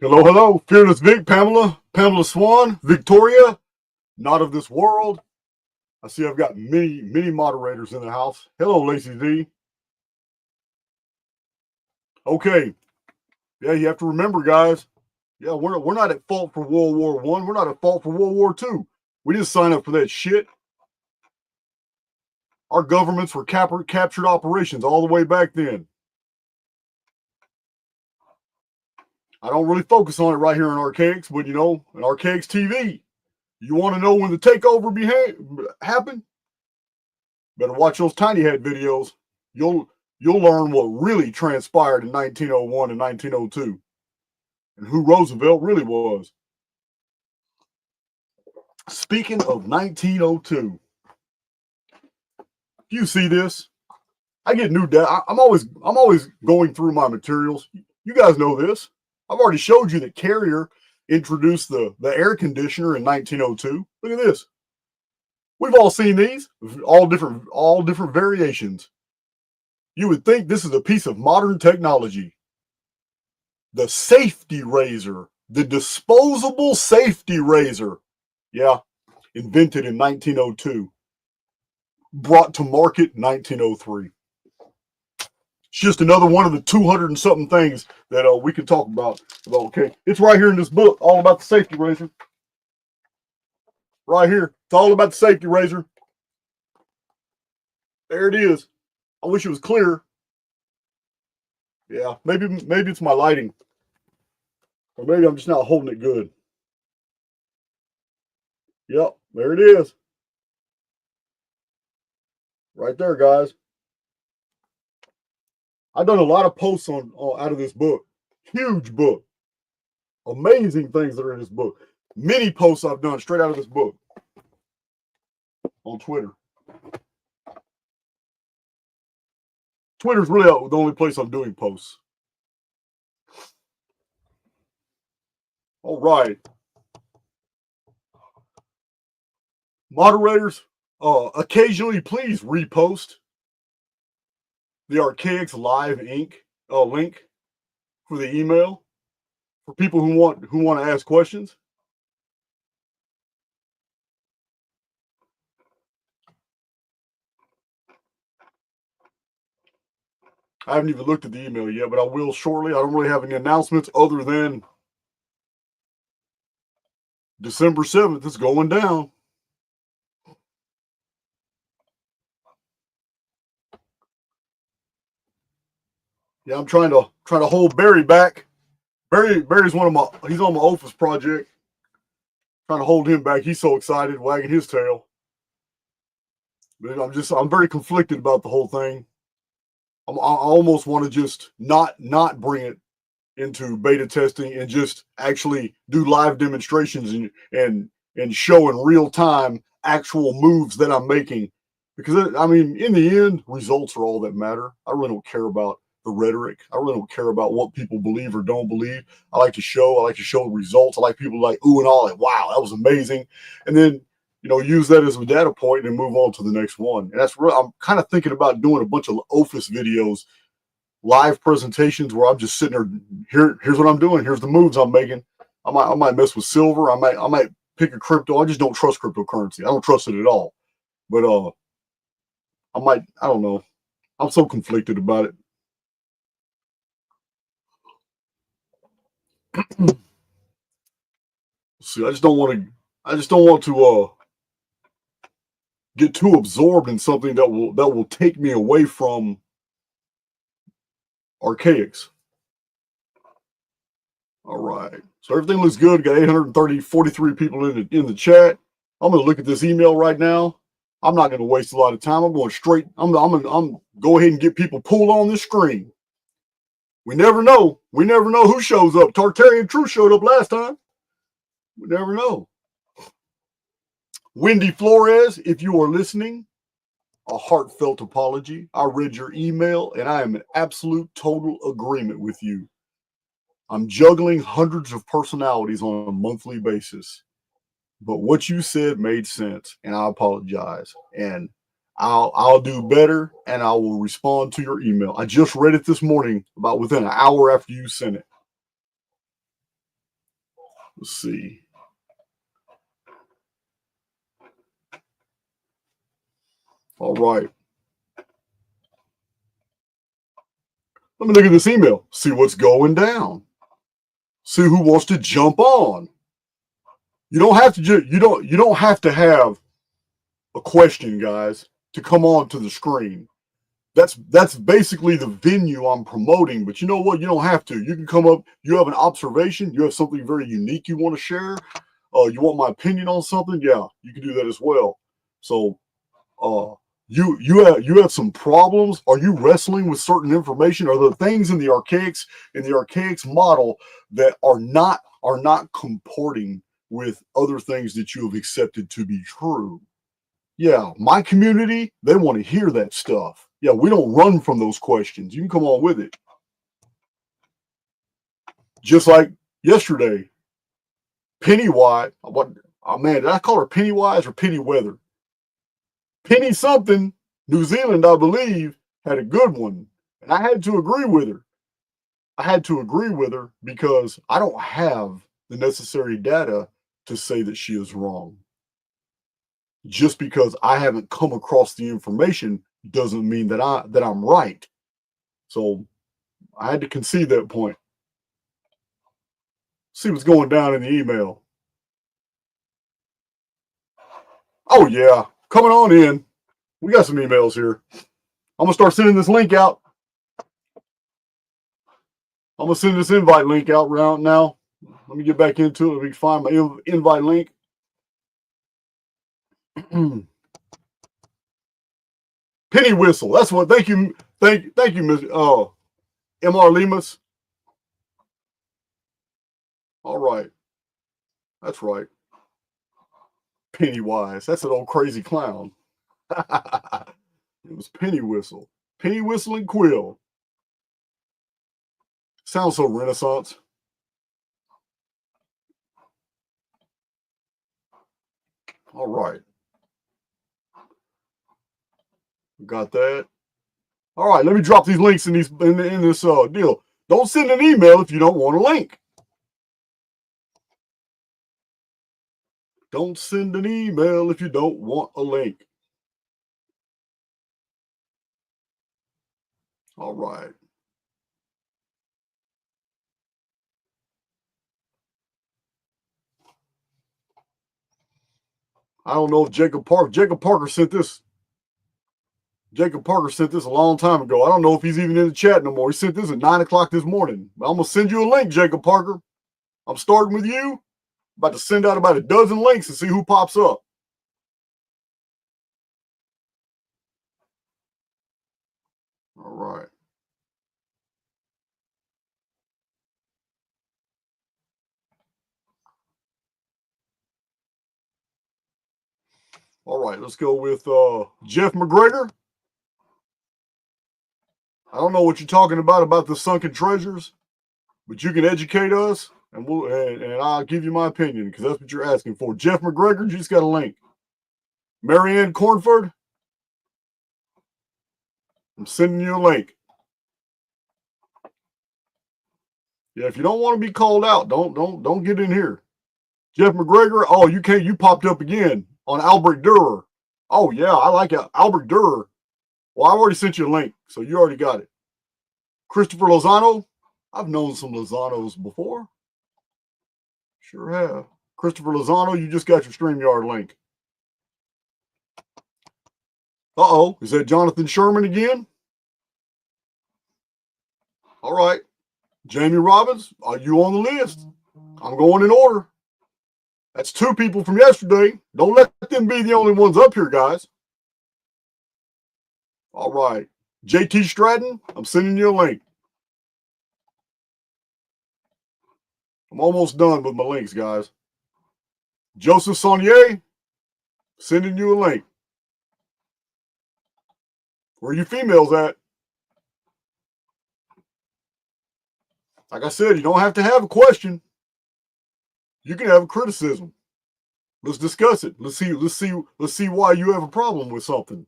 Hello, hello, Fearless Vic, Pamela Swan, Victoria, not of this world. I see I've got many moderators in the house. Hello, Lacey D. Okay, yeah, you have to remember, guys. Yeah, we're not at fault for World War I. We're not at fault for World War II. We didn't sign up for that shit. Our governments were captured operations all the way back then. I don't really focus on it right here in Archaix, but you know, in Archaix TV, you want to know when the takeover happened? Better watch those tiny head videos. You'll learn what really transpired in 1901 and 1902, and who Roosevelt really was. Speaking of 1902, you see this? I get new data. I'm always going through my materials. You guys know this. I've already showed you that Carrier introduced the air conditioner in 1902. Look at this. We've all seen these, all different variations. You would think this is a piece of modern technology. The safety razor, the disposable safety razor. Yeah, invented in 1902. Brought to market in 1903. It's just another one of the 200 and something things that we can talk about. Okay, it's right here in this book, all about the safety razor. Right here, it's all about the safety razor. There it is. I wish it was clear. Yeah, maybe it's my lighting, or maybe I'm just not holding it good. Yep, there it is. Right there, guys. I've done a lot of posts on out of this book. Huge book. Amazing things that are in this book. Many posts I've done straight out of this book on Twitter. Twitter's really the only place I'm doing posts. All right. Moderators, occasionally please repost the Archaix Live Inc. Link for the email for people who want to ask questions. I haven't even looked at the email yet, but I will shortly. I don't really have any announcements other than December 7th. It's going down. Yeah, I'm trying to hold Barry back. Barry's he's on my office project. Trying to hold him back. He's so excited, wagging his tail. But I'm very conflicted about the whole thing. I almost want to just not bring it into beta testing and just actually do live demonstrations and show in real time actual moves that I'm making. Because I mean, in the end, results are all that matter. I really don't care about the rhetoric. I really don't care about what people believe or don't believe. I like to show results. I like people like ooh and all, like wow, that was amazing, and then use that as a data point and move on to the next one. And that's real. I'm kind of thinking about doing a bunch of office videos, live presentations where I'm just sitting there. Here's what I'm doing. Here's the moves I'm making. I might mess with silver. I might pick a crypto. I just don't trust cryptocurrency. I don't trust it at all. But I don't know. I'm so conflicted about it. See, I just don't want to get too absorbed in something that will take me away from Archaix. All right. So everything looks good. Got 43 people in the chat. I'm going to look at this email right now. I'm not going to waste a lot of time. I'm going straight. I'm go ahead and get people pulled on this screen. We never know. We never know who shows up. Tartarian Truce showed up last time. We never know. Wendy Flores, if you are listening, a heartfelt apology. I read your email and I am in absolute total agreement with you. I'm juggling hundreds of personalities on a monthly basis. But what you said made sense, and I apologize. And I'll do better, and I will respond to your email. I just read it this morning, about within an hour after you sent it. Let's see. All right. Let me look at this email. See what's going down. See who wants to jump on. You don't have to you don't have to have a question, guys, to come on to the screen. That's basically the venue I'm promoting. But you know what? You don't have to. You can come up. You have an observation. You have something very unique you want to share. You want my opinion on something? Yeah, you can do that as well. So, you have some problems. Are you wrestling with certain information? Are there things in the Archaix model that are not comporting with other things that you have accepted to be true? Yeah, my community, they want to hear that stuff. Yeah, we don't run from those questions. You can come on with it. Just like yesterday, Pennywise. What? Oh man, did I call her Pennywise or Penny Weather? Penny something, New Zealand, I believe, had a good one. And I had to agree with her. I had to agree with her because I don't have the necessary data to say that she is wrong. Just because I haven't come across the information doesn't mean that I'm right. So I had to concede that point. See what's going down in the email. Oh yeah, coming on in. We got some emails here. I'm gonna start sending this link out. I'm gonna send this invite link out right now. Let me get back into it. Let me find my invite link. Penny whistle. That's what. Thank you, Miss Mr. Lemus. All right, that's right. Pennywise. That's an old crazy clown. It was Penny Whistle. Penny Whistle and Quill. Sounds so Renaissance. All right. Got that. All right, let me drop these links in this deal. Don't send an email if you don't want a link. Don't send an email if you don't want a link. All right. I don't know if Jacob Parker sent this. Jacob Parker sent this a long time ago. I don't know if he's even in the chat no more. He sent this at 9 o'clock this morning. I'm going to send you a link, Jacob Parker. I'm starting with you. About to send out about a dozen links and see who pops up. All right. All right, let's go with Jeff McGregor. I don't know what you're talking about the sunken treasures, but you can educate us, and I'll give you my opinion because that's what you're asking for. Jeff McGregor, you just got a link. Marianne Cornford, I'm sending you a link. Yeah, if you don't want to be called out, don't get in here. Jeff McGregor, oh, you popped up again on Albert Durer. Oh yeah, I like it. Albert Durer. Well, I already sent you a link, so you already got it. Christopher Lozano, I've known some Lozanos before. Sure have. Christopher Lozano, you just got your StreamYard link. Uh-oh, is that Jonathan Sherman again? All right. Jamie Robbins, are you on the list? I'm going in order. That's 2 people from yesterday. Don't let them be the only ones up here, guys. All right. JT Stratton, I'm sending you a link. I'm almost done with my links, guys. Joseph Saunier, sending you a link. Where are you females at? Like I said, you don't have to have a question. You can have a criticism. Let's discuss it. Let's see why you have a problem with something.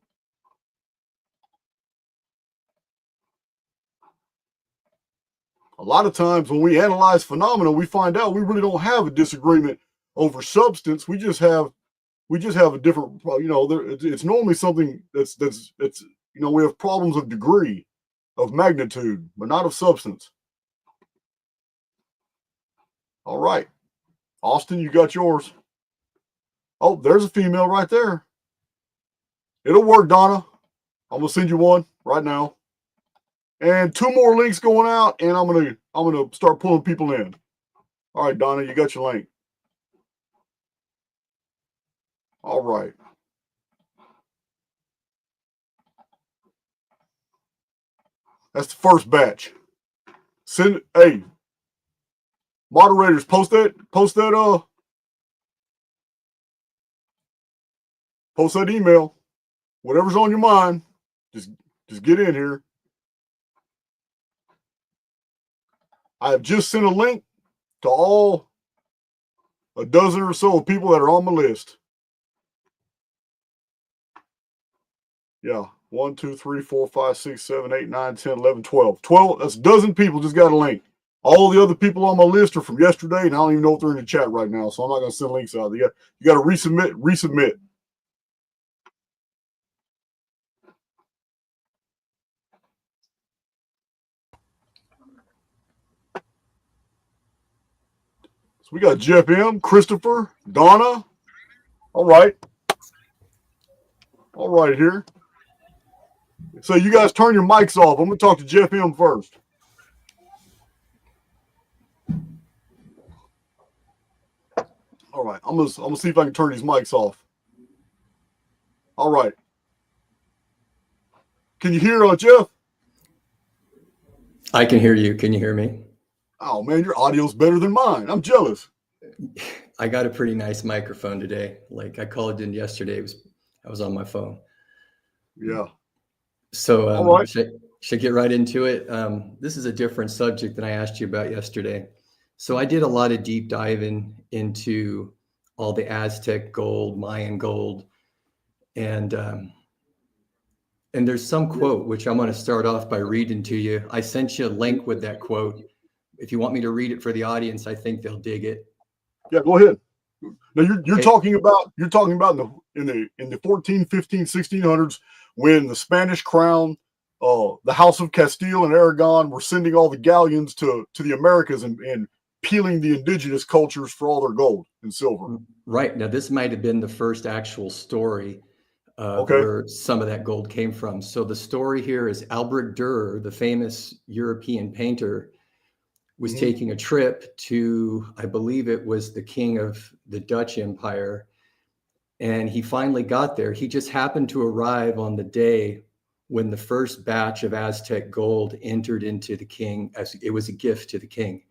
A lot of times when we analyze phenomena, we find out we really don't have a disagreement over substance. We just have a different, it's normally something that's we have problems of degree, of magnitude, but not of substance. All right. Austin, you got yours. Oh, there's a female right there. It'll work, Donna. I'm gonna send you one right now. And 2 more links going out, and I'm gonna start pulling people in. All right, Donna, you got your link. All right. That's the first batch. Hey, moderators, post that email. Whatever's on your mind, just get in here. I have just sent a link to all a dozen or so of people that are on my list. Yeah. 1, 2, 3, 4, 5, 6, 7, 8, 9, 10, 11, 12. 12, that's a dozen people just got a link. All the other people on my list are from yesterday, and I don't even know if they're in the chat right now, so I'm not going to send links out. You got to resubmit. So we got Jeff M., Christopher, Donna. All right here. So you guys turn your mics off. I'm going to talk to Jeff M. first. All right, I'm gonna see if I can turn these mics off. All right. Can you hear Jeff? I can hear you. Can you hear me? Oh man, your audio's better than mine. I'm jealous. I got a pretty nice microphone today. Like I called in yesterday. I was on my phone. Yeah. So all right. should I get right into it? This is a different subject than I asked you about yesterday. So I did a lot of deep diving into all the Aztec gold, Mayan gold, and there's some quote which I'm going to start off by reading to you. I sent you a link with that quote. If you want me to read it for the audience, I think they'll dig it. Yeah, go ahead. Now you're okay. talking about in the 14, 15, 1600s when the Spanish crown, the House of Castile and Aragon were sending all the galleons to the Americas and peeling the indigenous cultures for all their gold and silver. Right. Now this might have been the first actual story of where some of that gold came from. So the story here is Albrecht Dürer, the famous European painter, was taking a trip to, I believe it was the king of the Dutch Empire. And he finally got there. He just happened to arrive on the day when the first batch of Aztec gold entered into the king, as it was a gift to the king.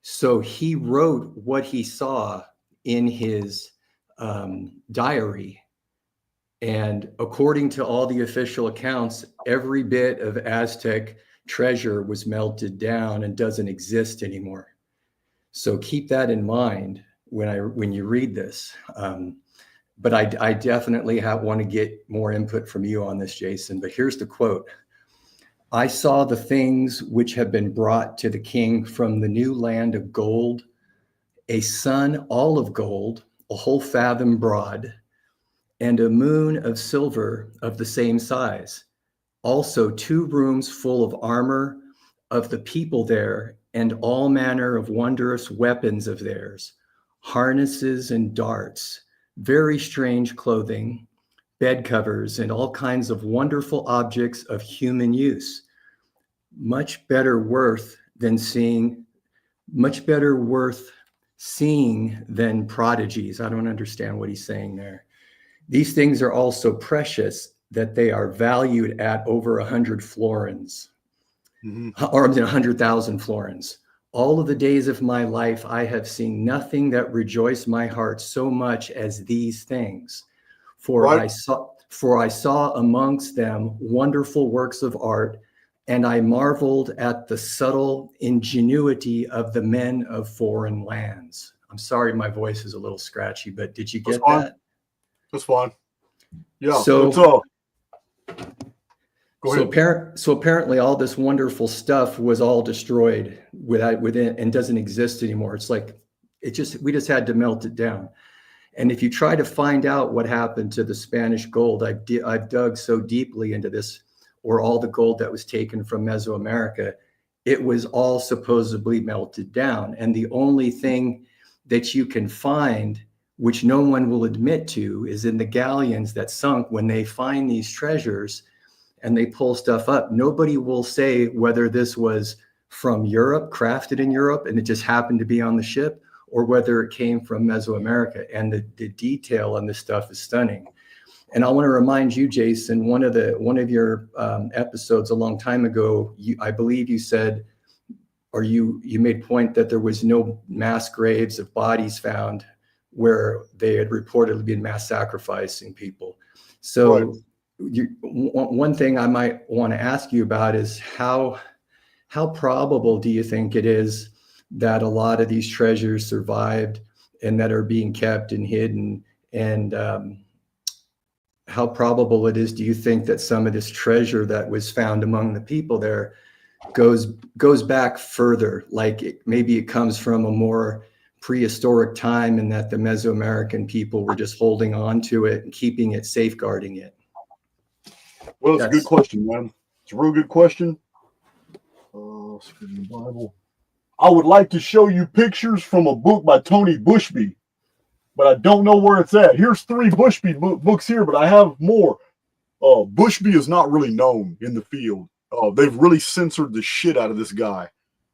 So he wrote what he saw in his diary. And according to all the official accounts, every bit of Aztec treasure was melted down and doesn't exist anymore. So keep that in mind when you read this. But I definitely want to get more input from you on this, Jason. But here's the quote. I saw the things which have been brought to the king from the new land of gold, a sun all of gold, a whole fathom broad, and a moon of silver of the same size. Also 2 rooms full of armor of the people there, and all manner of wondrous weapons of theirs, harnesses and darts, very strange clothing, bed covers, and all kinds of wonderful objects of human use. Much better worth seeing than prodigies. I don't understand what he's saying there. These things are also precious that they are valued at over 100 florins, or 100,000 florins. All of the days of my life, I have seen nothing that rejoiced my heart so much as these things. For I saw amongst them wonderful works of art, and I marveled at the subtle ingenuity of the men of foreign lands. I'm sorry, my voice is a little scratchy, but did you get that? That's fine. Yeah. So Go ahead. So apparently all this wonderful stuff was all destroyed within and doesn't exist anymore. It's like we just had to melt it down. And if you try to find out what happened to the Spanish gold, I've dug so deeply into this, or all the gold that was taken from Mesoamerica, it was all supposedly melted down. And the only thing that you can find, which no one will admit to, is in the galleons that sunk. When they find these treasures and they pull stuff up, nobody will say whether this was from Europe, crafted in Europe, and it just happened to be on the ship, or whether it came from Mesoamerica. And the detail on this stuff is stunning. And I want to remind you, Jason, one of your episodes a long time ago, I believe you said, or you made point that there was no mass graves of bodies found where they had reportedly been mass sacrificing people. So Right. One thing I might want to ask you about is how probable do you think it is that a lot of these treasures survived and that are being kept and hidden? And how probable it is, do you think, that some of this treasure that was found among the people there goes back further? Like maybe it comes from a more prehistoric time, and that the Mesoamerican people were just holding on to it and keeping it, safeguarding it. Well, it's a good question, man. It's a real good question. The Bible. I would like to show you pictures from a book by Tony Bushby, but I don't know where it's at. Here's 3 Bushby books here, but I have more. Bushby is not really known in the field. They've really censored the shit out of this guy.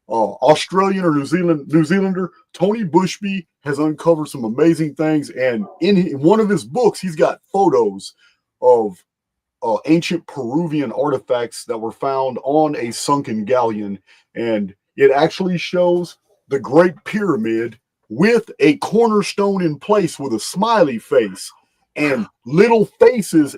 Australian or New Zealander Tony Bushby has uncovered some amazing things, and in one of his books, he's got photos of ancient Peruvian artifacts that were found on a sunken galleon, and it actually shows the Great Pyramid with a cornerstone in place with a smiley face and little faces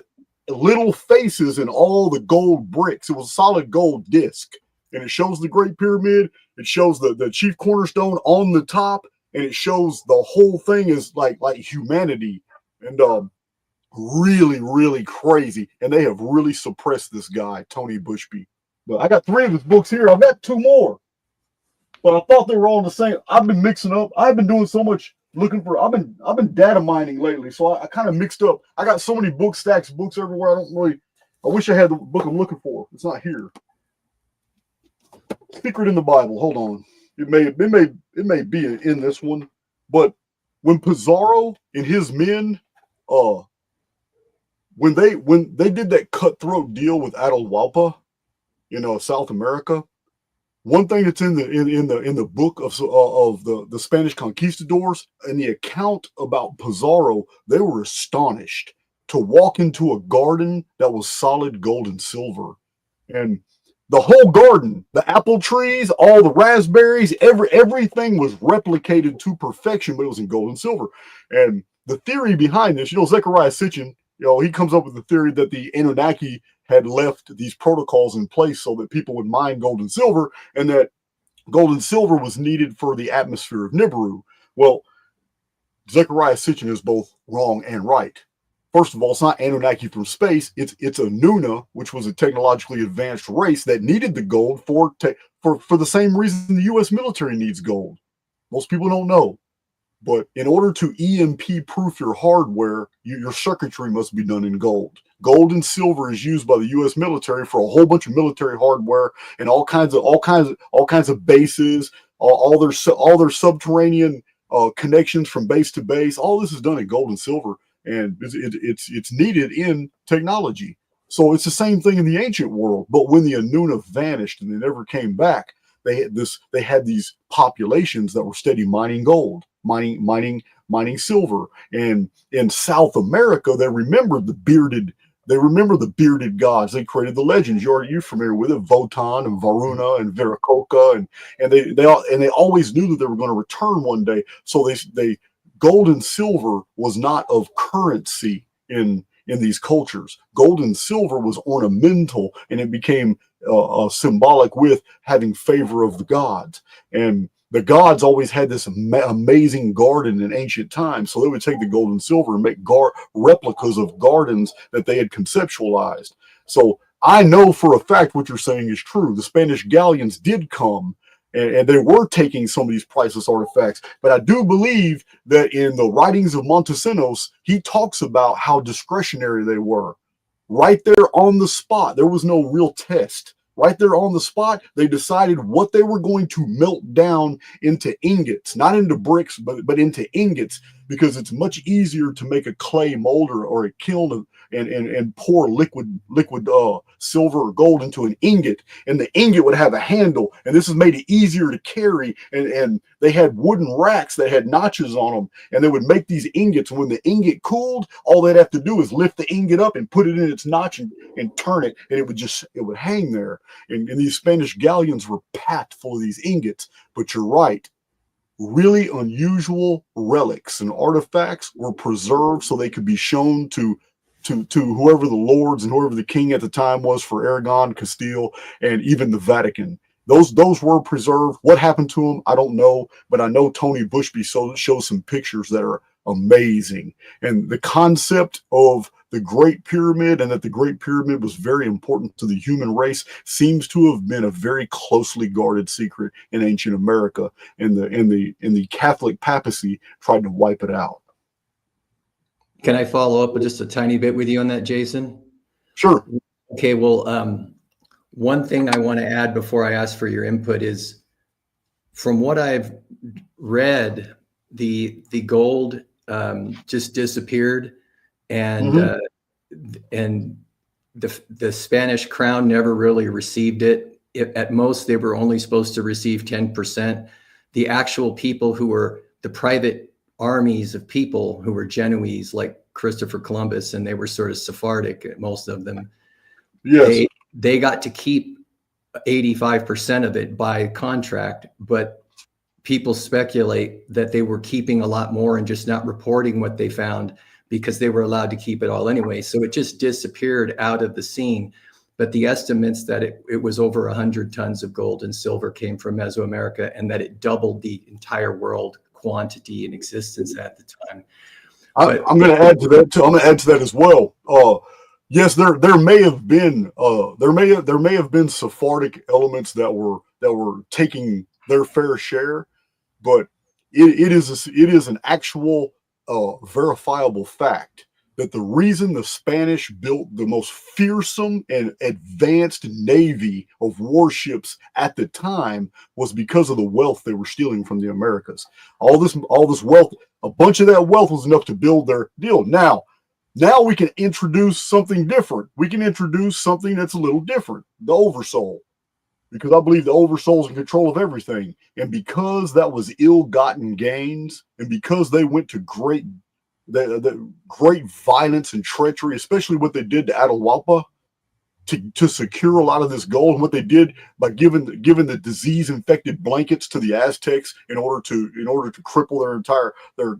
in all the gold bricks. It was a solid gold disc, and it shows the Great Pyramid. It shows the chief cornerstone on the top, and it shows the whole thing is like humanity, and really, really crazy. And they have really suppressed this guy, Tony Bushby. But I got 3 of his books here. I've got 2 more, but I thought they were all the same. I've been mixing up. I've been doing so much looking for. I've been data mining lately, so I kind of mixed up. I got so many books everywhere. I wish I had the book I'm looking for. It's not here. Secret in the Bible. Hold on. It may be in this one, but when Pizarro and his men, when they did that cutthroat deal with Atahualpa in South America, one thing that's in the book of the Spanish conquistadors, and the account about Pizarro, they were astonished to walk into a garden that was solid gold and silver, and the whole garden, the apple trees, all the raspberries, everything was replicated to perfection, but it was in gold and silver. And the theory behind this, Zechariah Sitchin, he comes up with the theory that the Anunnaki had left these protocols in place so that people would mine gold and silver, and that gold and silver was needed for the atmosphere of Nibiru. Well, Zechariah Sitchin is both wrong and right. First of all, it's not Anunnaki from space. It's Anuna, which was a technologically advanced race that needed the gold for the same reason the U.S. military needs gold. Most people don't know. But in order to EMP-proof your hardware, your circuitry must be done in gold. Gold and silver is used by the U.S. military for a whole bunch of military hardware and all kinds of bases, all their subterranean connections from base to base. All this is done in gold and silver, and it's needed in technology. So it's the same thing in the ancient world. But when the Anuna vanished and they never came back, they had these populations that were steady mining gold, mining silver. And in South America, they remember the bearded gods. They created the legends. You're familiar with it, Votan and Varuna and Viracocha, and they always knew that they were going to return one day. So they gold and silver was not of currency in these cultures. Gold and silver was ornamental, and it became symbolic with having favor of the gods. And the gods always had this amazing garden in ancient times, so they would take the gold and silver and make replicas of gardens that they had conceptualized. So I know for a fact what you're saying is true. The Spanish galleons did come, and they were taking some of these priceless artifacts. But I do believe that in the writings of Montesinos, he talks about how discretionary they were. Right there on the spot, there was no real test. Right there on the spot, they decided what they were going to melt down into ingots, not into bricks, but into ingots, because it's much easier to make a clay mold or a kiln and pour liquid silver or gold into an ingot, and the ingot would have a handle, and this has made it easier to carry. And they had wooden racks that had notches on them, and they would make these ingots. And when the ingot cooled, all they'd have to do is lift the ingot up and put it in its notch and turn it, and it would hang there. And these Spanish galleons were packed full of these ingots. But you're right. Really unusual relics and artifacts were preserved so they could be shown to whoever the lords and whoever the king at the time was for Aragon, Castile, and even the Vatican. Those were preserved. What happened to them, I don't know, but I know Tony Bushby shows some pictures that are amazing. And the concept of the Great Pyramid, and that the Great Pyramid was very important to the human race, seems to have been a very closely guarded secret in ancient America, and the Catholic papacy tried to wipe it out. Can I follow up with just a tiny bit with you on that, Jason? Sure. Okay, well, one thing I want to add before I ask for your input is, from what I've read, the gold just disappeared, and and the Spanish crown never really received it. At most, they were only supposed to receive 10%. The actual people who were the private armies of people who were Genoese, like Christopher Columbus, and they were sort of Sephardic, most of them. Yes. They got to keep 85% of it by contract, but people speculate that they were keeping a lot more and just not reporting what they found because they were allowed to keep it all anyway. So it just disappeared out of the scene. But the estimates that it was over 100 tons of gold and silver came from Mesoamerica, and that it doubled the entire world quantity in existence at the time. I'm going to add to that too. I'm going to add to that as well. Yes, there may have been Sephardic elements that were taking their fair share, but it is an actual verifiable fact that the reason the Spanish built the most fearsome and advanced navy of warships at the time was because of the wealth they were stealing from the Americas. All this wealth, a bunch of that wealth was enough to build their deal. Now we can introduce something different. We can introduce something that's a little different, the oversoul, because I believe the oversoul is in control of everything. And because that was ill-gotten gains, and because they went to great violence and treachery, especially what they did to Atahualpa to secure a lot of this gold, and what they did by giving the disease-infected blankets to the Aztecs in order to cripple their entire their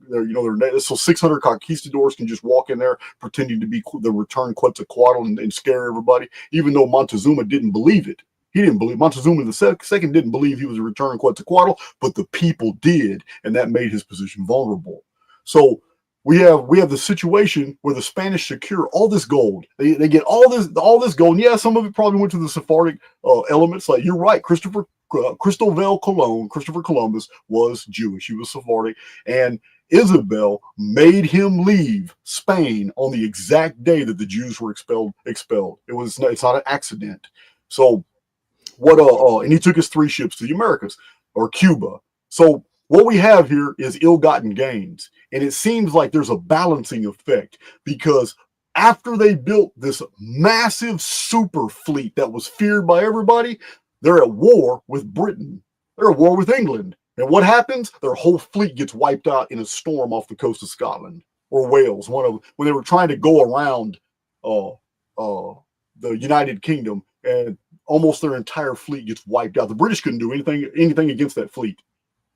so 600 conquistadors can just walk in there pretending to be the returned Quetzalcoatl and scare everybody, even though Montezuma didn't believe it. He didn't believe, Montezuma the second didn't believe he was a returned Quetzalcoatl, but the people did, and that made his position vulnerable. So we have the situation where the Spanish secure all this gold. They get all this gold. And yeah, some of it probably went to the Sephardic elements. Like, you're right, Christopher Columbus was Jewish. He was Sephardic, and Isabel made him leave Spain on the exact day that the Jews were expelled. It's not an accident. So and he took his 3 ships to the Americas or Cuba. So what we have here is ill-gotten gains. And it seems like there's a balancing effect, because after they built this massive super fleet that was feared by everybody, they're at war with Britain. They're at war with England. And what happens? Their whole fleet gets wiped out in a storm off the coast of Scotland or Wales. When they were trying to go around the United Kingdom, and almost their entire fleet gets wiped out. The British couldn't do anything against that fleet.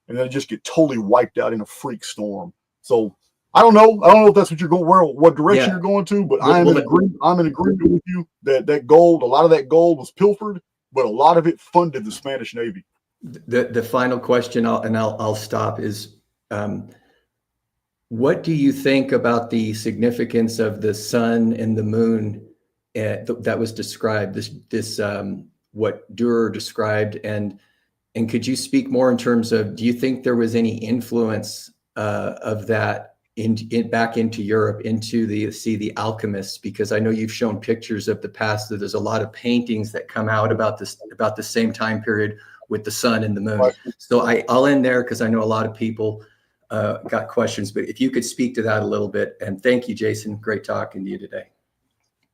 And then just get totally wiped out in a freak storm. So I don't know if that's what you're going, what direction you're going to, but I'm in agreement with you that gold, a lot of that gold was pilfered, but a lot of it funded the Spanish Navy. The final question, I'll stop, is what do you think about the significance of the sun and the moon that was described, this what Durer described, and could you speak more in terms of, do you think there was any influence of that back into Europe, into the alchemists? Because I know you've shown pictures of the past, that there's a lot of paintings that come out about the same time period with the sun and the moon. Right. So I'll end there, because I know a lot of people got questions, but if you could speak to that a little bit. And thank you, Jason. Great talking to you today.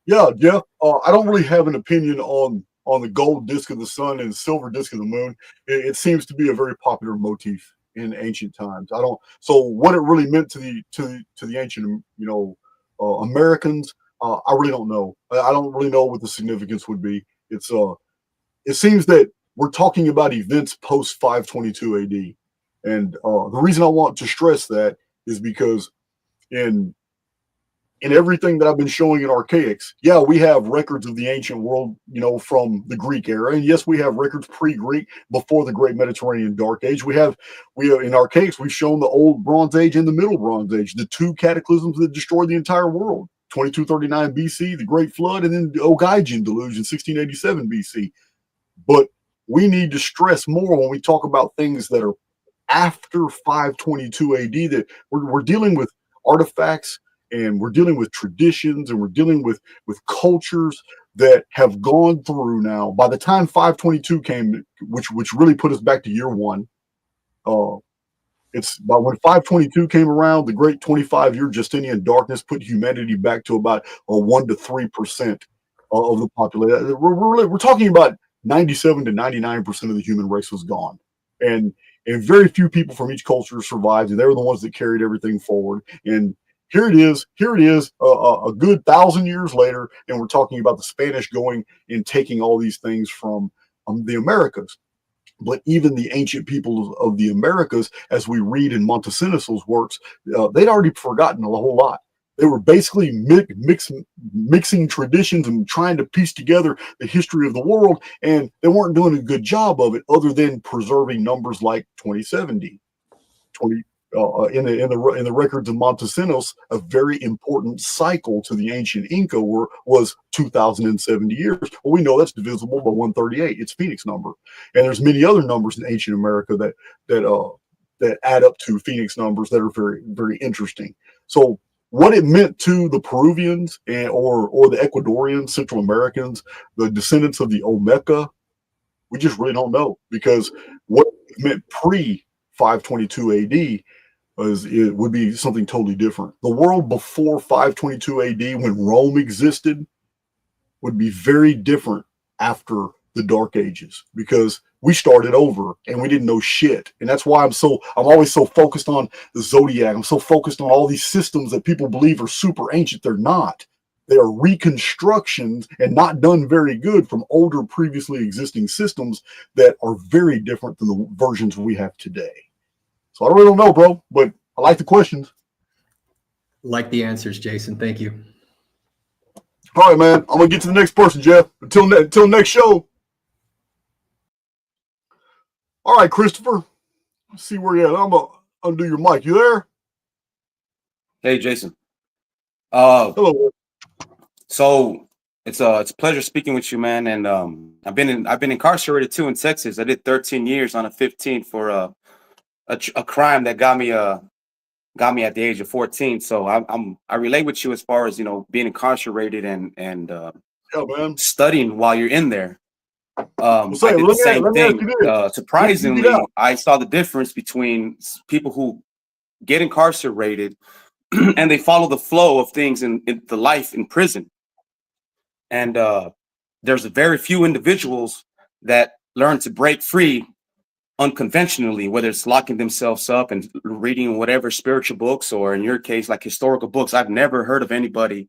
Yeah, Jeff. I don't really have an opinion on the gold disk of the sun and silver disk of the moon. It seems to be a very popular motif in ancient times. I don't. So what it really meant to the ancient, Americans, I really don't know. I don't really know what the significance would be. It seems that we're talking about events post 522 AD, and the reason I want to stress that is because in everything that I've been showing in Archaix, yeah, we have records of the ancient world, from the Greek era. And yes, we have records pre-Greek, before the Great Mediterranean Dark Age. We have in Archaix, we've shown the Old Bronze Age and the Middle Bronze Age, the two cataclysms that destroyed the entire world. 2239 BC, the Great Flood, and then the Ogygian deluge in 1687 BC. But we need to stress more when we talk about things that are after 522 AD, that we're dealing with artifacts, and we're dealing with traditions, and we're dealing with cultures that have gone through now. By the time 522 came, which really put us back to year one, it's about when 522 came around, the great 25-year Justinian darkness put humanity back to about 1 to 3% of the population. We're talking about 97 to 99% of the human race was gone, and very few people from each culture survived, and they were the ones that carried everything forward. And here it is, a good 1,000 years later, and we're talking about the Spanish going and taking all these things from the Americas. But even the ancient peoples of the Americas, as we read in Montesinos's works, they'd already forgotten a whole lot. They were basically mixing traditions and trying to piece together the history of the world, and they weren't doing a good job of it, other than preserving numbers like 2070, in the records of Montesinos. A very important cycle to the ancient Inca was 2,070 years. Well, we know that's divisible by 138. It's Phoenix number, and there's many other numbers in ancient America that add up to Phoenix numbers that are very, very interesting. So what it meant to the Peruvians or the Ecuadorians, Central Americans, the descendants of the Olmeca, we just really don't know, because what it meant pre 522 AD it would be something totally different. The world before 522 AD, when Rome existed, would be very different after the Dark Ages, because we started over and we didn't know shit. And that's why I'm always so focused on the Zodiac. I'm so focused on all these systems that people believe are super ancient. They're not. They are reconstructions, and not done very good, from older previously existing systems that are very different than the versions we have today. So I really don't know, bro, but I like the questions. Like the answers, Jason. Thank you. All right, man. I'm going to get to the next person, Jeff. Until next show. All right, Christopher. Let's see where you're at. I'm going to undo your mic. You there? Hey, Jason. Hello. So it's a pleasure speaking with you, man. And I've been incarcerated too in Texas. I did 13 years on a 15 for a crime that got me at the age of 14. So I relate with you as far as, being incarcerated and studying while you're in there. I did the same thing. Surprisingly, I saw the difference between people who get incarcerated and they follow the flow of things in the life in prison. And there's very few individuals that learn to break free unconventionally, whether it's locking themselves up and reading whatever spiritual books, or in your case, like historical books. I've never heard of anybody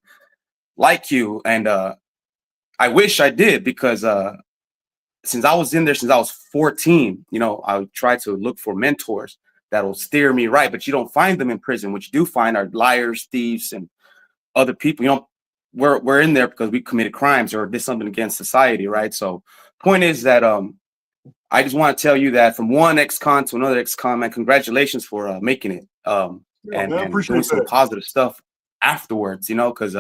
like you. And I wish I did, because since I was in there, since I was 14, I try to look for mentors that'll steer me right, but you don't find them in prison. What you do find are liars, thieves, and other people. We're in there because we committed crimes or did something against society, right? So point is that I just want to tell you that from one ex-con to another ex-con, man, congratulations for making it and doing some positive stuff afterwards, because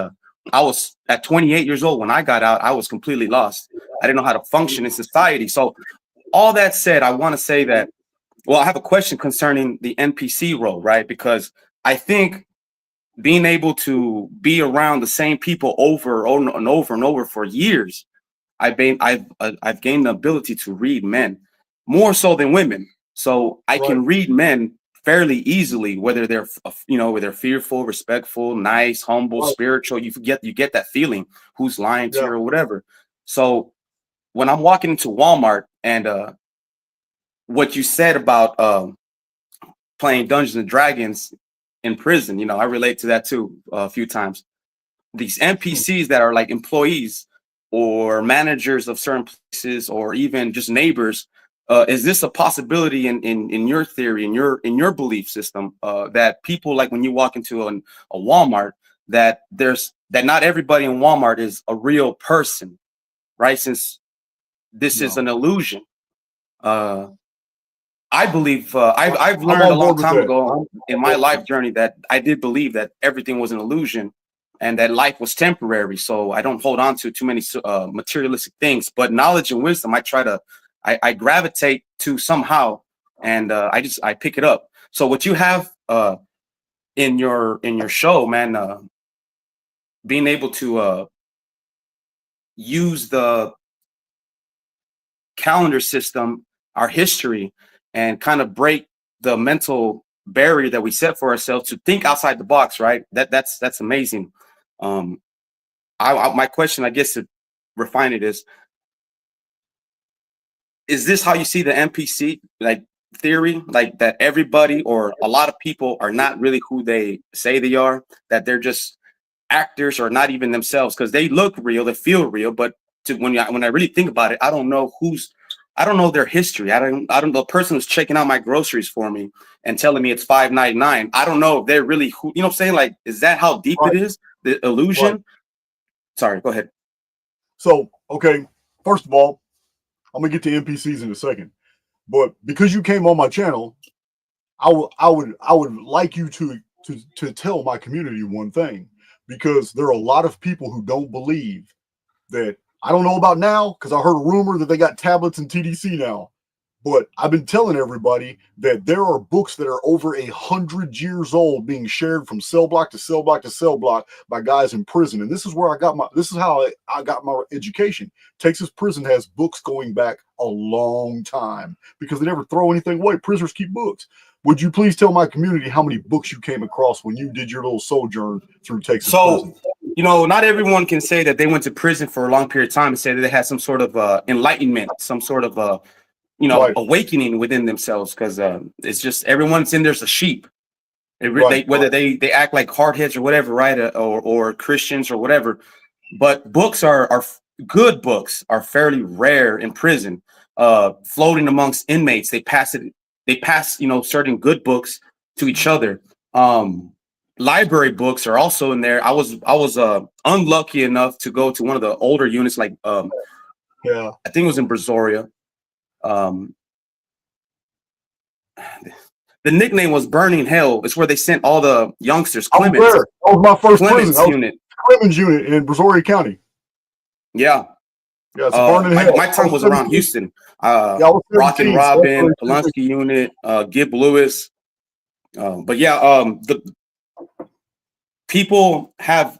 I was at 28 years old when I got out. I was completely lost. I didn't know how to function in society. So all that said, I want to say that, well, I have a question concerning the NPC role, right? Because I think being able to be around the same people over and over and over for years, I've gained the ability to read men more so than women. So I can read men fairly easily, whether they're, whether they're fearful, respectful, nice, humble, spiritual. You get that feeling who's lying to you or whatever. So when I'm walking into Walmart and what you said about playing Dungeons and Dragons in prison, I relate to that too a few times. These NPCs that are like employees or managers of certain places or even just neighbors, is this a possibility in your theory, in your belief system, that people, like when you walk into a Walmart, that not everybody in Walmart is a real person, right? Since this is an illusion. I believe I've learned a long time ago in my life journey that I did believe that everything was an illusion and that life was temporary. So I don't hold on to too many materialistic things, but knowledge and wisdom, I gravitate to somehow, and I pick it up. So what you have in your show, man, being able to use the calendar system, our history, and kind of break the mental barrier that we set for ourselves to think outside the box, right? That's amazing. My question, I guess, to refine it is this how you see the NPC like theory, like that everybody or a lot of people are not really who they say they are, that they're just actors or not even themselves, because they look real, they feel real, but when I really think about it, I don't know their history. I don't know the person who's checking out my groceries for me and telling me it's $5.99. I don't know if they're really who, you know what I'm saying? Like, is that how deep it is? The illusion? Sorry, go ahead. So, okay, first of all, I'm gonna get to NPCs in a second, but because you came on my channel, I would like you to tell my community one thing, because there are a lot of people who don't believe that. I don't know about now, because I heard a rumor that they got tablets in TDC now. But I've been telling everybody that there are books that are over 100 years old being shared from cell block to cell block to cell block by guys in prison. And this is where this is how I got my education. Texas prison has books going back a long time because they never throw anything away. Prisoners keep books. Would you please tell my community how many books you came across when you did your little sojourn through Texas prison? Not everyone can say that they went to prison for a long period of time and say that they had some sort of enlightenment, some sort of awakening within themselves, because it's just everyone's in there's a sheep. Whether they act like hardheads or whatever, right? Or Christians or whatever. But books are good books are fairly rare in prison, floating amongst inmates. They pass certain good books to each other. Library books are also in there. I was unlucky enough to go to one of the older units, like I think it was in Brazoria. The nickname was Burning Hell. It's where they sent all the youngsters. Clemens. That was my first Clemens prison. unit. Clemens unit in Brazoria County. Yeah. Yeah, Burning Hell. My time was around Houston. Rock and Robin, Pulaski unit, Gib Lewis. But yeah, the people have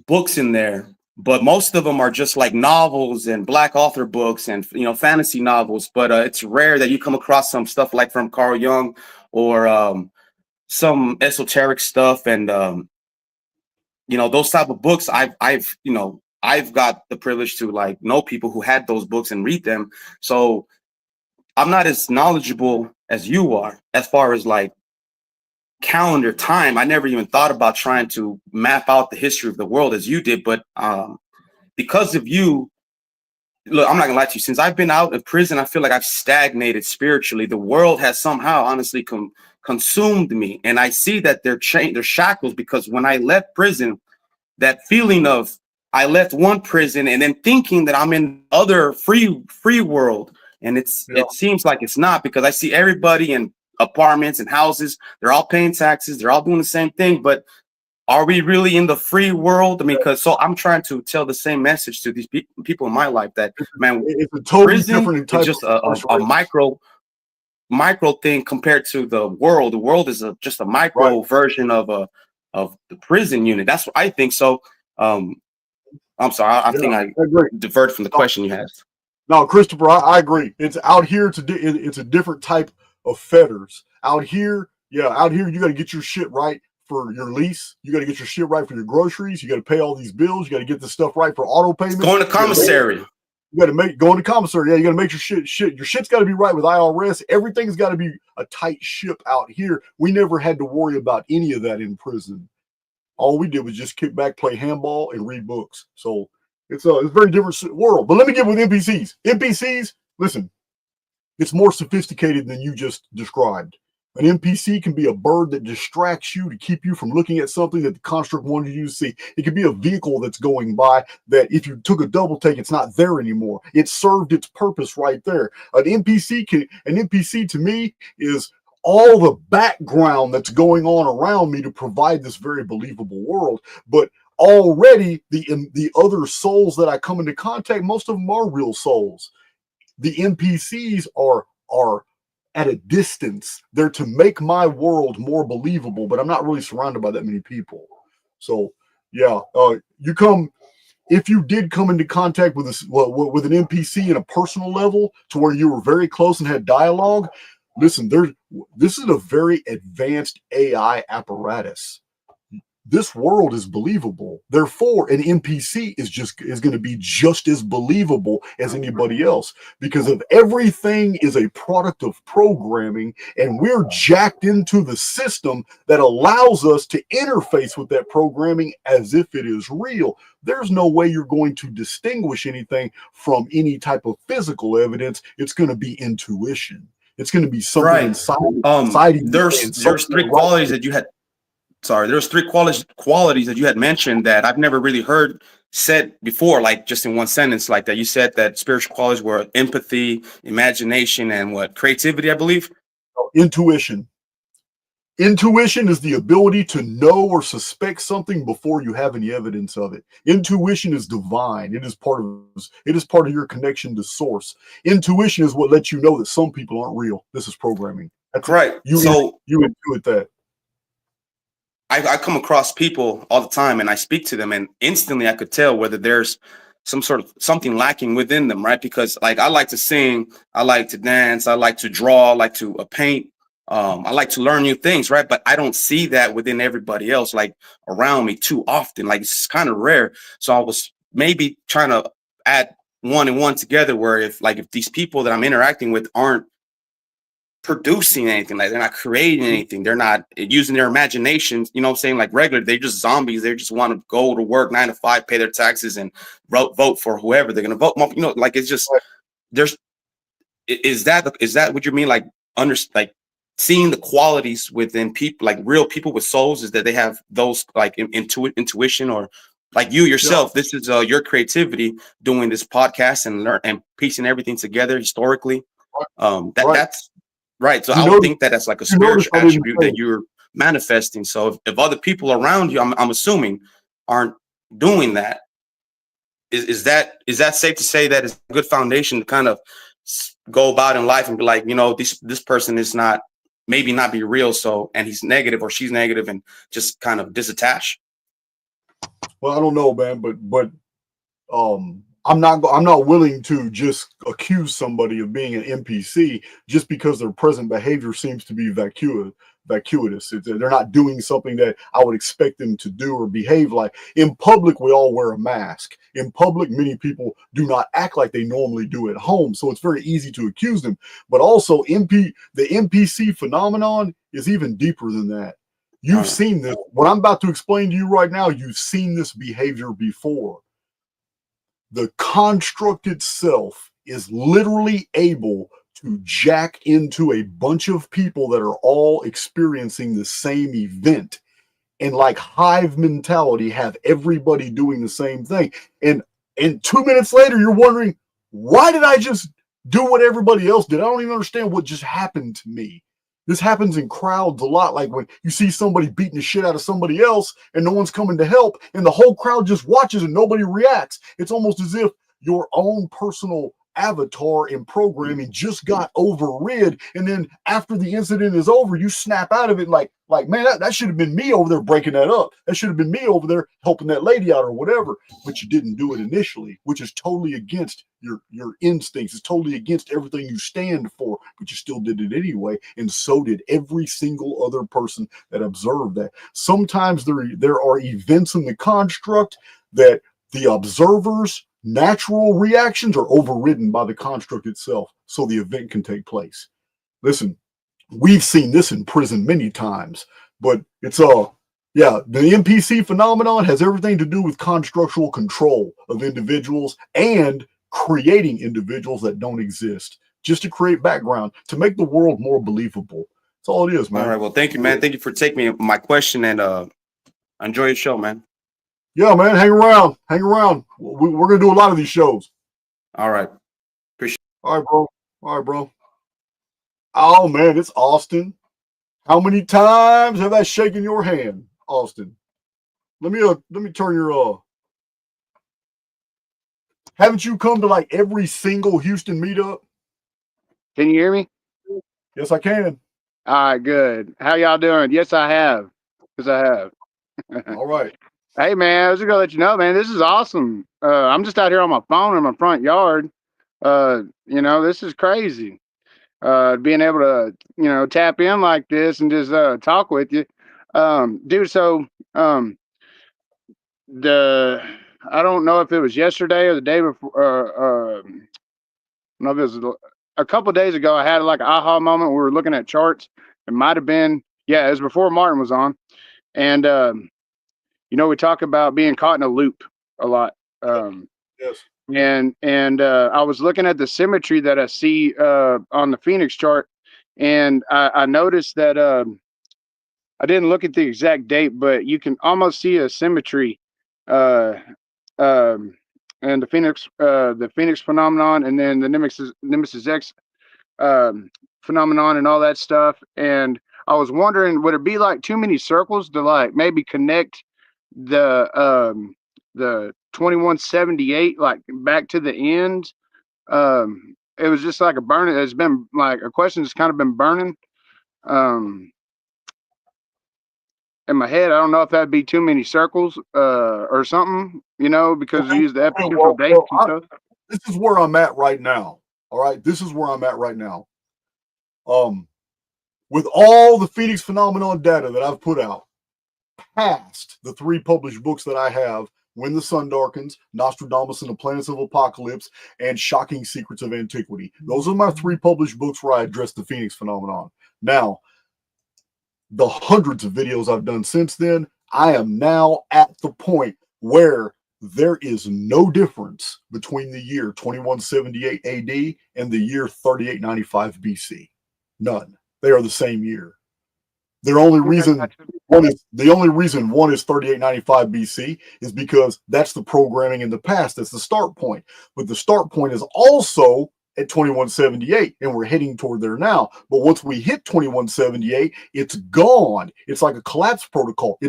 books in there, but most of them are just like novels and Black author books and fantasy novels. But it's rare that you come across some stuff like from Carl Jung or some esoteric stuff, and those type of books. I've got the privilege to like know people who had those books and read them. So I'm not as knowledgeable as you are as far as like calendar time. I never even thought about trying to map out the history of the world as you did, but because of you, look, I'm not gonna lie to you, since I've been out of prison, I feel like I've stagnated spiritually. The world has somehow honestly consumed me, and I see that they're shackles, because when I left prison, that feeling of I left one prison and then thinking that I'm in other free world, and it seems like it's not, because I see everybody in apartments and houses, they're all paying taxes, they're all doing the same thing, but are we really in the free world? I mean, because so I'm trying to tell the same message to these people in my life that, man, It's a totally prison different is type just of a incarceration. micro thing compared to the world. The world is just a micro version of the prison unit. That's what I think. So I'm sorry, I think I agree. diverted from the question you had. No, Christopher, I agree. It's out here. It's a different type of fetters. Out here, out here, you got to get your shit right for your lease. You got to get your shit right for your groceries. You got to pay all these bills. You got to get this stuff right for auto payments. Going to commissary. You got to go into commissary. Yeah, you got to make your shit. Your shit's got to be right with IRS. Everything's got to be a tight ship out here. We never had to worry about any of that in prison. All we did was just kick back, play handball, and read books. So it's a very different world. But let me get with NPCs. NPCs, listen, it's more sophisticated than you just described. An NPC can be a bird that distracts you to keep you from looking at something that the construct wanted you to see. It could be a vehicle that's going by that if you took a double take, it's not there anymore. It served its purpose right there. An NPC to me is all the background that's going on around me to provide this very believable world. But already the other souls that I come into contact, most of them are real souls. The NPCs are at a distance. They're to make my world more believable, but I'm not really surrounded by that many people. So if you did come into contact with with an NPC in a personal level to where you were very close and had dialogue, listen, this is a very advanced AI apparatus. This world is believable. Therefore, an NPC is going to be just as believable as anybody else because of everything is a product of programming, and we're jacked into the system that allows us to interface with that programming as if it is real. There's no way you're going to distinguish anything from any type of physical evidence. It's going to be intuition. It's going to be something inside. There's three qualities that you had. Sorry, there's three qualities that you had mentioned that I've never really heard said before, like just in one sentence like that. You said that spiritual qualities were empathy, imagination, and what? Creativity, I believe? Intuition. Intuition is the ability to know or suspect something before you have any evidence of it. Intuition is divine. It is part of your connection to source. Intuition is what lets you know that some people aren't real. This is programming. That's right. You intuit that. I come across people all the time and I speak to them and instantly I could tell whether there's something lacking within them, right? Because like I like to sing, I like to dance, I like to draw, I like to paint, I like to learn new things, right? But I don't see that within everybody else, like around me too often. Like it's kind of rare. So I was maybe trying to add one and one together where if these people that I'm interacting with aren't producing anything, like they're not creating anything, they're not using their imaginations, you know what I'm saying? Like regular, they're just zombies. They just want to go to work 9 to 5, pay their taxes and vote for whoever they're gonna vote. You know, like it's just is that what you mean? Like seeing the qualities within people, like real people with souls, is that they have those like intuition, or like you yourself, this is your creativity doing this podcast and piecing everything together historically. That's right. So I would think that that's like a spiritual attribute that you're manifesting. So if other people around you, I'm assuming, aren't doing that, is that safe to say that it's a good foundation to kind of go about in life and be like, you know, this person is maybe not be real, so, and he's negative or she's negative, and just kind of disattach? Well, I don't know, man, but I'm not willing to just accuse somebody of being an NPC just because their present behavior seems to be vacuitous. They're not doing something that I would expect them to do or behave like. In public, we all wear a mask. In public, many people do not act like they normally do at home, so it's very easy to accuse them. But also, the NPC phenomenon is even deeper than that. You've seen this. What I'm about to explain to you right now, you've seen this behavior before. The construct itself is literally able to jack into a bunch of people that are all experiencing the same event, and like hive mentality, have everybody doing the same thing. And 2 minutes later, you're wondering, why did I just do what everybody else did? I don't even understand what just happened to me. This happens in crowds a lot. Like when you see somebody beating the shit out of somebody else and no one's coming to help, and the whole crowd just watches and nobody reacts. It's almost as if your own personal avatar in programming just got overrid, and then after the incident is over, you snap out of it like man, that should have been me over there breaking that up. That should have been me over there helping that lady out or whatever. But you didn't do it initially, which is totally against your instincts. It's totally against everything you stand for, but you still did it anyway, and so did every single other person that observed that. Sometimes there are events in the construct that the observers' natural reactions are overridden by the construct itself, so the event can take place. Listen, we've seen this in prison many times, but it's the NPC phenomenon has everything to do with constructual control of individuals and creating individuals that don't exist, just to create background, to make the world more believable. That's all it is, man. All right. Well, thank you, man. Thank you for taking me my question, and enjoy your show, man. Yeah, man. Hang around. We're gonna do a lot of these shows. All right. All right, bro. Oh man, it's Austin. How many times have I shaken your hand, Austin? Let me turn your Haven't you come to like every single Houston meetup? Can you hear me? Yes, I can. All right, good. How y'all doing? Yes, I have. Yes, I have. All right. Hey, man, I was just gonna let you know, man, this is awesome. I'm just out here on my phone in my front yard. This is crazy. Being able to, tap in like this and just talk with you. Dude, so I don't know if it was yesterday or the day before. I don't know if it was a couple of days ago. I had like an aha moment. We were looking at charts. It might have been, it was before Martin was on, and we talk about being caught in a loop a lot. Yes. And I was looking at the symmetry that I see on the Phoenix chart, and I noticed that I didn't look at the exact date, but you can almost see a symmetry, and the Phoenix phenomenon, and then the Nemesis X phenomenon, and all that stuff. And I was wondering, would it be like too many circles to like maybe connect the 2178 like back to the end? It was just like a burning. It's been like a question that's kind of been burning in my head. I don't know if that'd be too many circles or something, because you use the epitemporal dates and stuff. This is where I'm at right now. All right, this is where I'm at right now. With all the Phoenix phenomenon data that I've put out, past the 3 published books that I have, When the Sun Darkens, Nostradamus and the Planets of Apocalypse, and Shocking Secrets of Antiquity. Those are my 3 published books where I address the Phoenix phenomenon. Now, the hundreds of videos I've done since then, I am now at the point where there is no difference between the year 2178 AD and the year 3895 BC. None. They are the same year. The only reason one is 3895 BC is because that's the programming in the past. That's the start point. But the start point is also at 2178, and we're heading toward there now. But once we hit 2178, it's gone. It's like a collapse protocol.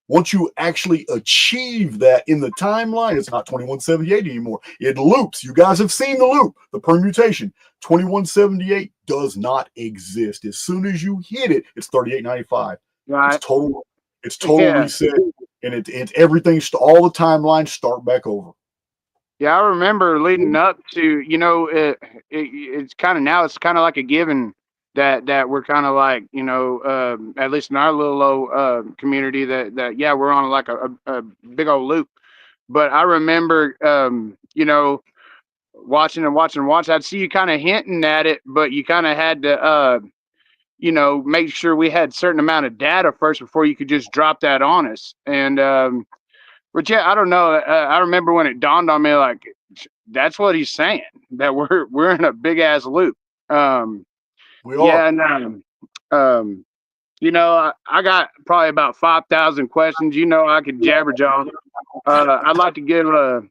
Once you actually achieve that in the timeline, it's not 2178 anymore. It loops. You guys have seen the loop, the permutation. 2178 does not exist. As soon as you hit it, it's 3895. Right. It's total reset, and it's everything. All the timelines start back over. Yeah, I remember leading up to, it's kind of now, it's kind of like a given that we're kind of like, at least in our little low community that we're on like a big old loop. But I remember, watching. I'd see you kind of hinting at it, but you kind of had to, make sure we had a certain amount of data first before you could just drop that on us. And, but yeah, I don't know. I remember when it dawned on me, like, that's what he's saying, that we're in a big ass loop. We are. Yeah, and I got probably about 5,000 questions. I could jabberjaw. I'd like to give a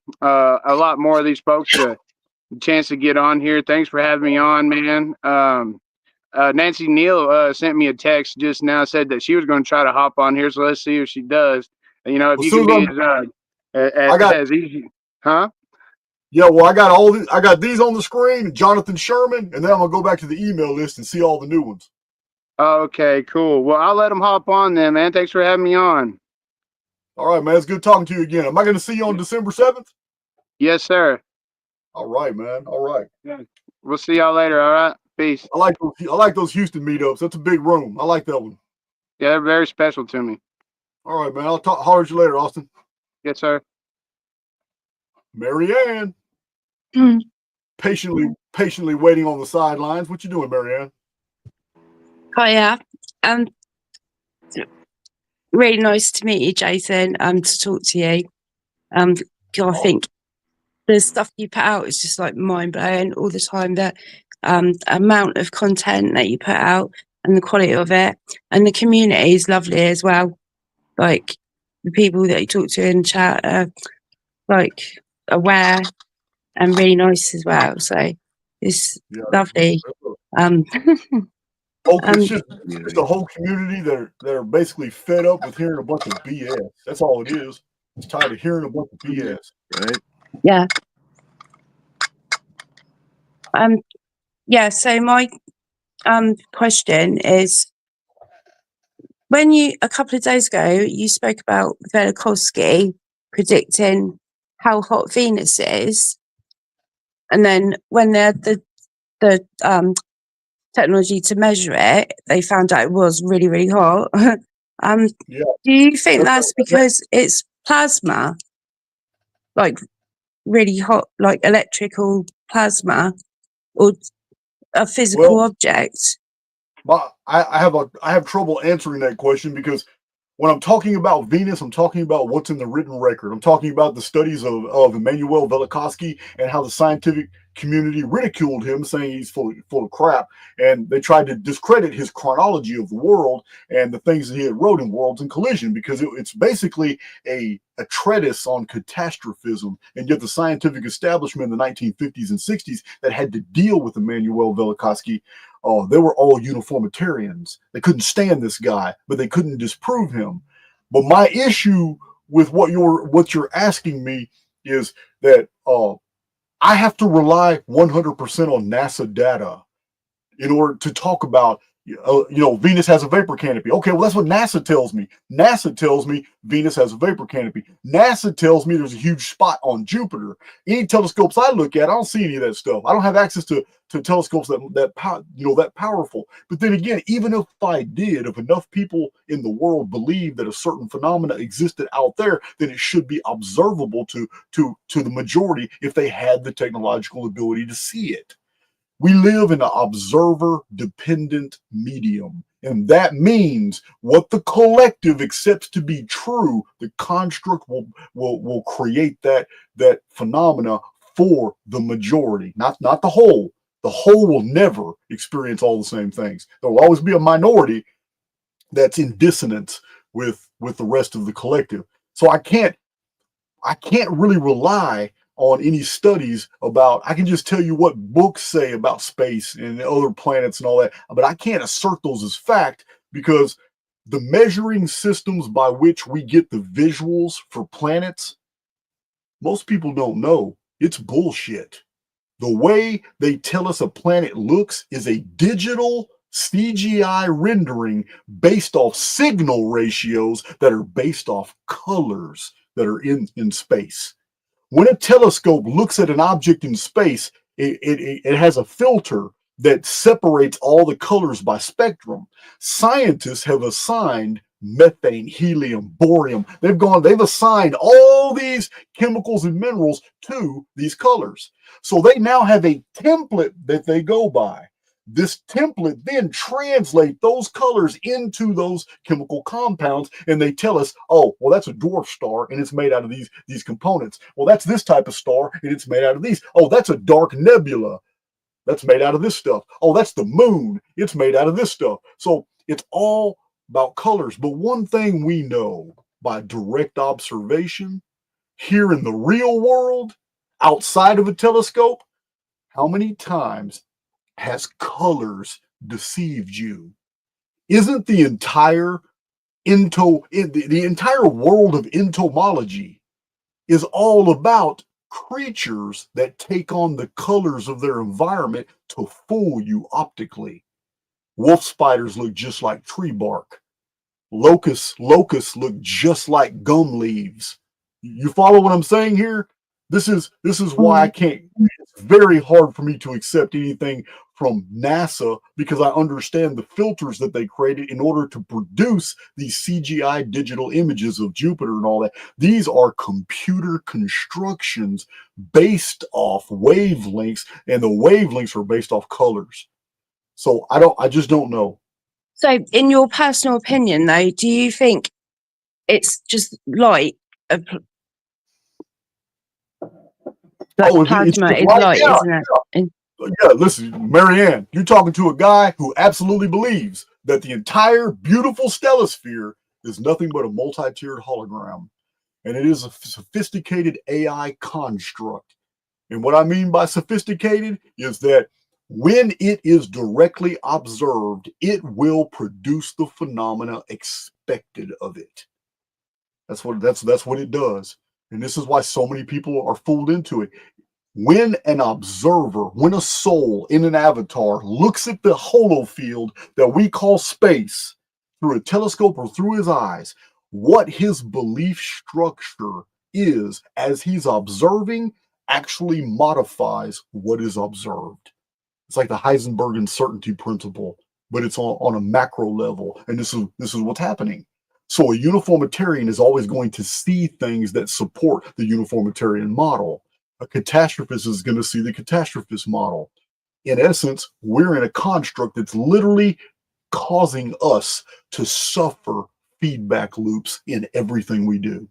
lot more of these folks a chance to get on here. Thanks for having me on, man. Nancy Neal sent me a text just now, said that she was going to try to hop on here. So let's see if she does. And, you know, if As you soon can as be I got, as easy, huh? yeah, well, I got these on the screen, Jonathan Sherman, and then I'm gonna go back to the email list and see all the new ones. Okay, cool. Well, I'll let them hop on then, man. Thanks for having me on. All right, man. It's good talking to you again. Am I gonna see you on December 7th? Yes, sir. All right, man. All right. Yeah. We'll see y'all later. All right. Peace. I like those Houston meetups. That's a big room. I like that one. Yeah, they're very special to me. All right, man. I'll holler at you later, Austin. Yes, sir. Marianne, Mm. patiently waiting on the sidelines. What you doing, Marianne? Hiya. Um, really nice to meet you, Jason. To talk to you. 'Cause I think the stuff you put out is just like mind blowing all the time. The amount of content that you put out and the quality of it, and the community is lovely as well. Like the people that you talk to in chat are like aware and really nice as well. So it's lovely. Um, It's just a whole community that are basically fed up with hearing a bunch of BS. That's all it is. It's tired of hearing a bunch of BS, right? yeah. Yeah. So my question is, when you a couple of days ago you spoke about Velikovsky predicting how hot Venus is, and then when they had the technology to measure it, they found out it was really, really hot. Yeah. Do you think that's because it's plasma, like really hot, like electrical plasma, or a physical object? But I have trouble answering that question because when I'm talking about Venus, I'm talking about what's in the written record. I'm talking about the studies of Immanuel Velikovsky and how the scientific community ridiculed him, saying he's full of crap. And they tried to discredit his chronology of the world and the things that he had wrote in Worlds in Collision, because it's basically a treatise on catastrophism. And yet the scientific establishment in the 1950s and 60s that had to deal with Immanuel Velikovsky, they were all uniformitarians. They couldn't stand this guy, but they couldn't disprove him. But my issue with what you're asking me is that I have to rely 100% on NASA data in order to talk about, Venus has a vapor canopy. Okay, well, that's what NASA tells me. NASA tells me Venus has a vapor canopy. NASA tells me there's a huge spot on Jupiter. Any telescopes I look at, I don't see any of that stuff. I don't have access to telescopes that powerful. But then again, even if I did, if enough people in the world believe that a certain phenomena existed out there, then it should be observable to the majority if they had the technological ability to see it. We live in an observer-dependent medium, and that means what the collective accepts to be true, the construct will create that phenomena for the majority, not the whole. The whole will never experience all the same things. There will always be a minority that's in dissonance with the rest of the collective. So I can't really rely on any studies about. I can just tell you what books say about space and other planets and all that, but I can't assert those as fact, because the measuring systems by which we get the visuals for planets, most people don't know. It's bullshit. The way they tell us a planet looks is a digital CGI rendering based off signal ratios that are based off colors that are in space. When a telescope looks at an object in space, it has a filter that separates all the colors by spectrum. Scientists have assigned methane, helium, borium. They've assigned all these chemicals and minerals to these colors. So they now have a template that they go by. This template then translates those colors into those chemical compounds, and they tell us, oh, well, that's a dwarf star and it's made out of these components. Well, that's this type of star and it's made out of these. Oh, that's a dark nebula. That's made out of this stuff. Oh, that's the moon. It's made out of this stuff. So it's all about colors. But one thing we know by direct observation here in the real world, outside of a telescope, how many times has colors deceived you. Isn't the entire the entire world of entomology is all about creatures that take on the colors of their environment to fool you optically? Wolf spiders look just like tree bark. Locusts look just like gum leaves. You follow what I'm saying here? This is why I can't. It's very hard for me to accept anything from NASA because I understand the filters that they created in order to produce these CGI digital images of Jupiter and all that. These are computer constructions based off wavelengths, and the wavelengths are based off colors. So I just don't know. So, in your personal opinion, though, do you think it's just light? Plasma is light, yeah, isn't it? Yeah, listen, Marianne, you're talking to a guy who absolutely believes that the entire beautiful stellosphere is nothing but a multi-tiered hologram. And it is a sophisticated AI construct. And what I mean by sophisticated is that when it is directly observed, it will produce the phenomena expected of it. That's what it does. And this is why so many people are fooled into it. When an observer, when a soul in an avatar looks at the holofield that we call space through a telescope or through his eyes, what his belief structure is as he's observing actually modifies what is observed. It's like the Heisenberg uncertainty principle, but it's on a macro level. And this is what's happening. So a uniformitarian is always going to see things that support the uniformitarian model. A catastrophist is going to see the catastrophist model. In essence, we're in a construct that's literally causing us to suffer feedback loops in everything we do.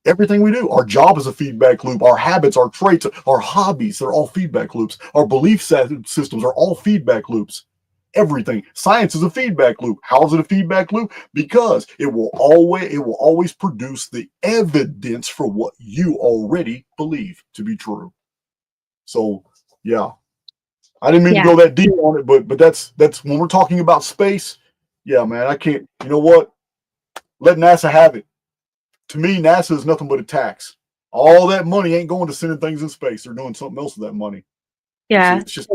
Everything we do. Our job is a feedback loop. Our habits, our traits, our hobbies, they're all feedback loops. Our belief systems are all feedback loops. Everything. Science is a feedback loop. How is it a feedback loop? Because it will always produce the evidence for what you already believe to be true. So, yeah. I didn't mean to go that deep on it, but that's when we're talking about space. Yeah, man, I can't. You know what? Let NASA have it. To me, NASA is nothing but a tax. All that money ain't going to sending things in space. They're doing something else with that money. Yeah. It's just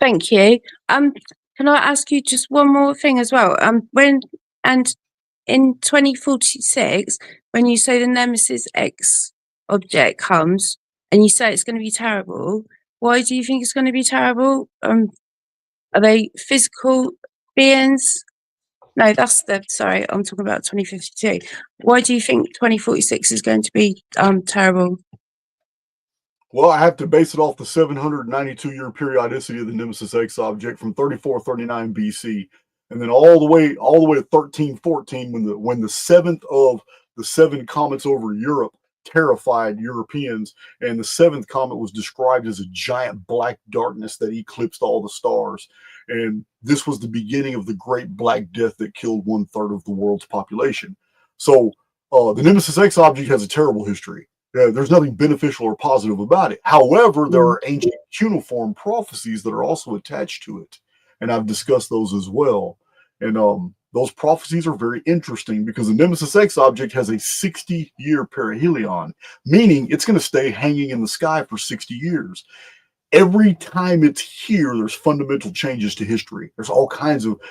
Thank you. Can I ask you just one more thing as well? In 2046, when you say the Nemesis X object comes and you say it's going to be terrible, why do you think it's going to be terrible? Are they physical beings? No, sorry, I'm talking about 2052. Why do you think 2046 is going to be terrible? Well, I have to base it off the 792-year periodicity of the Nemesis X object from 3439 BC, and then all the way to 1314 when the seventh of the seven comets over Europe terrified Europeans, and the seventh comet was described as a giant black darkness that eclipsed all the stars. And this was the beginning of the Great Black Death that killed 1/3 of the world's population. So the Nemesis X object has a terrible history. There's nothing beneficial or positive about it. However, there are ancient cuneiform prophecies that are also attached to it. And I've discussed those as well. And those prophecies are very interesting because the Nemesis X object has a 60-year perihelion, meaning it's going to stay hanging in the sky for 60 years. Every time it's here, there's fundamental changes to history. There's all kinds of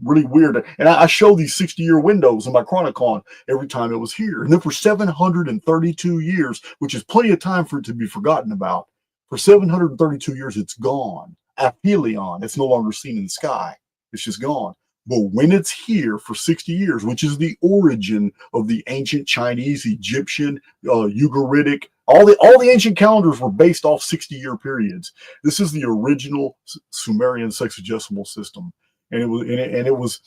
really weird. And I show these 60-year windows in my Chronicon every time it was here. And then for 732 years, which is plenty of time for it to be forgotten about, for 732 years, it's gone. Aphelion, it's no longer seen in the sky. It's just gone. But when it's here for 60 years, which is the origin of the ancient Chinese, Egyptian, Ugaritic, all the ancient calendars were based off 60-year periods. This is the original Sumerian sexagesimal system, and it was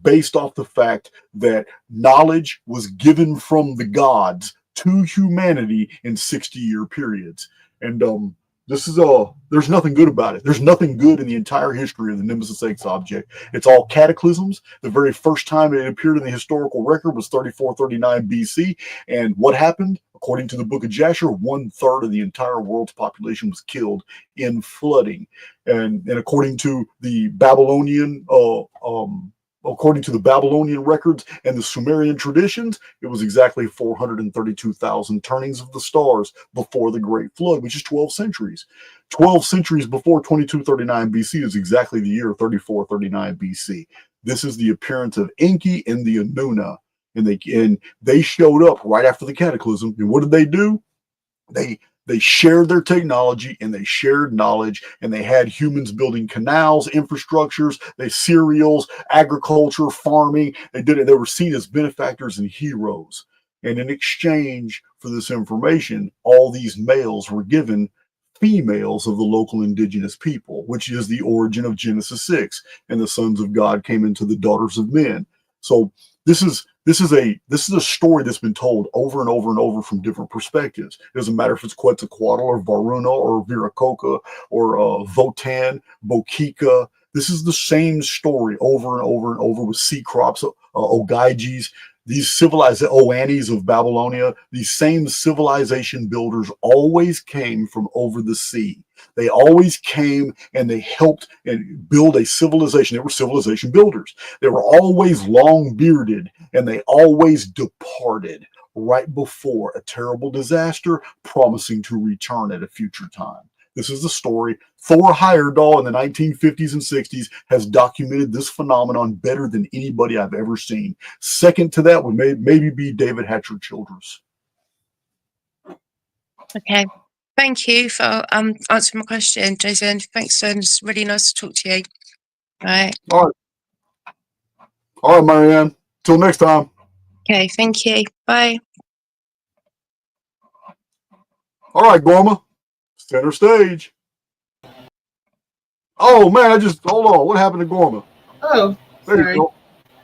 based off the fact that knowledge was given from the gods to humanity in 60-year periods. And there's nothing good about it. There's nothing good in the entire history of the Nemesis X object. It's all cataclysms. The very first time it appeared in the historical record was 3439 BC. And what happened? According to the Book of Jasher, 1/3 of the entire world's population was killed in flooding. And according to the Babylonian records and the Sumerian traditions, it was exactly 432,000 turnings of the stars before the Great Flood, which is 12 centuries. 12 centuries before 2239 BC is exactly the year 3439 BC. This is the appearance of Enki and the Anuna. And they showed up right after the cataclysm. And what did they do? They shared their technology and they shared knowledge, and they had humans building canals, infrastructures, cereals, agriculture, farming. They did it. They were seen as benefactors and heroes. And in exchange for this information, all these males were given females of the local indigenous people, which is the origin of Genesis 6. And the sons of God came into the daughters of men. So this is a story that's been told over and over and over from different perspectives. It doesn't matter if it's Quetzalcoatl or Varuna or Viracocha or Votan, Bokika. This is the same story over and over and over with sea crops, Ogyges, these civilized Oannes of Babylonia. These same civilization builders always came from over the sea. They always came and they helped and build a civilization. They were civilization builders. They were always long bearded, and they always departed right before a terrible disaster, promising to return at a future time. This is the story. Thor Heyerdahl in the 1950s and 60s has documented this phenomenon better than anybody I've ever seen. Second to that would maybe be David Hatcher Childress. Okay. Thank you for answering my question, Jason. Thanks, son. It's really nice to talk to you. Right. All right, Marianne. Till next time. Okay, thank you. Bye. All right, Gorma. Center stage. Oh man, hold on. What happened to Gorma? Oh, There sorry. you go.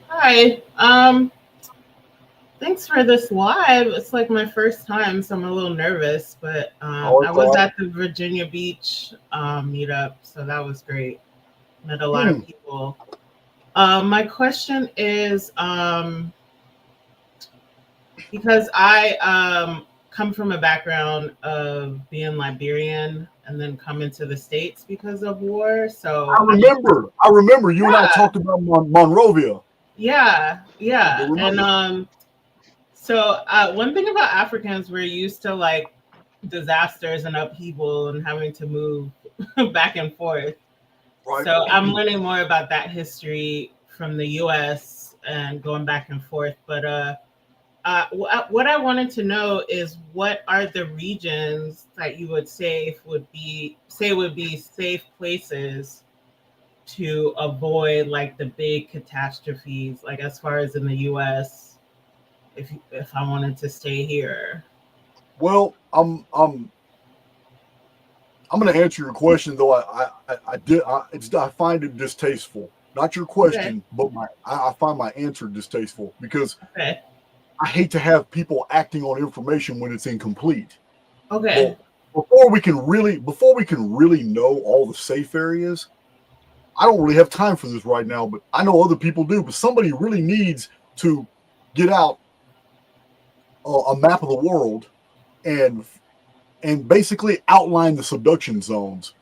Hi. Thanks for this live. It's like my first time, so I'm a little nervous, but I was at the Virginia Beach meetup, so that was great. Met a lot of people. My question is, because I come from a background of being Liberian and then come into the States because of war. So I remember you and I talked about Monrovia. Yeah. And so one thing about Africans, we're used to like disasters and upheaval and having to move back and forth. Right. So I'm learning more about that history from the US and going back and forth. But what I wanted to know is, what are the regions that you would say would be safe places to avoid like the big catastrophes, like as far as in the US, if I wanted to stay here? Well, I'm going to answer your question, though. I find it distasteful. Not your question, but I find my answer distasteful, because I hate to have people acting on information when it's incomplete. Okay. Well, before we can really know all the safe areas, I don't really have time for this right now, but I know other people do. But somebody really needs to get out a map of the world and basically outline the subduction zones,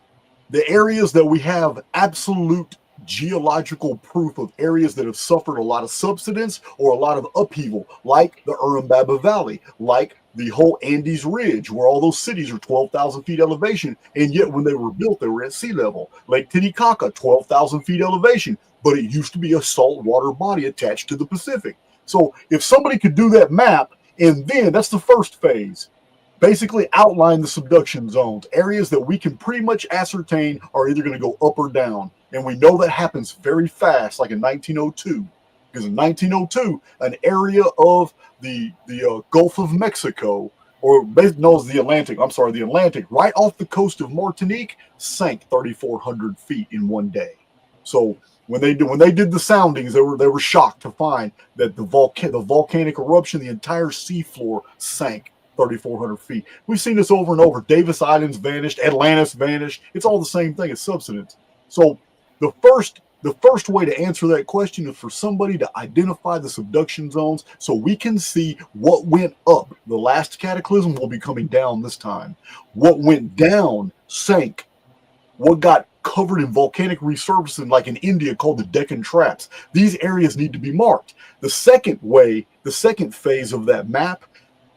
the areas that we have absolute geological proof of, areas that have suffered a lot of subsidence or a lot of upheaval, like the Urubamba Valley, like the whole Andes Ridge, where all those cities are 12,000 feet elevation, and yet when they were built, they were at sea level. Lake Titicaca, 12,000 feet elevation, but it used to be a saltwater body attached to the Pacific. So if somebody could do that map, and then that's the first phase, basically outline the subduction zones, areas that we can pretty much ascertain are either going to go up or down. And we know that happens very fast, like in 1902. Because in 1902, an area of the Gulf of Mexico, or known as the Atlantic, right off the coast of Martinique, sank 3,400 feet in one day. So when they did the soundings, they were shocked to find that the volcanic eruption, the entire seafloor sank 3,400 feet. We've seen this over and over. Davis Islands vanished, Atlantis vanished. It's all the same thing. It's subsidence. So the first The first way to answer that question is for somebody to identify the subduction zones so we can see what went up. The last cataclysm will be coming down this time. What went down sank. What got covered in volcanic resurfacing, like in India, called the Deccan Traps. These areas need to be marked. The second phase of that map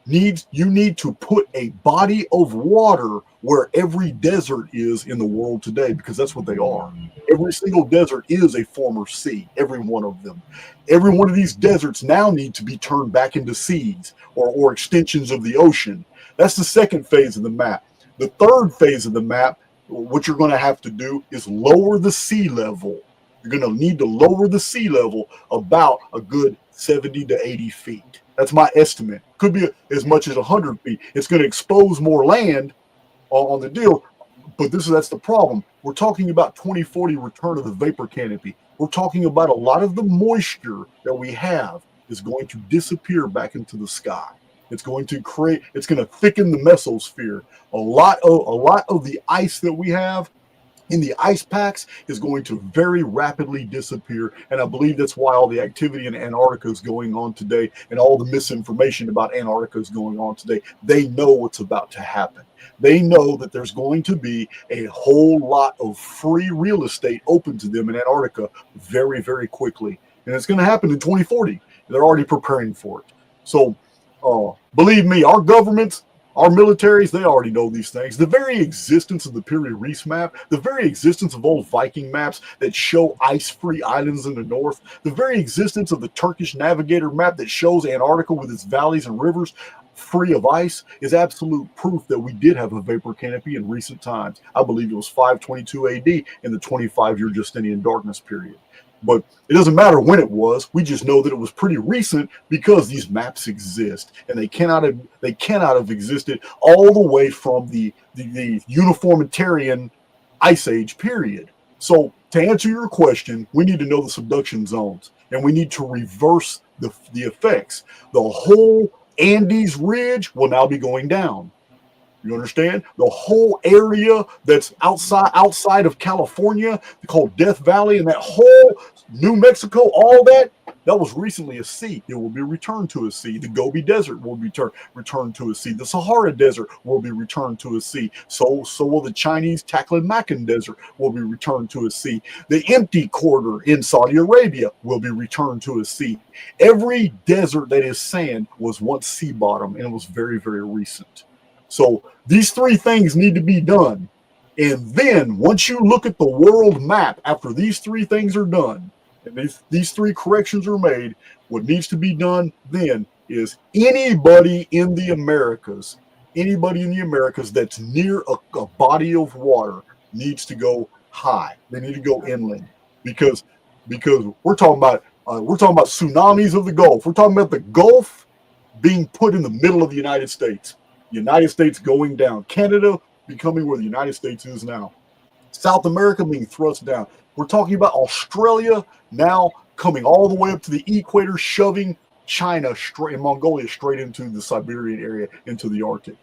you need to put a body of water where every desert is in the world today, because that's what they are. Every single desert is a former sea, every one of them. Every one of these deserts now need to be turned back into seas or extensions of the ocean. That's the second phase of the map. The third phase of the map, what you're going to have to do is lower the sea level. You're going to need to lower the sea level about a good 70 to 80 feet. That's my estimate. Could be as much as 100 feet. It's going to expose more land on the deal, but that's the problem. We're talking about 2040 return of the vapor canopy. We're talking about a lot of the moisture that we have is going to disappear back into the sky. It's going to thicken the mesosphere. A lot of the ice that we have in the ice packs is going to very rapidly disappear. And I believe that's why all the activity in Antarctica is going on today and all the misinformation about Antarctica is going on today. They know what's about to happen. They know that there's going to be a whole lot of free real estate open to them in Antarctica very, very quickly. And it's going to happen in 2040. They're already preparing for it. So believe me, our governments, our militaries, they already know these things. The very existence of the Piri Reis map, the very existence of old Viking maps that show ice-free islands in the north, the very existence of the Turkish navigator map that shows Antarctica with its valleys and rivers free of ice is absolute proof that we did have a vapor canopy in recent times. I believe it was 522 AD in the 25-year Justinian darkness period. But it doesn't matter when it was. We just know that it was pretty recent because these maps exist, and they cannot have existed all the way from the uniformitarian Ice Age period. So to answer your question, we need to know the subduction zones, and we need to reverse the effects. The whole Andes Ridge will now be going down. You understand? The whole area that's outside of California, called Death Valley, and that whole New Mexico, all that was recently a sea. It will be returned to a sea. The Gobi Desert will be returned to a sea. The Sahara Desert will be returned to a sea. So will the Chinese Taklamakan Desert will be returned to a sea. The empty quarter in Saudi Arabia will be returned to a sea. Every desert that is sand was once sea bottom, and it was very, very recent. So these three things need to be done. And then once you look at the world map, after these three things are done, and these three corrections are made, what needs to be done then is anybody in the Americas that's near a body of water needs to go high. They need to go inland because we're talking about tsunamis of the Gulf. We're talking about the Gulf being put in the middle of the United States. United States going down. Canada becoming where the United States is now. South America being thrust down. We're talking about Australia now coming all the way up to the equator, shoving China and Mongolia straight into the Siberian area, into the Arctic.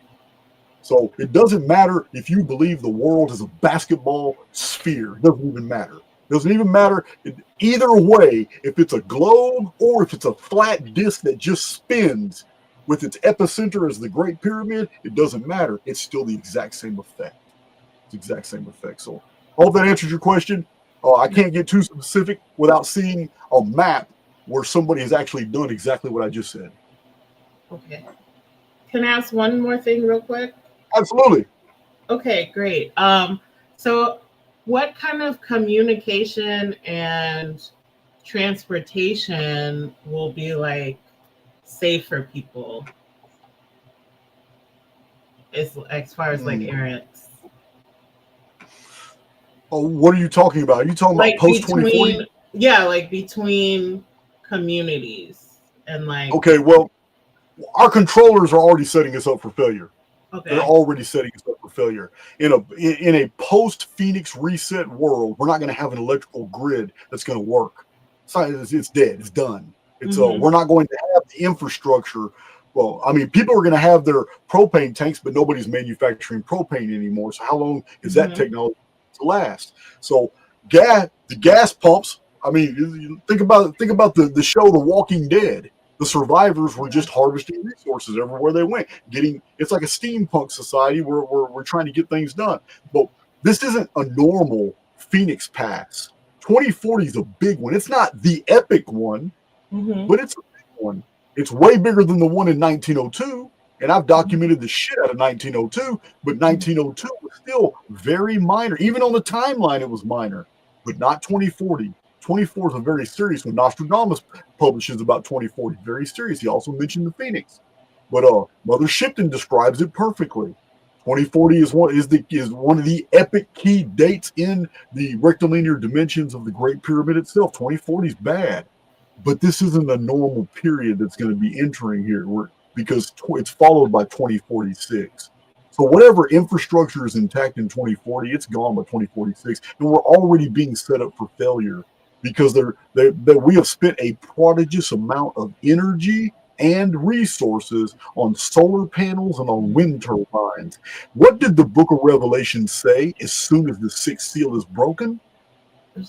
So it doesn't matter if you believe the world is a basketball sphere. It doesn't even matter. It doesn't even matter either way, if it's a globe or if it's a flat disc that just spins with its epicenter as the Great Pyramid. It doesn't matter. It's still the exact same effect. It's the exact same effect. So I hope that answers your question. I can't get too specific without seeing a map where somebody has actually done exactly what I just said. Okay. Can I ask one more thing real quick? Absolutely. Okay, great. So what kind of communication and transportation will be like safe for people as far as like errands? Oh, what are you talking about? Are you talking like about post 2040? Yeah, like between communities and like. Okay, well, our controllers are already setting us up for failure. Okay. They're already setting us up for failure. In a post-Phoenix reset world, we're not going to have an electrical grid that's going to work. It's dead. It's done. It's we're not going to have the infrastructure. Well, I mean, people are going to have their propane tanks, but nobody's manufacturing propane anymore. So how long is that technology to last? So the gas pumps. I mean, think about the show The Walking Dead. The survivors were just harvesting resources everywhere they went. It's like a steampunk society where we're trying to get things done. But this isn't a normal Phoenix Pass. 2040 is a big one. It's not the epic one, but it's a big one. It's way bigger than the one in 1902. And I've documented the shit out of 1902, but 1902 was still very minor. Even on the timeline, it was minor, but not 2040. 24 is a very serious one. Nostradamus publishes about 2040. Very serious. He also mentioned the Phoenix. But Mother Shipton describes it perfectly. 2040 is one of the epic key dates in the rectilinear dimensions of the Great Pyramid itself. 2040 is bad. But this isn't a normal period that's going to be entering here because it's followed by 2046. So whatever infrastructure is intact in 2040, it's gone by 2046. And we're already being set up for failure because we have spent a prodigious amount of energy and resources on solar panels and on wind turbines. What did the Book of Revelation say as soon as the sixth seal is broken?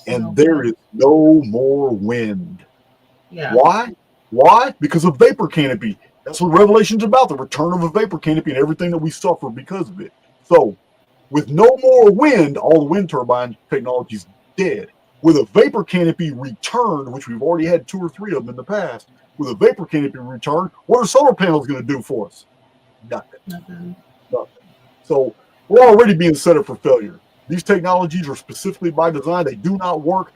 And there is no more wind. Yeah. Why? Because of vapor canopy. That's what Revelation's about, the return of a vapor canopy and everything that we suffer because of it. So with no more wind, all the wind turbine technology is dead. With a vapor canopy returned, which we've already had 2 or 3 of them in the past, with a vapor canopy returned, what are solar panels going to do for us? Nothing. So we're already being set up for failure. These technologies are specifically by design. They do not work.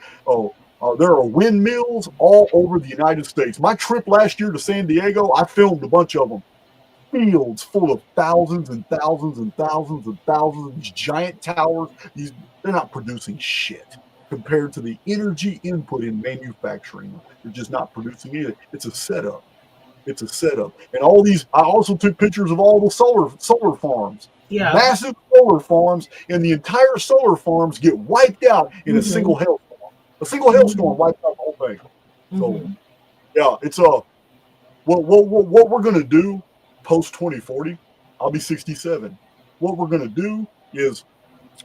There are windmills all over the United States. My trip last year to San Diego, I filmed a bunch of them. Fields full of thousands and thousands and thousands and thousands of these giant towers. They're not producing shit compared to the energy input in manufacturing. They're just not producing it. It's a setup. And all these, I also took pictures of all the solar farms. Yeah. Massive solar farms, and the entire solar farms get wiped out in a single hailstorm. A single hailstorm wipes out the whole thing. So, yeah, it's what we're gonna do post 2040. I'll be 67. What we're gonna do is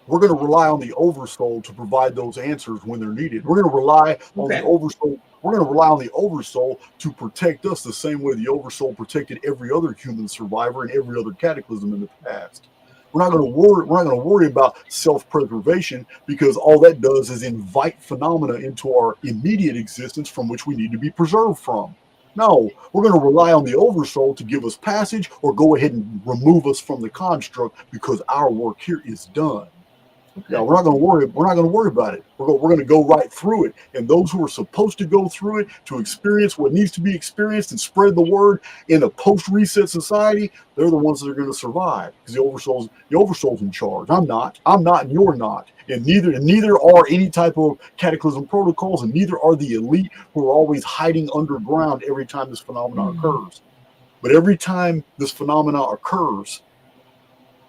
we're gonna rely on the oversoul to provide those answers when they're needed. We're gonna rely on the oversoul. We're going to rely on the oversoul to protect us the same way the oversoul protected every other human survivor and every other cataclysm in the past. We're not going to worry about self-preservation because all that does is invite phenomena into our immediate existence from which we need to be preserved from. No, we're going to rely on the oversoul to give us passage or go ahead and remove us from the construct because our work here is done. Yeah, we're not going to worry. We're not going to worry about it. We're going to go right through it. And those who are supposed to go through it to experience what needs to be experienced and spread the word in a post-reset society, they're the ones that are going to survive because the oversoul's in charge. I'm not, and you're not. And neither are any type of cataclysm protocols, and neither are the elite who are always hiding underground every time this phenomenon occurs. But every time this phenomenon occurs,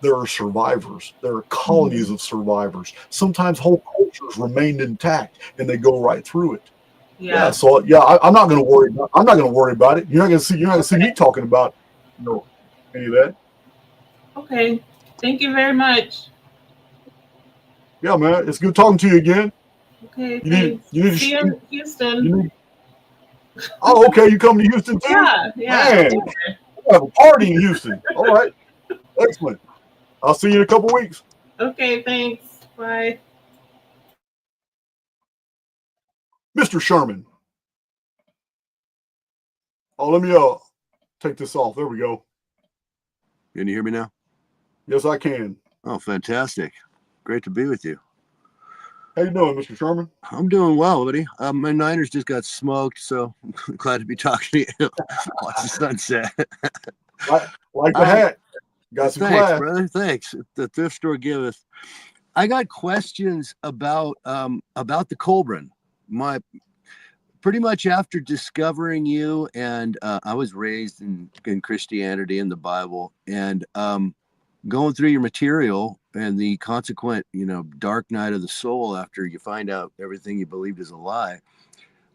there are survivors. There are colonies of survivors. Sometimes whole cultures remained intact, and they go right through it. Yeah. So I'm not going to worry. I'm not going to worry about it. You're not going to see me talking about any of that. Okay. Thank you very much. Yeah, man. It's good talking to you again. Okay. You need see you in Houston. Oh, okay. You come to Houston too? Yeah. Man, we have a party in Houston. All right. Excellent. I'll see you in a couple weeks. Okay, thanks. Bye. Mr. Sherman. Oh, let me take this off. There we go. Can you hear me now? Yes, I can. Oh, fantastic. Great to be with you. How you doing, Mr. Sherman? I'm doing well, buddy. My Niners just got smoked, so I'm glad to be talking to you. Watch the sunset. like the hat. Got some thanks, class. brother. Thanks. The thrift store giveth. I got questions about the Colburn. Pretty much after discovering you, and I was raised in Christianity and the Bible, and going through your material and the consequent, dark night of the soul after you find out everything you believed is a lie.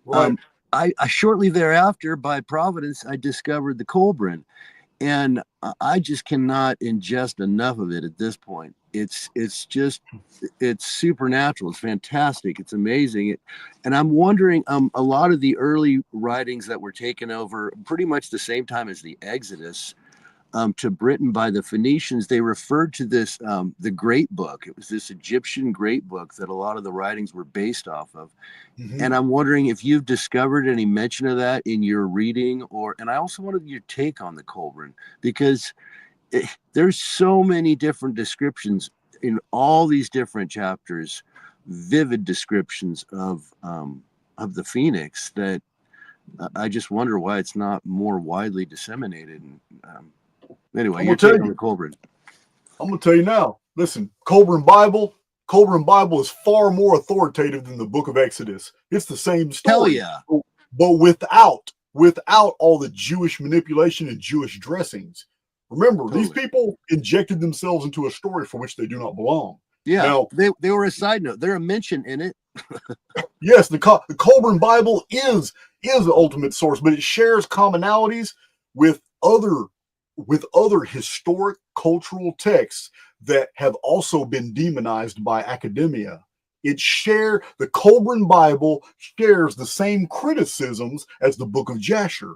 Right. I shortly thereafter, by providence, I discovered the Colburn. and I just cannot ingest enough of it at this point. It's supernatural. It's fantastic. It's amazing. And I'm wondering, a lot of the early writings that were taken over pretty much the same time as the Exodus to Britain by the Phoenicians, they referred to this the Great Book. It was this Egyptian Great Book that a lot of the writings were based off of. Mhm. And I'm wondering if you've discovered any mention of that in your reading, and I also wanted your take on the Colburn, because there's so many different descriptions in all these different chapters, vivid descriptions of the Phoenix, that I just wonder why it's not more widely disseminated. And, anyway, I'm your gonna tell take on you. the Colburn. I'm gonna tell you now. Listen, Colburn Bible is far more authoritative than the Book of Exodus. It's the same Hell story, yeah. but without all the Jewish manipulation and Jewish dressings. Remember, these Totally. people injected themselves into a story for which they do not belong. Yeah, Now, they were a side note. They're a mention in it. yes, the Colburn Bible is the ultimate source, but it shares commonalities with other historic cultural texts that have also been demonized by academia. The Colburn Bible shares the same criticisms as the Book of Jasher,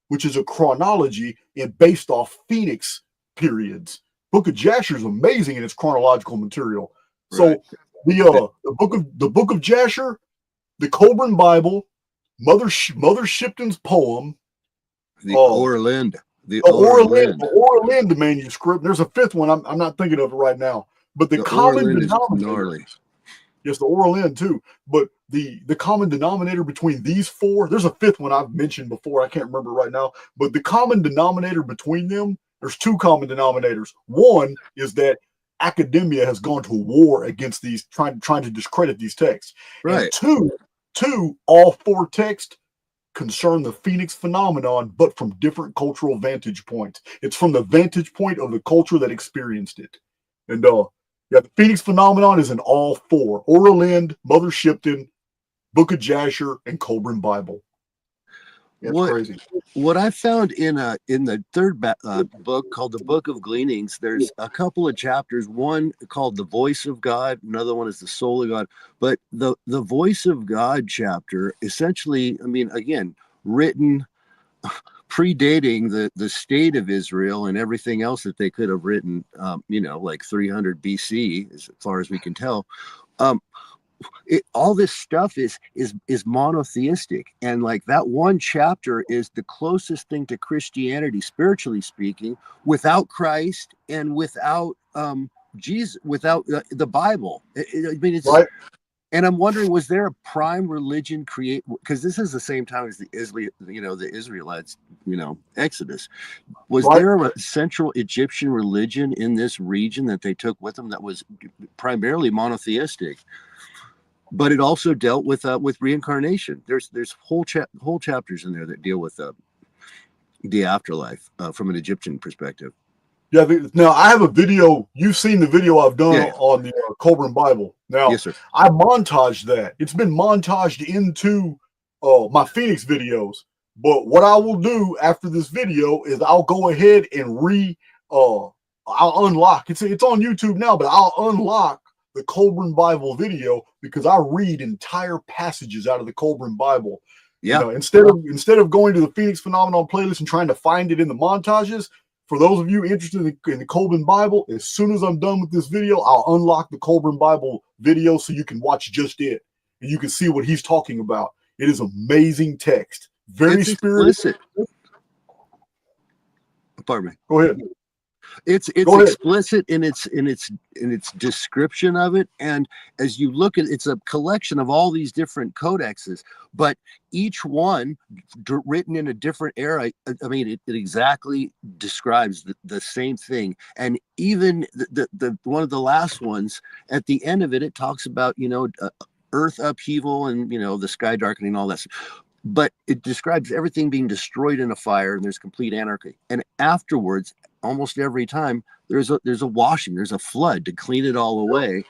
which is a chronology and based off Phoenix periods. Book of Jasher is amazing in its chronological material. So Right. the book of Jasher, the Colburn Bible, Mother Shipton's poem, The Orlind. The the Orlind. Orlind manuscript. There's a fifth one. I'm not thinking of it right now. But the The common Orlind is denominator, gnarly. yes, the Orlind too. But the common denominator between these four, there's a fifth one I've mentioned before. I can't remember right now. But the common denominator between them, there's two common denominators. One is that academia has gone to war against these, trying to discredit these texts. And Right. two, all four texts concern the Phoenix phenomenon, but from different cultural vantage points. It's from the vantage point of the culture that experienced it. And yeah, the Phoenix phenomenon is in all four: Orlind, Mother Shipton, Book of Jasher, and Colburn Bible. Yeah, it's crazy. What I found in the third book, called the Book of Gleanings, there's a couple of chapters. One called the Voice of God. Another one is the Soul of God. But the Voice of God chapter, essentially, I mean, again, written predating the state of Israel and everything else that they could have written, like 300 BC, as far as we can tell. All this stuff is monotheistic, and like that one chapter is the closest thing to Christianity, spiritually speaking, without Christ and without Jesus, without the Bible. I mean, it's right. And I'm wondering, was there a prime religion create? Because this is the same time as the Israelites, Exodus. Was Right. there a central Egyptian religion in this region that they took with them that was primarily monotheistic? But it also dealt with reincarnation. There's whole chapters in there that deal with the afterlife from an Egyptian perspective. Yeah. Now I have a video. You've seen the video I've done Yeah. on the Colburn Bible. Now Yes, sir. I montaged that. It's been montaged into my Phoenix videos. But what I will do after this video is I'll go ahead and I'll unlock. It's on YouTube now, but I'll unlock the Colburn Bible video because I read entire passages out of the Colburn Bible. Yeah. Instead of going to the Phoenix Phenomenon playlist and trying to find it in the montages, for those of you interested in the Colburn Bible, as soon as I'm done with this video, I'll unlock the Colburn Bible video so you can watch just it and you can see what he's talking about. It is amazing text, very spiritual. Explicit. Pardon me. Go ahead. It's explicit in its description of it, and as you look at it's a collection of all these different codexes, but each one written in a different era. I mean, it exactly describes the same thing, and even the one of the last ones at the end of it, it talks about earth upheaval and the sky darkening and all that. But it describes everything being destroyed in a fire, and there's complete anarchy. And afterwards, almost every time, there's a washing, there's a flood to clean it all away.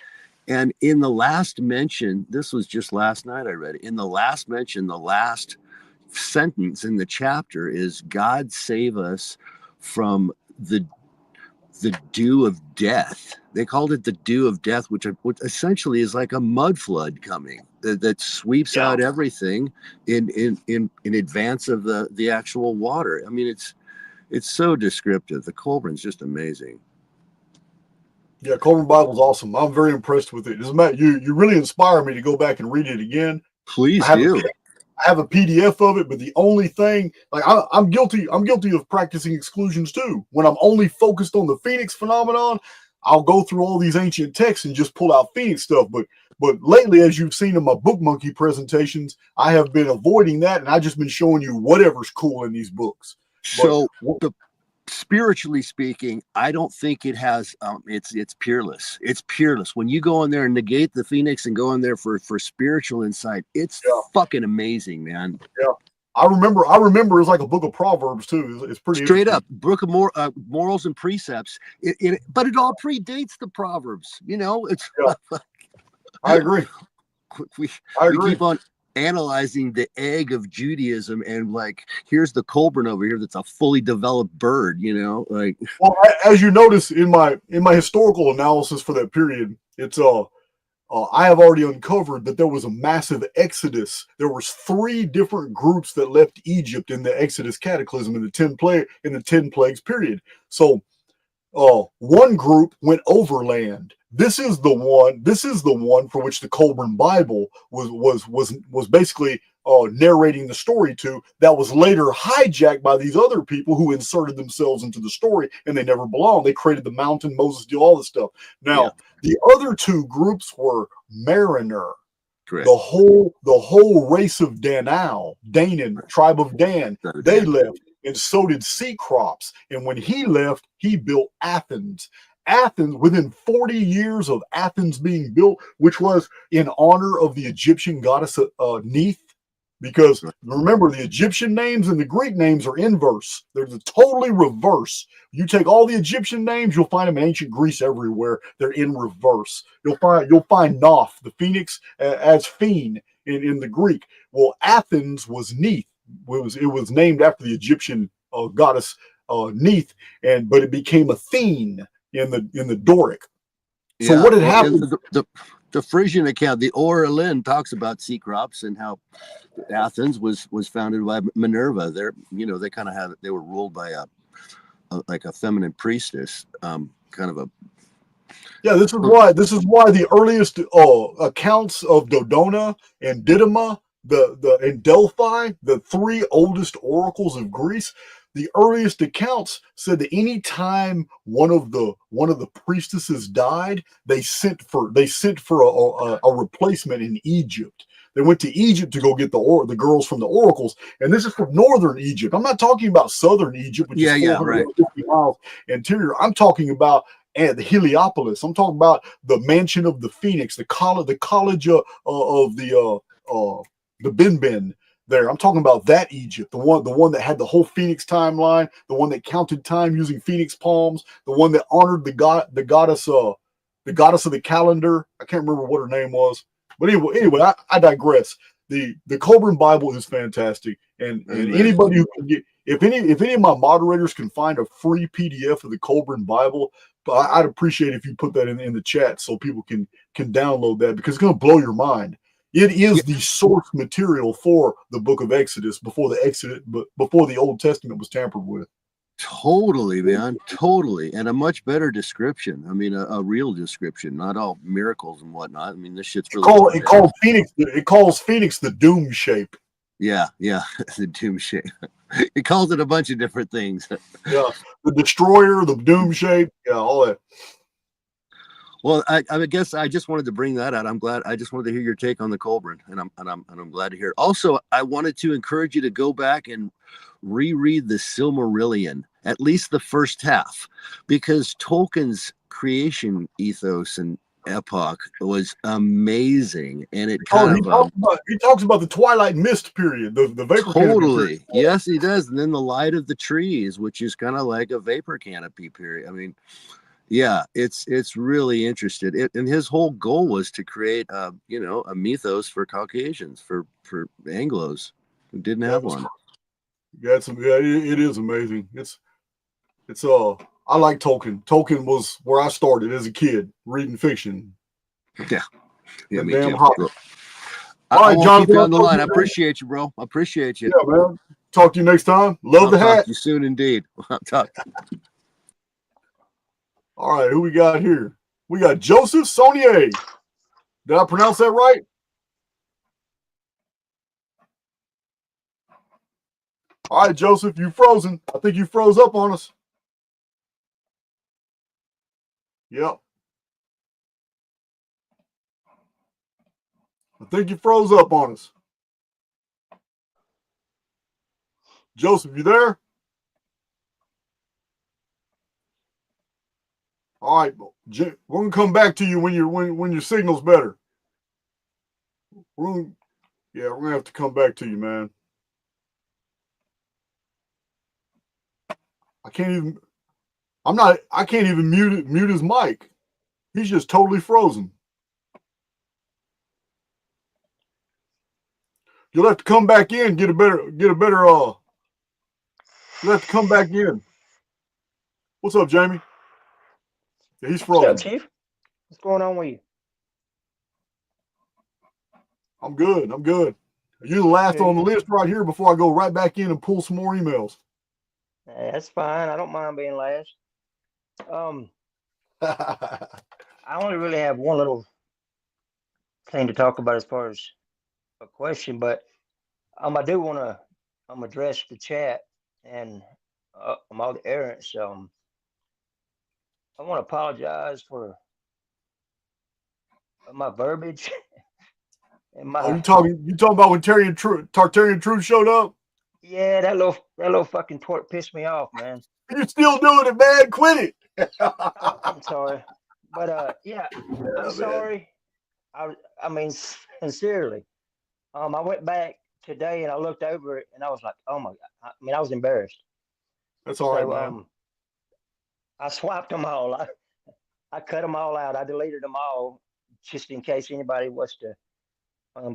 And in the last mention, this was just last night I read it. In the last mention, the last sentence in the chapter is, "God save us from the dew of death. They called it the dew of death, which essentially is like a mud flood coming that sweeps out everything in advance of the actual water. I mean, it's so descriptive. The Colburn's just amazing. Yeah, Coleman Bible's awesome. I'm very impressed with it. As a matter, you really inspire me to go back and read it again. Please I do. have a PDF of it, but the only thing, like I'm guilty of practicing exclusions too. When I'm only focused on the Phoenix phenomenon, I'll go through all these ancient texts and just pull out Phoenix stuff. But lately, as you've seen in my Book Monkey presentations, I have been avoiding that, and I've just been showing you whatever's cool in these books. So spiritually speaking, I don't think it has it's peerless. It's peerless. When you go in there and negate the Phoenix and go in there for spiritual insight, it's fucking amazing, man. Yeah. I remember it's like a book of Proverbs too. It's pretty straight up book of morals and precepts. But it all predates the Proverbs. You know, it's I agree. We keep on analyzing the egg of Judaism, and like, here's the Colburn over here that's a fully developed bird, you know, like. Well, as you notice in my historical analysis for that period, it's I have already uncovered that there was a massive exodus. There was 3 different groups that left Egypt in the Exodus cataclysm in the 10 plagues period. So one group went overland. This is the one for which the Colburn Bible was basically narrating the story to, that was later hijacked by these other people who inserted themselves into the story, and they never belonged. They created the mountain, Moses did all this stuff. Now, the other 2 groups were Mariner. Correct. The whole race of Danan, tribe of Dan, they left, and so did Cecrops. And when he left, he built Athens. Athens, within 40 years of Athens being built, which was in honor of the Egyptian goddess Neith, because remember, the Egyptian names and the Greek names are inverse. They're totally reverse. You take all the Egyptian names, you'll find them in ancient Greece everywhere. They're in reverse. You'll find Noph, the phoenix, as Phene in the Greek. Well, Athens was Neith. It was named after the Egyptian goddess Neith, but it became Athene in the Doric. So what had happened? The Frisian account, the Oralin, talks about Cecrops and how Athens was founded by Minerva. They kind of they were ruled by a feminine priestess, kind of a. Yeah, this is why the earliest accounts of Dodona and Didyma, and Delphi, the 3 oldest oracles of Greece, the earliest accounts said that any time one of the priestesses died, they sent for a replacement in Egypt. They went to Egypt to go get the girls from the oracles, and this is from northern Egypt. I'm not talking about southern Egypt, which is 450 miles interior. I'm talking about the Heliopolis. I'm talking about the mansion of the Phoenix, the college of the Bin there. I'm talking about that Egypt, the one that had the whole Phoenix timeline, the one that counted time using Phoenix palms, the one that honored the goddess of the calendar. I can't remember what her name was, but anyway, I digress. The Colburn Bible is fantastic, and anybody who can get, if any of my moderators can find a free PDF of the Colburn Bible, I'd appreciate if you put that in the chat so people can download that, because it's going to blow your mind. It is the source material for the book of Exodus before the Old Testament was tampered with. Totally, man. Totally. And a much better description. I mean, a real description, not all miracles and whatnot. I mean, this shit's really It calls Phoenix the doom shape. Yeah. The doom shape. It calls it a bunch of different things. Yeah. The destroyer, the doom shape, all that. Well, I guess I just wanted to bring that out. I'm glad. I just wanted to hear your take on the Colburn, and I'm glad to hear it. Also, I wanted to encourage you to go back and reread the Silmarillion, at least the first half, because Tolkien's creation ethos and epoch was amazing, and it he talks about the Twilight Mist period, the vapor totally canopy period. Yes, he does. And then the light of the trees, which is kind of like a vapor canopy period. I mean, yeah, it's really interested. And his whole goal was to create a mythos for Caucasians, for Anglos who didn't have one. Yeah, it is amazing. It's I like Tolkien. Tolkien was where I started as a kid reading fiction. Yeah, The me damn too. Hobbit. Bro. All I right, won't Jonathan, keep you I'll on the talk to line. I you, man. appreciate you, bro. I appreciate you. Yeah, man. Talk to you next time. Love I'll the talk hat. to you soon, indeed. I'll talk. All right, who we got here? We got Joseph Saunier. Did I pronounce that right? All right, Joseph, you frozen. I think you froze up on us. Yep. I think you froze up on us. Joseph, you there? All right, we're gonna come back to you when your signal's better. We're gonna have to come back to you, man. I can't even mute his mic. He's just totally frozen. You'll have to come back in, get a better you'll have to come back in. What's up, Jamie? Yeah, he's What's up, frozen. Chief? What's going on with you? I'm good. You're the last on the list right here before I go right back in and pull some more emails. That's fine. I don't mind being last. I only really have one little thing to talk about as far as a question, but I do want to address the chat and all the errants. I want to apologize for my verbiage and Oh, my you talking about when Tartarian Truth showed up? yeah, that little fucking twerp pissed me off, man. You're still doing it, man. Quit it. I'm sorry, but yeah, I'm man. sorry. I mean sincerely. I went back today and I looked over it and I was like, oh my God. I mean, I was embarrassed. That's all right, So man. I swiped them all. I cut them all out. I deleted them all just in case anybody was to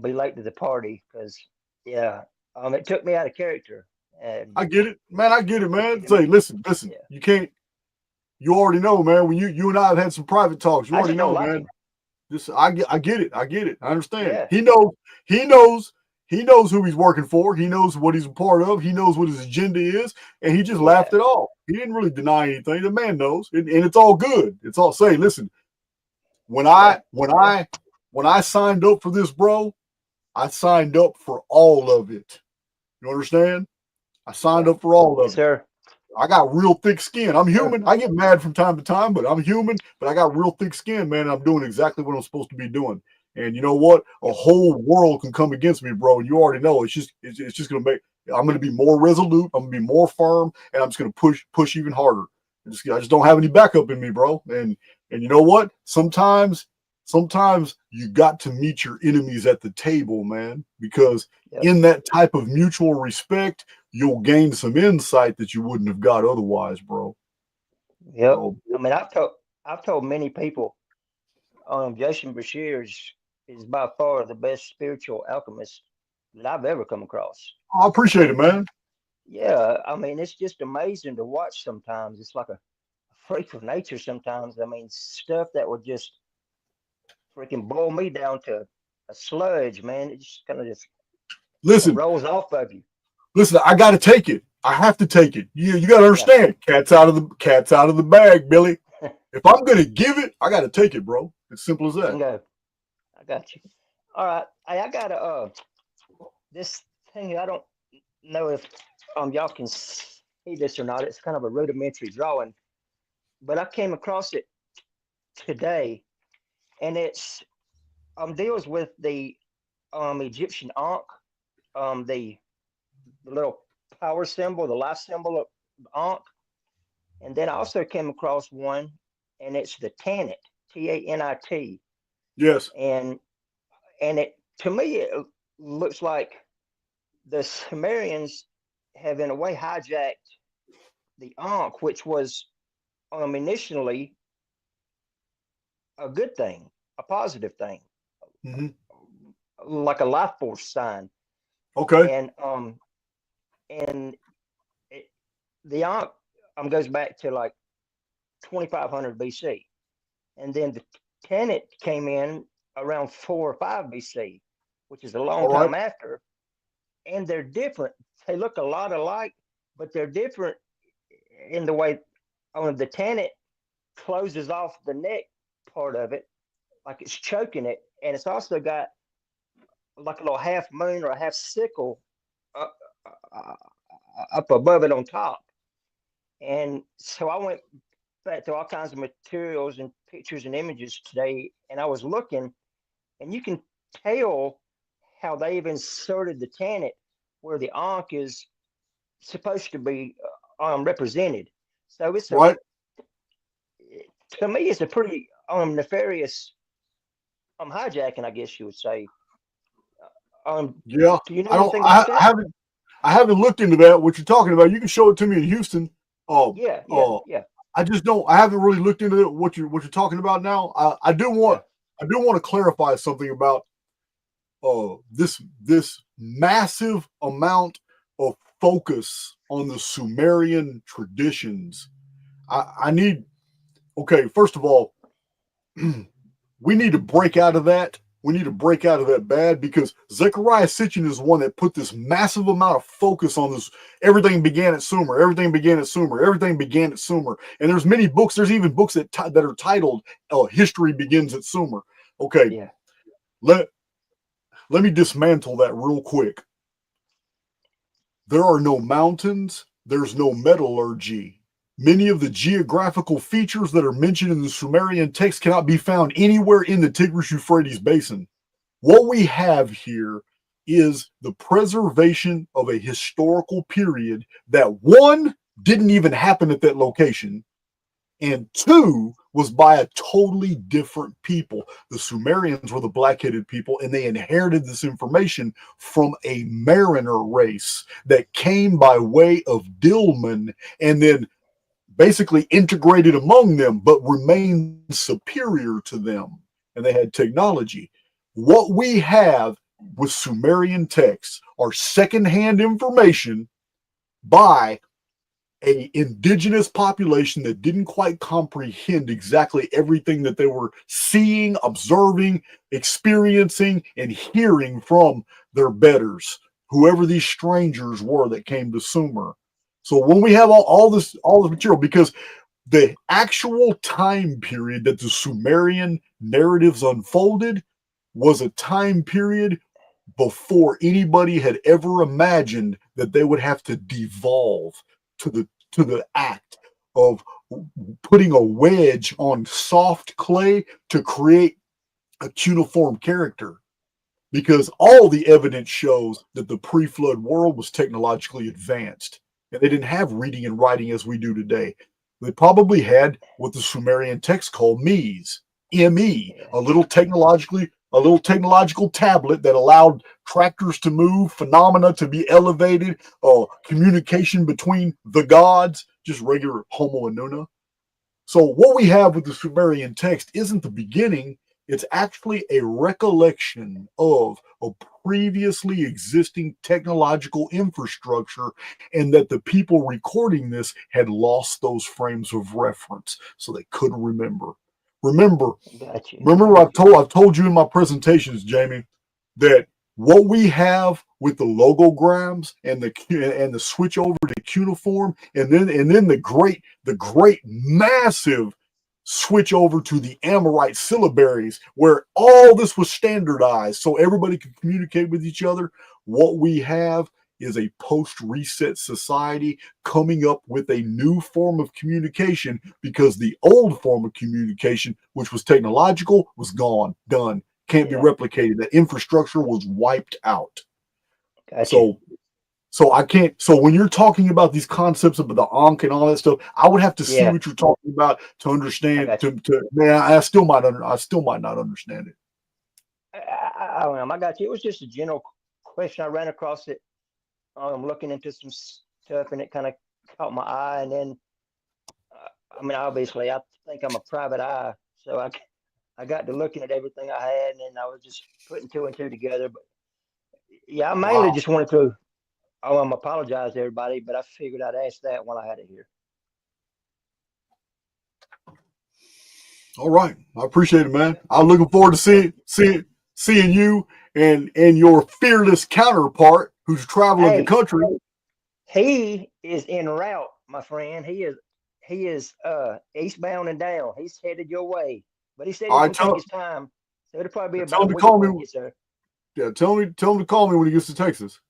be late to the party. Because yeah, it took me out of character. And I get it, man. I get it, man. it, Say, listen. yeah, You can't. You already know, man. When you and I have had some private talks, you I already just don't know, like man. him. Just I get it. I understand. Yeah, He knows who he's working for. He knows what he's a part of. He knows what his agenda is, and he just yeah, laughed it off. He didn't really deny anything. The man knows, and it's all good. It's all say, listen. When yeah, I signed up for this, bro, I signed up for all of it. You understand? I signed yeah. up for all Yes, of it. sir. I got real thick skin. I'm Sir. human. I get mad from time to time, but I'm human. But I got real thick skin, man. I'm doing exactly what I'm supposed to be doing. And you know what? A Yep. whole world can come against me, bro. And you already know. It's just gonna make. I'm gonna be more resolute. I'm gonna be more firm, and I'm just gonna push even harder. I just don't have any backup in me, bro. And you know what? Sometimes you got to meet your enemies at the table, man, because Yep. in that type of mutual respect, you'll gain some insight that you wouldn't have got otherwise, bro. Yep. So, I mean, I've told many people, Jason Bashir is by far the best spiritual alchemist that I've ever come across. I appreciate it, And man. yeah, I mean, it's just amazing to watch sometimes. It's like a freak of nature sometimes. I mean, stuff that would just freaking boil me down to a sludge, man. It just kind of just Listen, rolls off of you. I got to take it. I have to take it. You got to Yeah. understand. Cat's out of the bag, Billy. If I'm gonna give it, I got to take it, bro. It's simple as that. Bingo. I got you. All right. Hey, I got this thing. I don't know if y'all can see this or not. It's kind of a rudimentary drawing, but I came across it today, and it's deals with the Egyptian Ankh, the little power symbol, the life symbol of Ankh, and then I also came across one, and it's the Tanit, Tanit, Yes. and it to me it looks like the Sumerians have in a way hijacked the Ankh, which was initially a good thing, a positive thing, Mm-hmm. like a life force sign. Okay. And it, the Ankh goes back to like 2500 BC, and then the Tanit came in around 4 or 5 BC, which is a long All right. time after. And they're different. They look a lot alike, but they're different in the way the Tanit closes off the neck part of it, like it's choking it, and it's also got like a little half moon or a half sickle up, up above it on top. And so I went back to all kinds of materials and pictures and images today, and I was looking, and you can tell how they've inserted the Tanit where the Ankh is supposed to be represented. So it's Right. To me, it's a pretty nefarious hijacking, I guess you would say. Yeah. Do you know I don't. anything about that? I haven't looked into that. What you're talking about? You can show it to me in Houston. Yeah. I just don't. I haven't really looked into it, what you're talking about now. I do want to clarify something about this massive amount of focus on the Sumerian traditions. I need. Okay, first of all, we need to break out of that. We need to break out of that bad, because Zecharia Sitchin is the one that put this massive amount of focus on this. Everything began at Sumer. Everything began at Sumer. Everything began at Sumer. And there's many books. There's even books that are titled "History Begins at Sumer." Okay, Yeah. let me dismantle that real quick. There are no mountains. There's no metallurgy. Many of the geographical features that are mentioned in the Sumerian text cannot be found anywhere in the Tigris-Euphrates basin. What we have here is the preservation of a historical period that, one, didn't even happen at that location, and two, was by a totally different people. The Sumerians were the black-headed people, and they inherited this information from a mariner race that came by way of Dilmun, and then basically integrated among them, but remained superior to them. And they had technology. What we have with Sumerian texts are secondhand information by an indigenous population that didn't quite comprehend exactly everything that they were seeing, observing, experiencing, and hearing from their betters, whoever these strangers were that came to Sumer. So when we have all this material, because the actual time period that the Sumerian narratives unfolded was a time period before anybody had ever imagined that they would have to devolve to the act of putting a wedge on soft clay to create a cuneiform character. Because all the evidence shows that the pre-flood world was technologically advanced. And they didn't have reading and writing as we do today. They probably had what the Sumerian texts call MEs, M-E, a little technological tablet that allowed tractors to move, phenomena to be elevated, communication between the gods, just regular Homo Inuna. So what we have with the Sumerian text isn't the beginning. It's actually a recollection of a previously existing technological infrastructure, and that the people recording this had lost those frames of reference, so they couldn't remember. Remember I've told you in my presentations, Jamie, that what we have with the logograms and the switch over to cuneiform, and then the great massive switch over to the Amorite syllabaries, where all this was standardized so everybody could communicate with each other. What we have is a post-reset society coming up with a new form of communication, because the old form of communication, which was technological, was gone, done, can't be replicated. That infrastructure was wiped out. Gotcha. So I can't. So when you're talking about these concepts of the Ankh and all that stuff, I would have to see what you're talking about to understand. I still might not understand it. I got you. It was just a general question. I ran across it. I'm looking into some stuff, and it kind of caught my eye. And then, obviously, I think I'm a private eye, so I got to looking at everything I had, and then I was just putting two and two together. But yeah, I mainly just wanted to apologize to everybody, but I figured I'd ask that while I had it here. All right. I appreciate it, man. I'm looking forward to seeing you and your fearless counterpart who's traveling the Hey, country. he is en route, my friend. He is eastbound and down. He's headed your way. But he said All he's right, gonna take his time. So it'll probably be tell about him a to week call before he me. gets there. Yeah, tell him to call me when he gets to Texas.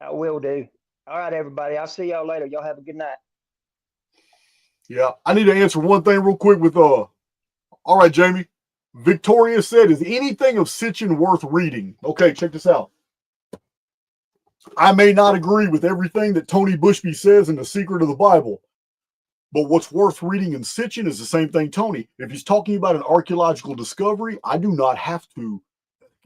I will do. All right, everybody. I'll see y'all later. Y'all have a good night. Yeah, I need to answer one thing real quick with all right, Jamie. Victoria said, "Is anything of Sitchin worth reading?" Okay, check this out. I may not agree with everything that Tony Bushby says in The Secret of the Bible, but what's worth reading in Sitchin is the same thing, Tony. If he's talking about an archaeological discovery, I do not have to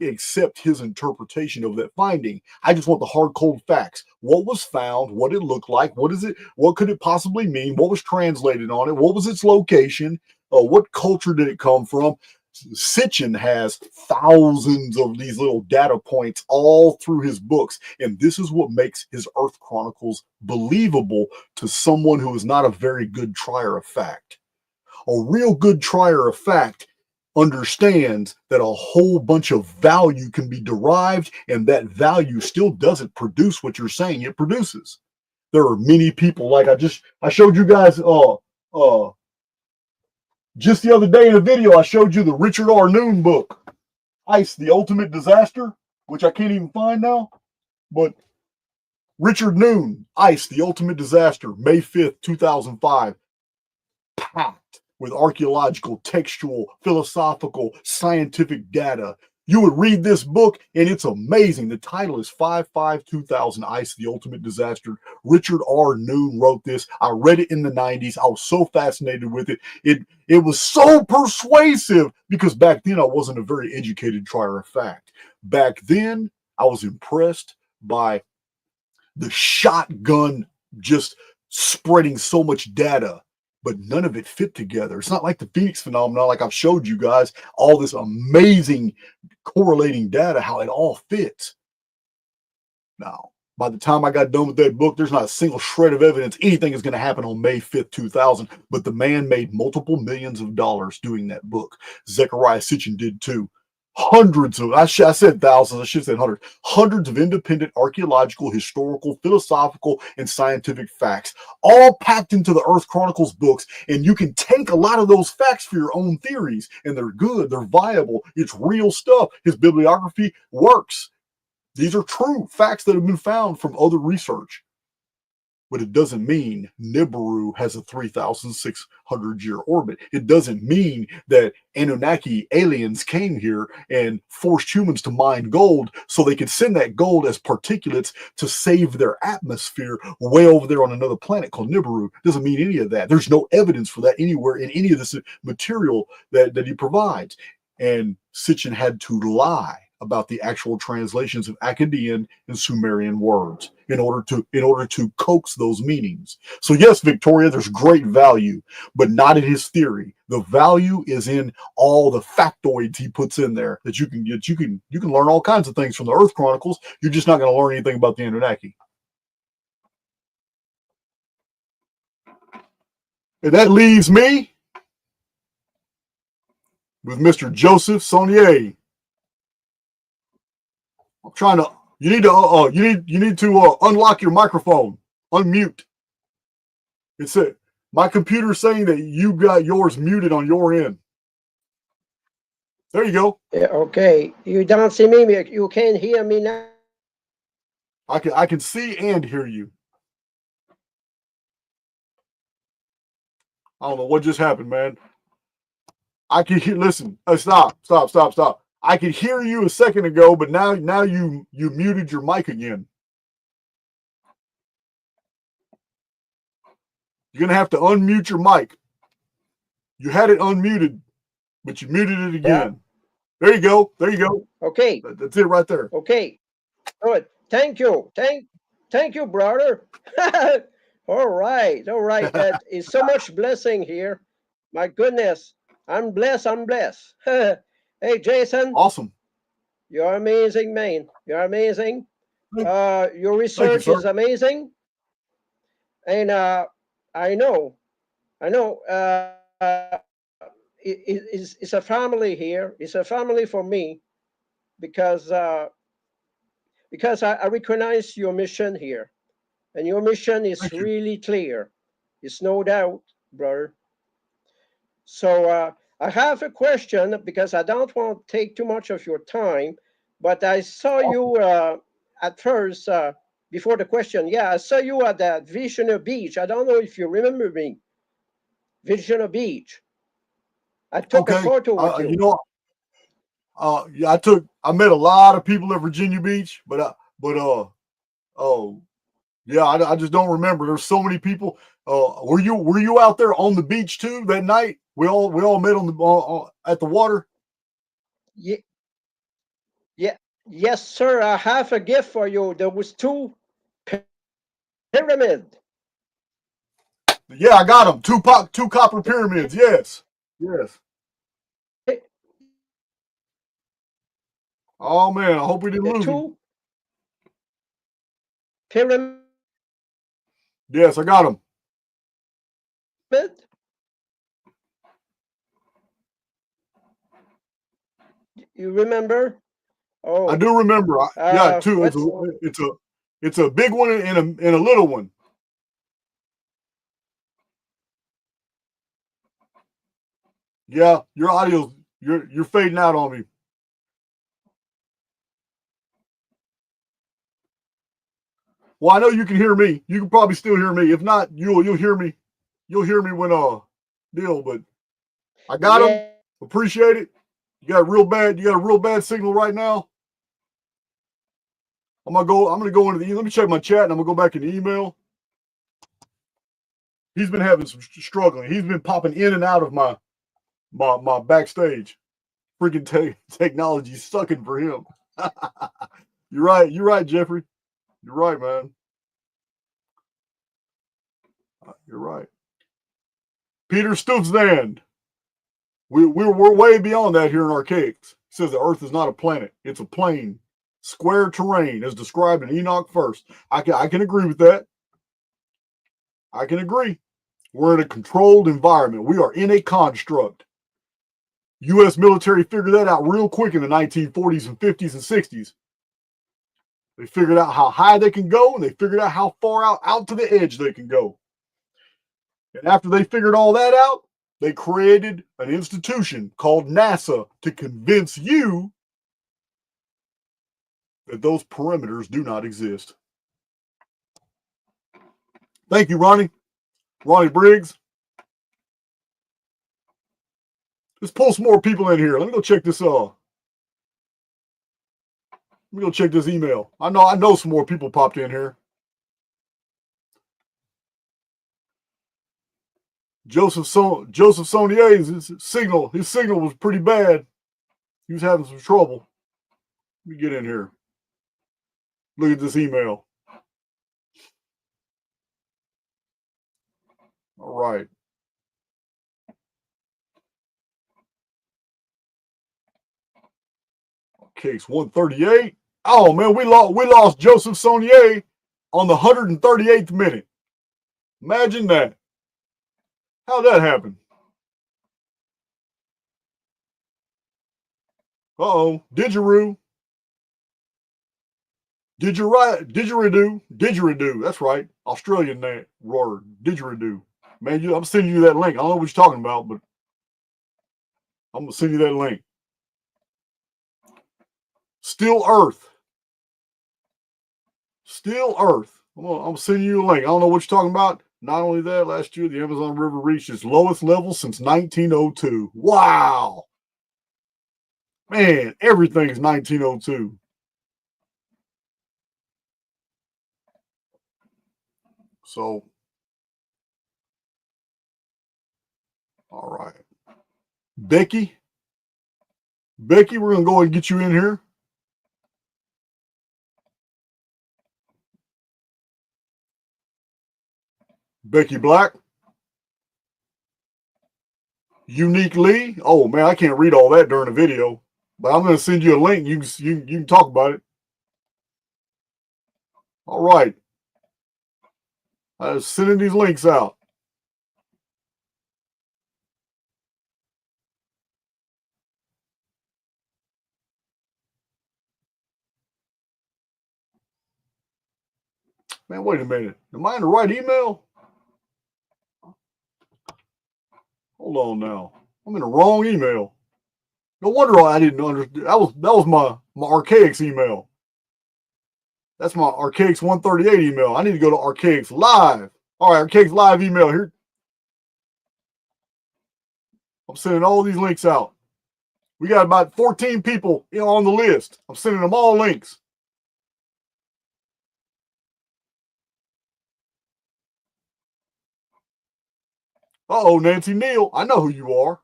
accept his interpretation of that finding. I just want the hard, cold facts. What was found, what it looked like, what is it, what could it possibly mean, what was translated on it, what was its location, what culture did it come from. Sitchin has thousands of these little data points all through his books, and this is what makes his Earth Chronicles believable to someone who is not a very good trier of fact. A real good trier of fact understands that a whole bunch of value can be derived, and that value still doesn't produce what you're saying it produces. There are many people, like I showed you guys just the other day in a video. I showed you the Richard R. Noon book, Ice, the Ultimate Disaster, which I can't even find now. But Richard Noon, Ice, the Ultimate Disaster, May 5th, 2005, packed with archaeological, textual, philosophical, scientific data. You would read this book and it's amazing. The title is 5/5/2000, Ice, the Ultimate Disaster. Richard R. Noon wrote this. I read it in the 90s. I was so fascinated with it. It was so persuasive because back then I wasn't a very educated trier of fact. Back then I was impressed by the shotgun just spreading so much data, but none of it fit together. It's not like the Phoenix phenomenon, like I've showed you guys, all this amazing correlating data, how it all fits. Now, by the time I got done with that book, there's not a single shred of evidence anything is going to happen on May 5th, 2000. But the man made multiple millions of dollars doing that book. Zechariah Sitchin did too. Hundreds of, I said thousands, I should have said hundreds, hundreds of independent archaeological, historical, philosophical, and scientific facts, all packed into the Earth Chronicles books. And you can take a lot of those facts for your own theories, and they're good, they're viable, it's real stuff. His bibliography works. These are true facts that have been found from other research. But it doesn't mean Nibiru has a 3,600-year orbit. It doesn't mean that Anunnaki aliens came here and forced humans to mine gold so they could send that gold as particulates to save their atmosphere way over there on another planet called Nibiru. Doesn't mean any of that. There's no evidence for that anywhere in any of this material that he provides. And Sitchin had to lie about the actual translations of Akkadian and Sumerian words in order to coax those meanings. So yes, Victoria, there's great value, but not in his theory. The value is in all the factoids he puts in there that you can get. You can learn all kinds of things from the Earth Chronicles. You're just not going to learn anything about the Anunnaki. And that leaves me with Mr. Joseph Saunier. I'm trying to. You need to unlock your microphone. Unmute. It's it. My computer's saying that you got yours muted on your end. There you go. Yeah, okay. You don't see me. You can hear me now. I can see and hear you. I don't know what just happened, man. I can hear. Listen. Stop. I could hear you a second ago, but now you muted your mic again. You're gonna have to unmute your mic. You had it unmuted, but you muted it again. Yeah. There you go. Okay. That's it right there. Okay. Good. Thank you. Thank you, brother. All right. It's so much blessing here. My goodness. I'm blessed. Hey, Jason. Awesome. You're amazing, man. You're amazing. Your research is amazing. And I know it's a family here. It's a family for me because I recognize your mission here, and your mission is Thank you. really clear. It's no doubt, brother. So I have a question because I don't want to take too much of your time, but I saw you at first before the question. Yeah, I saw you at that Visioner Beach. I don't know if you remember me. Visioner Beach. I took a Okay. photo with You you. know, yeah, I met a lot of people at Virginia Beach, oh, yeah, I just don't remember. There's so many people. Were you out there on the beach too that night? We all met on the at the water. Yeah, yeah, yes, sir. I have a gift for you. There was two pyramid. Yeah, I got them. Two copper pyramids. Yes, yes. Oh man, I hope we didn't The lose him. two pyramid. Yes, I got him. You remember? I Oh, do remember. Yeah, two. what's It's a big one and a little one. Yeah, your audio, you're fading out on me. Well, I know you can hear me. You can probably still hear me. If not, you'll hear me. You'll hear me when deal. But I got him. yeah, Appreciate it. You got a real bad signal right now. I'm gonna go into the let me check my chat and I'm gonna go back in the email. He's been having some struggling. He's been popping in and out of my backstage. Freaking technology sucking for him. You're right, Jeffrey. You're right, man. You're right. Peter Stuvsland. We're way beyond that here in Archaix. It says the Earth is not a planet; it's a plane, square terrain, as described in Enoch first. I can agree with that. I can agree. We're in a controlled environment. We are in a construct. U.S. military figured that out real quick in the 1940s and 50s and 60s. They figured out how high they can go, and they figured out how far out to the edge they can go. And after they figured all that out, they created an institution called NASA to convince you that those perimeters do not exist. Thank you, Ronnie. Ronnie Briggs. Let's pull some more people in here. Let me go check this Let me go check this email. I know some more people popped in here. Joseph Saunier's signal was pretty bad. He was having some trouble. Let me get in here. Look at this email. All right. Case 138. Oh man, we lost Joseph Saunier on the 138th minute. Imagine that. How'd that happen? Uh-oh. Didgeridoo. Didgeridoo. That's right. Australian name word. Didgeridoo. Man, I'm sending you that link. I don't know what you're talking about, but I'm gonna send you that link. Still Earth. I'm sending you a link. I don't know what you're talking about. Not only that, last year the Amazon River reached its lowest level since 1902. Wow. Man, everything's 1902. So, all right. Becky, we're going to go ahead and get you in here. Becky Black. Unique Lee. Oh, man, I can't read all that during the video, but I'm going to send you a link. You can talk about it. All right. I'm sending these links out. Man, wait a minute. Am I in the right email? Hold on now. I'm in the wrong email. No wonder I didn't understand. That was my Archaix email. That's my Archaix 138 email. I need to go to Archaix Live. All right, Archaix Live email here. I'm sending all these links out. We got about 14 people on the list. I'm sending them all links. Uh-oh, Nancy Neal. I know who you are.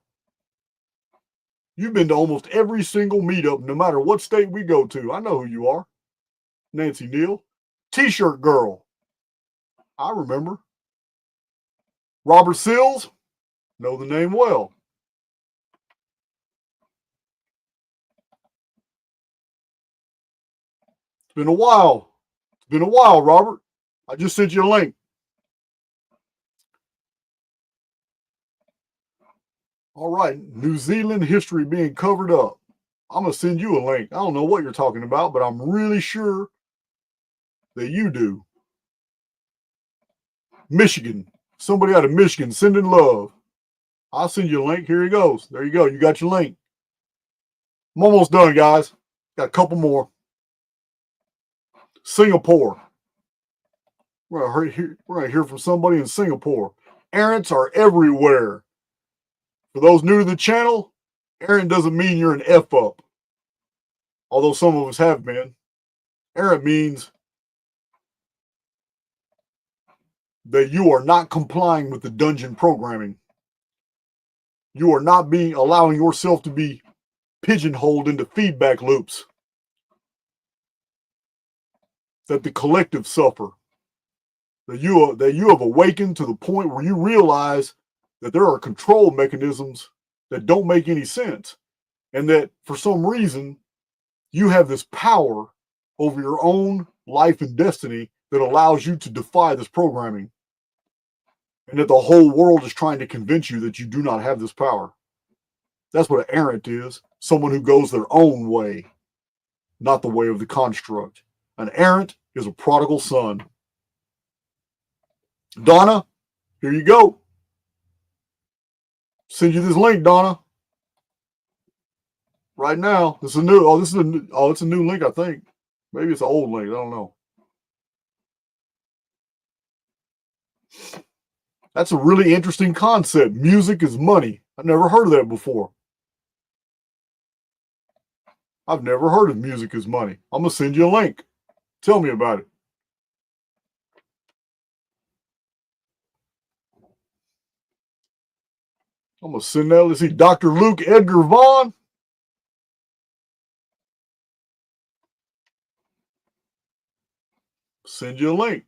You've been to almost every single meetup, no matter what state we go to. I know who you are. Nancy Neal. T-shirt girl. I remember. Robert Sills. Know the name well. It's been a while. It's been a while, Robert. I just sent you a link. All right, New Zealand history being covered up. I'm going to send you a link. I don't know what you're talking about, but I'm really sure that you do. Michigan. Somebody out of Michigan sending love. I'll send you a link. Here he goes. There you go. You got your link. I'm almost done, guys. Got a couple more. Singapore. We're going to hear from somebody in Singapore. Errants are everywhere. For those new to the channel, errant doesn't mean you're an F up. Although some of us have been. Errant means that you are not complying with the dungeon programming. You are not allowing yourself to be pigeonholed into feedback loops that the collective suffer. That you have awakened to the point where you realize that there are control mechanisms that don't make any sense, and that for some reason you have this power over your own life and destiny that allows you to defy this programming, and that the whole world is trying to convince you that you do not have this power. That's what an errant is. Someone who goes their own way, not the way of the construct. An errant is a prodigal son. Donna, here you go. Send you this link, Donna. Right now. It's a new link, I think. Maybe it's an old link. I don't know. That's a really interesting concept. Music is money. I've never heard of that before. I've never heard of music is money. I'm going to send you a link. Tell me about it. I'm going to send that. Let's see. Dr. Luke Edgar Vaughn. Send you a link.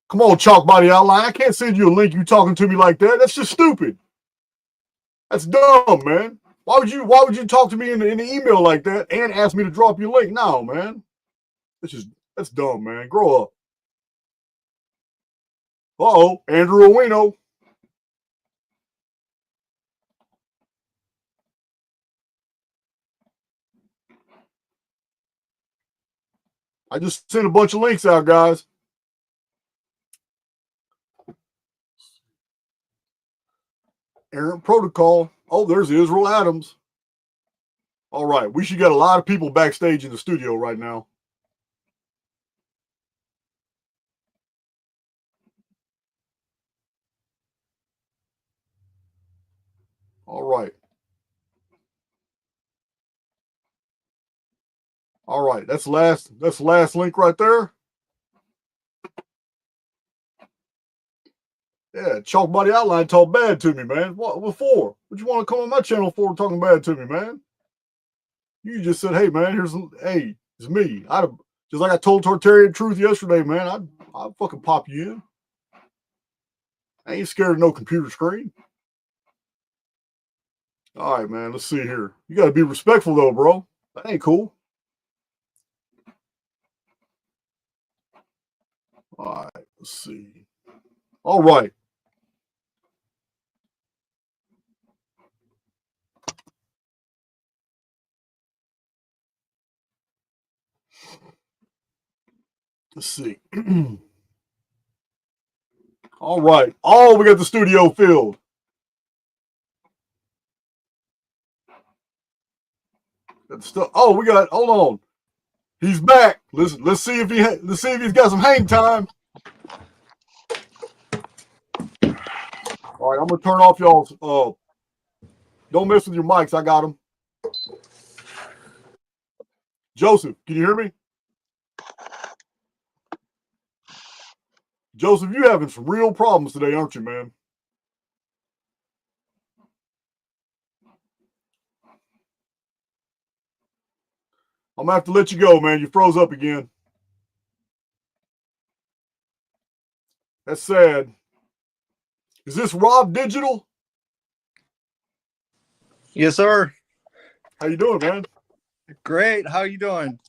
Come on, Chalk Body Outline. I can't send you a link. You talking to me like that? That's just stupid. That's dumb, man. Why would you talk to me in the email like that and ask me to drop your link? No, man. That's dumb, man. Grow up. Uh-oh, Andrew Owino. I just sent a bunch of links out, guys. Errant Protocol. Oh, there's Israel Adams. All right, we should get a lot of people backstage in the studio right now. All right. All right, that's the last link right there. Yeah, Chalk Body Outline talk bad to me, man. What for? What you want to come on my channel for talking bad to me, man? You just said, hey, man, it's me. Just like I told Tartarian Truth yesterday, man, I'd fucking pop you in. I ain't scared of no computer screen. All right, man, let's see here. You got to be respectful, though, bro. That ain't cool. All right, let's see. All right. Let's see. All right. Oh, we got the studio filled. Got the stuff. Oh, we got. Hold on. He's back. Let's see if he's got some hang time. All right, I'm gonna turn off y'all's. Don't mess with your mics. I got them. Joseph, can you hear me? Joseph, you having some real problems today, aren't you, man? I'm gonna have to let you go, man. You froze up again. That's sad. Is this Rob Digital? Yes, sir. How you doing, man? Great. How you doing?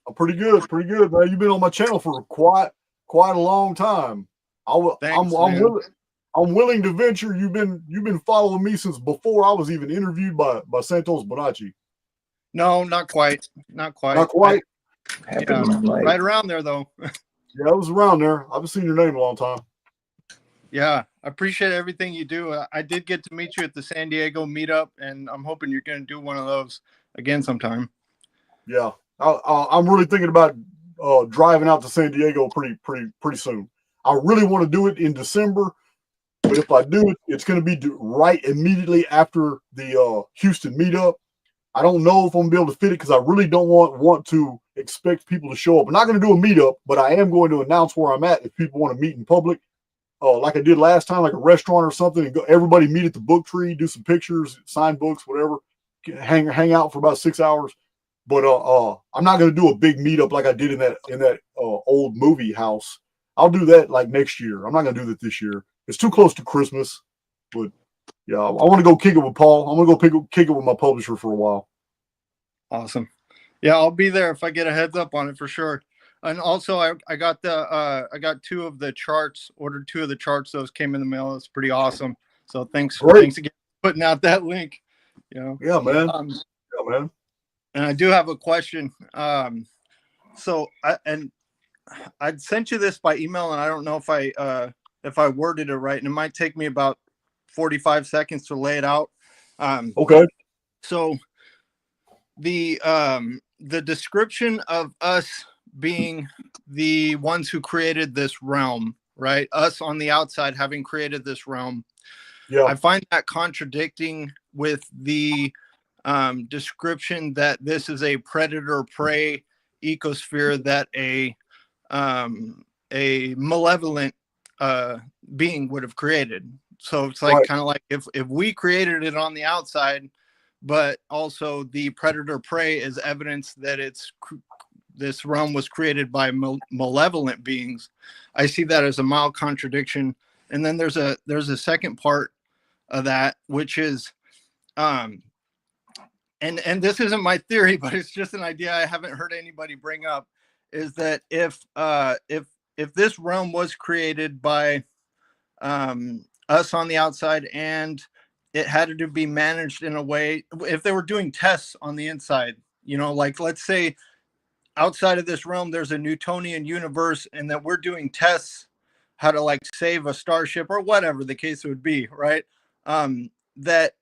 I'm pretty good, man. You've been on my channel for quite a long time. Thanks, I'm willing to venture you've been following me since before I was even interviewed by Santos Bonacci. No, not quite. Not quite. Not quite. Yeah, right around there though. Yeah, I was around there. I've seen your name a long time. Yeah, I appreciate everything you do. I did get to meet you at the San Diego meetup, and I'm hoping you're going to do one of those again sometime. Yeah, I'm really thinking about driving out to San Diego pretty soon. I really want to do it in December, but if I do it, it's going to be right immediately after the Houston meetup. I don't know if I'm going to be able to fit it because I really don't want to expect people to show up. I'm not going to do a meetup, but I am going to announce where I'm at if people want to meet in public. Like I did last time, like a restaurant or something, and everybody meet at the book tree, do some pictures, sign books, whatever, hang out for about 6 hours. But I'm not going to do a big meetup like I did in that old movie house. I'll do that like next year. I'm not going to do that this year. It's too close to Christmas. But yeah, I want to go kick it with Paul. I'm going to go kick it with my publisher for a while. Awesome. Yeah, I'll be there if I get a heads up on it for sure. And also, I got two of the charts. Ordered two of the charts. Those came in the mail. That's pretty awesome. So thanks again for putting out that link. You know. Yeah, man. Yeah, man. And I do have a question. So I'd sent you this by email, and I don't know if I worded it right, and it might take me about 45 seconds to lay it out. Okay. So the description of us being the ones who created this realm, right? Us on the outside having created this realm. Yeah. I find that contradicting with the description that this is a predator-prey ecosphere that a malevolent being would have created. So it's like kind of like if we created it on the outside, but also the predator-prey is evidence that this realm was created by malevolent beings. I see that as a mild contradiction. And then there's a second part of that, which is and this isn't my theory, but it's just an idea I haven't heard anybody bring up, is that if this realm was created by us on the outside and it had to be managed in a way, if they were doing tests on the inside, you know, like let's say outside of this realm there's a Newtonian universe and that we're doing tests how to like save a starship or whatever the case would be, right? That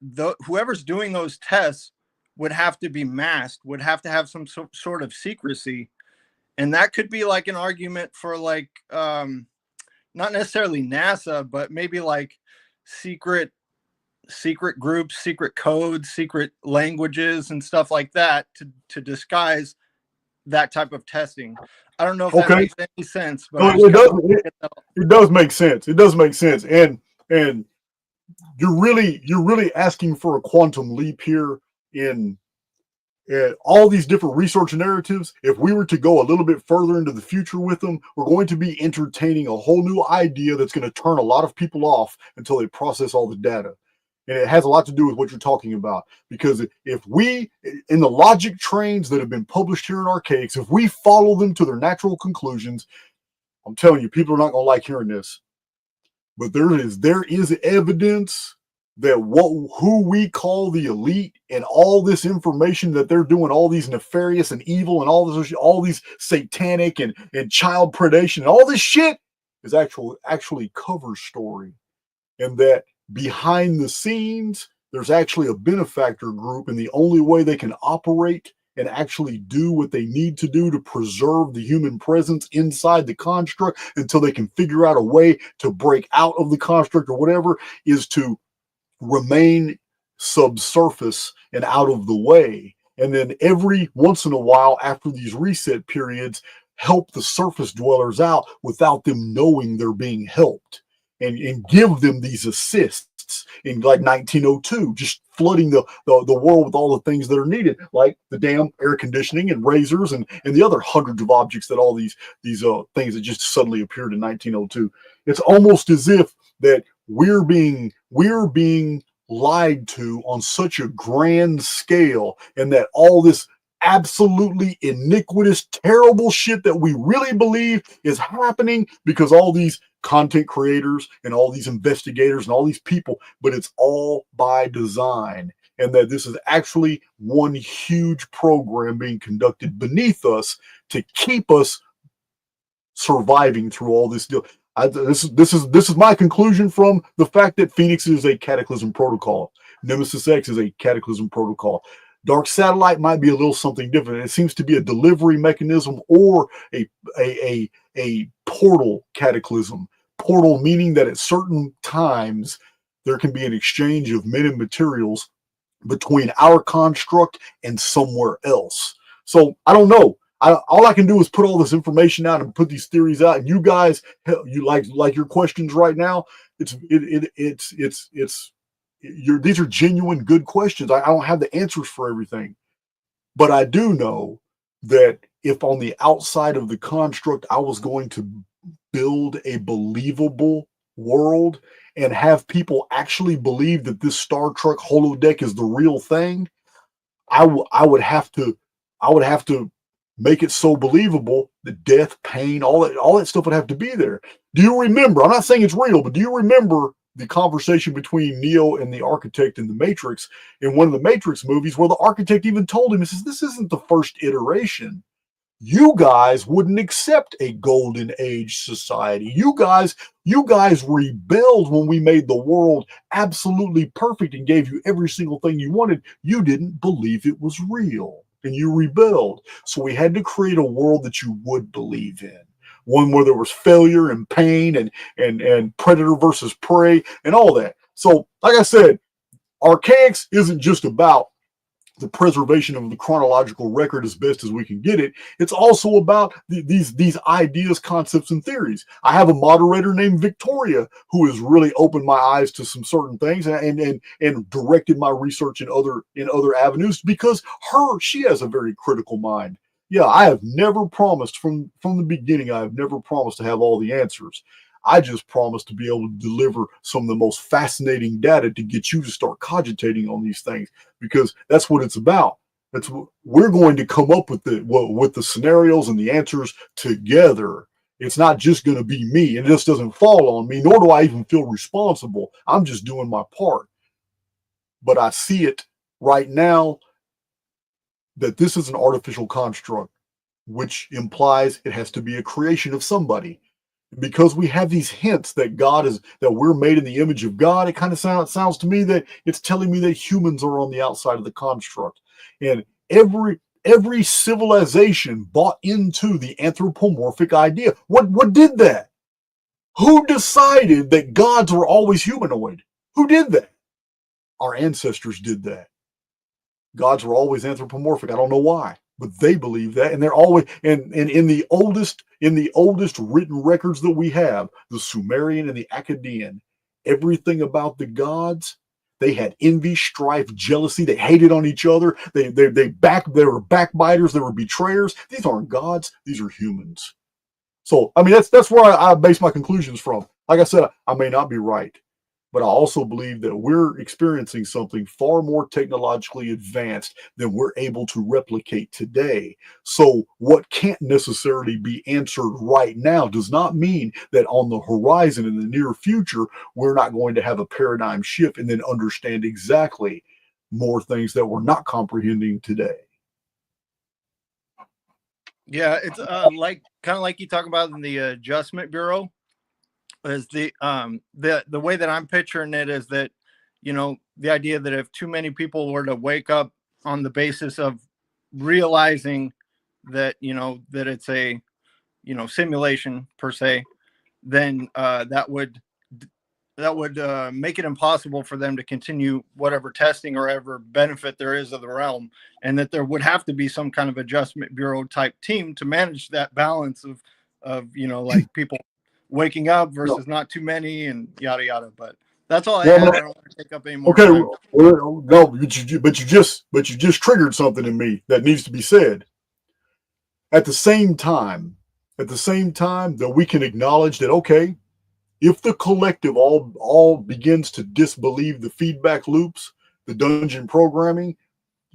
whoever's doing those tests would have to be masked, would have to have some sort of secrecy. And that could be like an argument for like, not necessarily NASA, but maybe like secret groups, secret codes, secret languages and stuff like that to disguise that type of testing. I don't know if that makes any sense, but it does make sense. It does make sense. And you're really asking for a quantum leap here in all these different research narratives. If we were to go a little bit further into the future with them, we're going to be entertaining a whole new idea that's going to turn a lot of people off until they process all the data. And it has a lot to do with what you're talking about. Because if we, in the logic trains that have been published here in Archaix, if we follow them to their natural conclusions, I'm telling you, people are not going to like hearing this. But there is evidence that who we call the elite and all this information that they're doing, all these nefarious and evil and all these satanic and child predation and all this shit is actually cover story. And that behind the scenes, there's actually a benefactor group, and the only way they can operate and actually do what they need to do to preserve the human presence inside the construct until they can figure out a way to break out of the construct or whatever, is to remain subsurface and out of the way. And then every once in a while, after these reset periods, help the surface dwellers out without them knowing they're being helped, and give them these assists in like 1902, just flooding the world with all the things that are needed, like the damn air conditioning and razors and the other hundreds of objects that all these things that just suddenly appeared in 1902. It's almost as if that we're being lied to on such a grand scale, and that all this absolutely iniquitous, terrible shit that we really believe is happening because all these content creators and all these investigators and all these people, but it's all by design, and that this is actually one huge program being conducted beneath us to keep us surviving through all this deal. This is my conclusion from the fact that Phoenix is a cataclysm protocol. Nemesis X is a cataclysm protocol. Dark Satellite might be a little something different. It seems to be a delivery mechanism or a portal cataclysm. Portal meaning that at certain times there can be an exchange of men and materials between our construct and somewhere else. So I don't know. All I can do is put all this information out and put these theories out, and you guys, you like your questions right now. These are genuine good questions. I don't have the answers for everything, but I do know that if on the outside of the construct I was going to build a believable world and have people actually believe that this Star Trek holodeck is the real thing, I would have to make it so believable that death, pain, all that stuff would have to be there. Do you remember? I'm not saying it's real, but do you remember the conversation between Neo and the architect in the Matrix, in one of the Matrix movies, where the architect even told him, he says, this isn't the first iteration. You guys wouldn't accept a golden age society. You guys rebelled when we made the world absolutely perfect and gave you every single thing you wanted. You didn't believe it was real, and you rebelled. So we had to create a world that you would believe in. One where there was failure and pain and predator versus prey and all that. So, like I said, Archaix isn't just about the preservation of the chronological record as best as we can get it. It's also about these ideas, concepts, and theories. I have a moderator named Victoria who has really opened my eyes to some certain things and directed my research in other avenues, because she has a very critical mind. Yeah, I have never promised from the beginning. I have never promised to have all the answers. I just promised to be able to deliver some of the most fascinating data to get you to start cogitating on these things, because that's what it's about. We're going to come up with the scenarios and the answers together. It's not just going to be me, and it just doesn't fall on me, nor do I even feel responsible. I'm just doing my part. But I see it right now that this is an artificial construct, which implies it has to be a creation of somebody. Because we have these hints that that we're made in the image of God, it kind of sounds to me that it's telling me that humans are on the outside of the construct. And every civilization bought into the anthropomorphic idea. What did that? Who decided that gods were always humanoid? Who did that? Our ancestors did that. Gods were always anthropomorphic. I don't know why, but they believe that, and they're always and in the oldest written records that we have, the Sumerian and the Akkadian, everything about the gods, they had envy, strife, jealousy. They hated on each other. They were backbiters. They were betrayers. These aren't gods. These are humans. So I mean, that's where I base my conclusions from. Like I said, I may not be right, But I also believe that we're experiencing something far more technologically advanced than we're able to replicate today. So what can't necessarily be answered right now does not mean that on the horizon in the near future, we're not going to have a paradigm shift and then understand exactly more things that we're not comprehending today. Yeah, it's like kind of like you talk about in the Adjustment Bureau. Is the way that I'm picturing it is that, you know, the idea that if too many people were to wake up on the basis of realizing that, you know, that it's a, you know, simulation per se, then that would make it impossible for them to continue whatever testing or ever benefit there is of the realm, and that there would have to be some kind of Adjustment Bureau type team to manage that balance of you know, like people waking up versus not too many and yada yada. But that's all I Well, had. man, I don't want to take up any more okay, time. well, no, but you just triggered something in me that needs to be said. At the same time that we can acknowledge that, okay, if the collective all begins to disbelieve the feedback loops, the dungeon programming,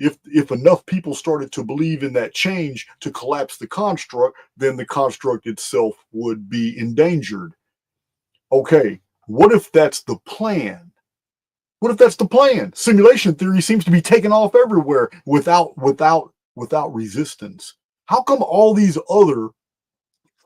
if enough people started to believe in that change to collapse the construct, then the construct itself would be endangered. Okay, what if that's the plan? What if that's the plan? Simulation theory seems to be taking off everywhere without resistance. How come all these other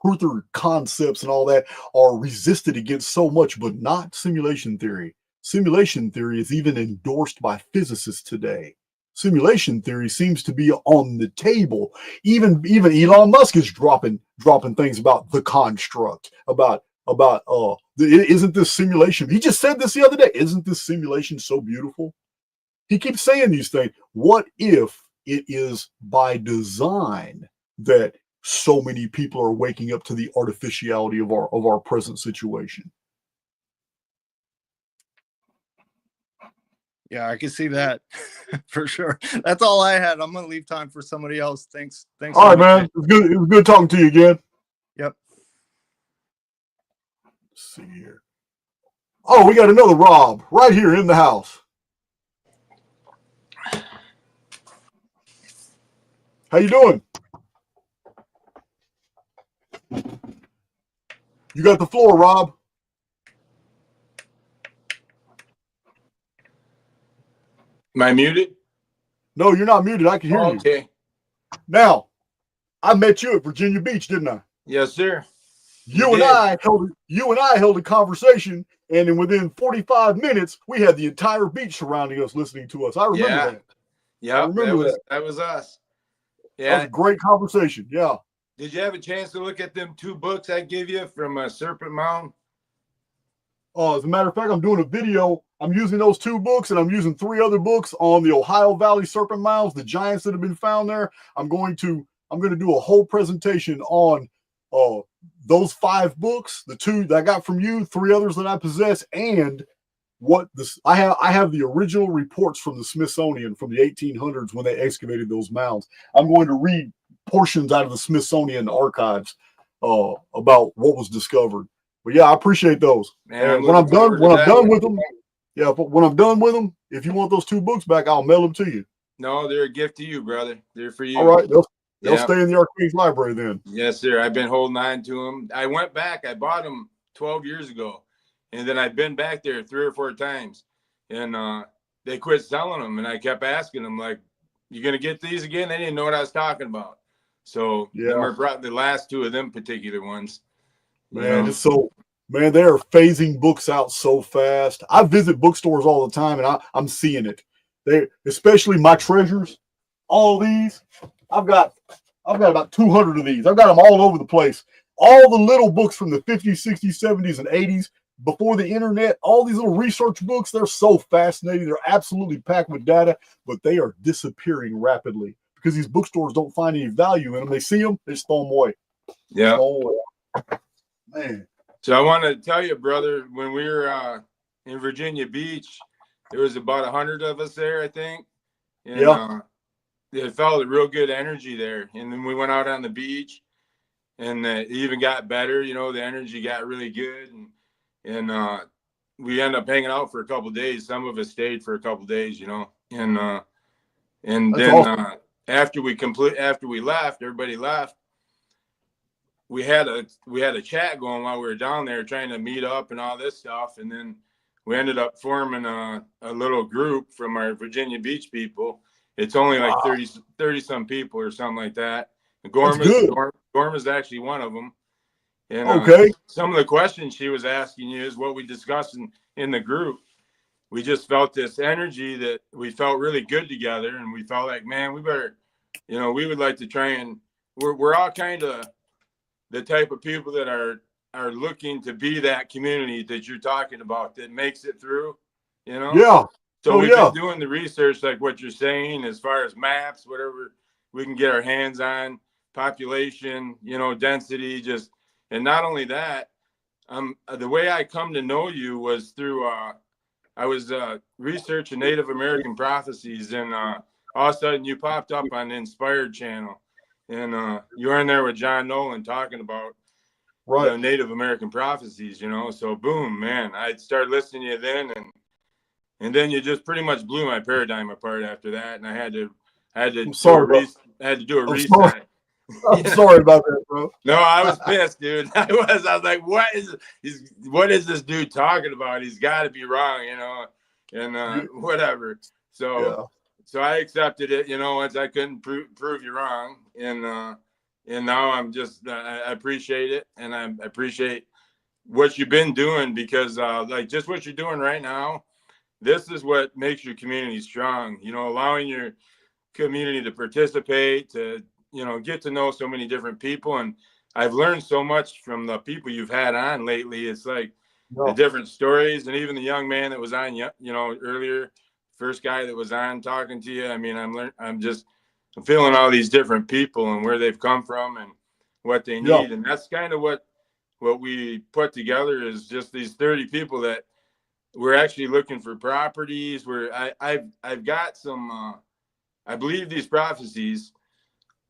truther concepts and all that are resisted against so much, but not simulation theory? Simulation theory is even endorsed by physicists today. Simulation theory seems to be on the table. Even Elon Musk is dropping things about the construct, about isn't this simulation? He just said this the other day. Isn't this simulation so beautiful? He keeps saying these things. What if it is by design that so many people are waking up to the artificiality of our present situation? Yeah, I can see that for sure. That's all I had. I'm gonna leave time for somebody else. Thanks. All right, So much, man. It was good talking to you again. Yep. Let's see here. Oh, we got another Rob right here in the house. How you doing? You got the floor, Rob. Am I muted? No, you're not muted. I can hear you. Okay. Now, I met you at Virginia Beach, didn't I? Yes, sir. You and I held a conversation, and then within 45 minutes, we had the entire beach surrounding us, listening to us. I remember that. Yeah, I remember that was us. That Yeah. was a great conversation. Yeah. Did you have a chance to look at them 2 books I gave you from Serpent Mound? As a matter of fact, I'm doing a video. I'm using those 2 books, and I'm using 3 other books on the Ohio Valley serpent mounds, the giants that have been found there. I'm going to do a whole presentation on those 5 books, the 2 that I got from you, 3 others that I possess, and what this I have the original reports from the Smithsonian from the 1800s when they excavated those mounds. I'm going to read portions out of the Smithsonian archives about what was discovered. But yeah, I appreciate those. Man, And when I'm done with them, but when I'm done with them, if you want those 2 books back, I'll mail them to you. No, they're a gift to you, brother. They're for you. All right, they'll stay in the Archaix library then. Yes, sir. I've been holding on to them. I went back. I bought them 12 years ago, and then I've been back there 3 or 4 times, and they quit selling them. And I kept asking them, like, "You gonna get these again?" They didn't know what I was talking about. So then we brought the last 2 of them particular ones. Man, man, they are phasing books out so fast. I visit bookstores all the time, and I'm seeing it. They, especially my treasures, all these. I've got about 200 of these. I've got them all over the place. All the little books from the 50s, 60s, 70s, and 80s before the internet. All these little research books. They're so fascinating. They're absolutely packed with data, but they are disappearing rapidly because these bookstores don't find any value in them. They see them, they just throw them away. Yeah. Man. So I want to tell you, brother, when we were in Virginia Beach, there was about 100 of us there, I think. And it felt a real good energy there. And then we went out on the beach, and it even got better. You know, the energy got really good. And we ended up hanging out for a couple of days. Some of us stayed for a couple of days, you know, and That's then awesome. after we left, everybody left. We had a chat going while we were down there trying to meet up and all this stuff, and then we ended up forming a little group from our Virginia Beach people. It's only like 30 some people or something like that. That's good. Gorma's actually one of them. And Okay. some of the questions she was asking you is what we discussed in the group. We just felt this energy that we felt really good together, and we felt like, man, we better, you know, we would like to try and we're all kind of the type of people that are looking to be that community that you're talking about that makes it through, you know? Yeah. So we've yeah. been doing the research, like what you're saying, as far as maps, whatever we can get our hands on, population, you know, density, just, and not only that, the way I come to know you was through, I was researching Native American prophecies, and all of a sudden you popped up on the Inspired channel, and you were in there with John Nolan talking about the Native American prophecies, you know. So boom, man, I started listening to you then, and then you just pretty much blew my paradigm apart after that, and I had to do a reset. I'm sorry about that, bro. No, I was pissed, dude. I was like, what is this dude talking about? He's got to be wrong, you know, and whatever. So I accepted it, you know, once I couldn't prove you wrong, and now I'm just I appreciate it, and I appreciate what you've been doing, because like just what you're doing right now, this is what makes your community strong, you know, allowing your community to participate, to, you know, get to know so many different people. And I've learned so much from the people you've had on lately. It's like the different stories, and even the young man that was on, you know, earlier, first guy that was on talking to you. I mean, I'm feeling all these different people and where they've come from and what they need. And that's kind of what we put together, is just these 30 people that we're actually looking for properties where I've got some, I believe these prophecies.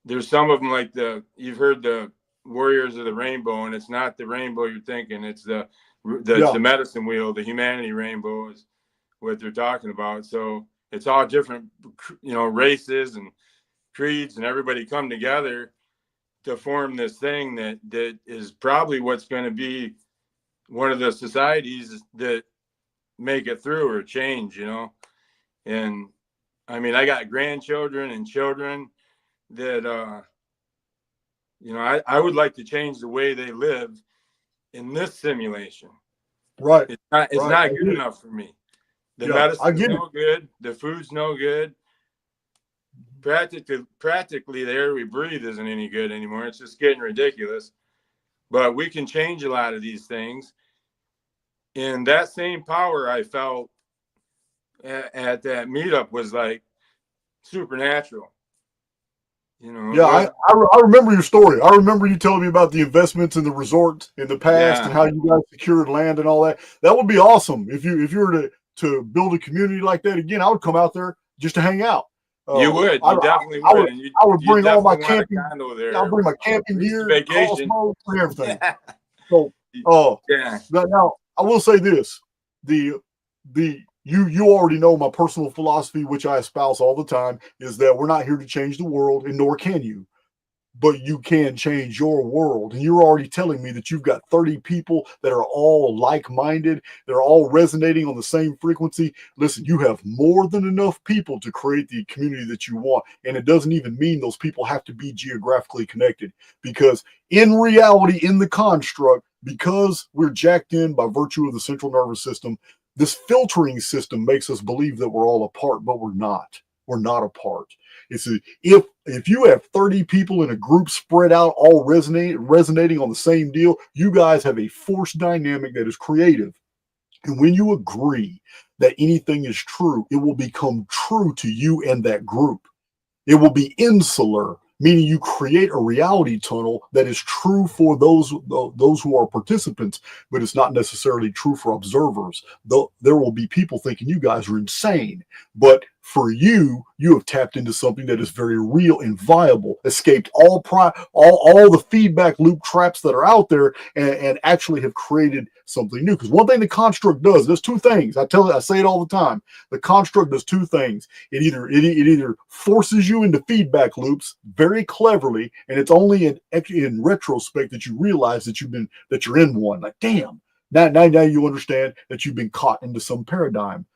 There's some of them, like you've heard the Warriors of the Rainbow, and it's not the rainbow you're thinking. It's the medicine wheel, the humanity rainbow is what they're talking about. So it's all different, you know, races and creeds, and everybody come together to form this thing that is probably what's going to be one of the societies that make it through or change, you know. And I mean, I got grandchildren and children that you know, I would like to change the way they live in this simulation. Right. It's not good enough for me. The medicine's no good, the food's no good. Practically the air we breathe isn't any good anymore. It's just getting ridiculous. But we can change a lot of these things. And that same power I felt at that meetup was like supernatural. You know, yeah, I remember your story. I remember you telling me about the investments in the resort in the past and how you guys secured land and all that. That would be awesome if you were to build a community like that again. I would come out there just to hang out. You would. You definitely would. I would bring all my camping. I'll bring my camping gear, vacation, and everything. So, now I will say this: you already know my personal philosophy, which I espouse all the time, is that we're not here to change the world, and nor can you. But you can change your world. And you're already telling me that you've got 30 people that are all like-minded. They're all resonating on the same frequency. Listen, you have more than enough people to create the community that you want. And it doesn't even mean those people have to be geographically connected, because in reality, in the construct, because we're jacked in by virtue of the central nervous system, this filtering system makes us believe that we're all apart, but we're not. We're not apart. It's if you have 30 people in a group spread out, all resonating on the same deal, you guys have a force dynamic that is creative. And when you agree that anything is true, it will become true to you and that group. It will be insular, meaning you create a reality tunnel that is true for those who are participants, but it's not necessarily true for observers. Though there will be people thinking you guys are insane, but For you, you have tapped into something that is very real and viable, escaped all the feedback loop traps that are out there, and actually have created something new. Because one thing the construct does two things. I say it all the time. The construct does two things. It either forces you into feedback loops very cleverly, and it's only in retrospect that you realize that you're in one. Like, damn, now you understand that you've been caught into some paradigm.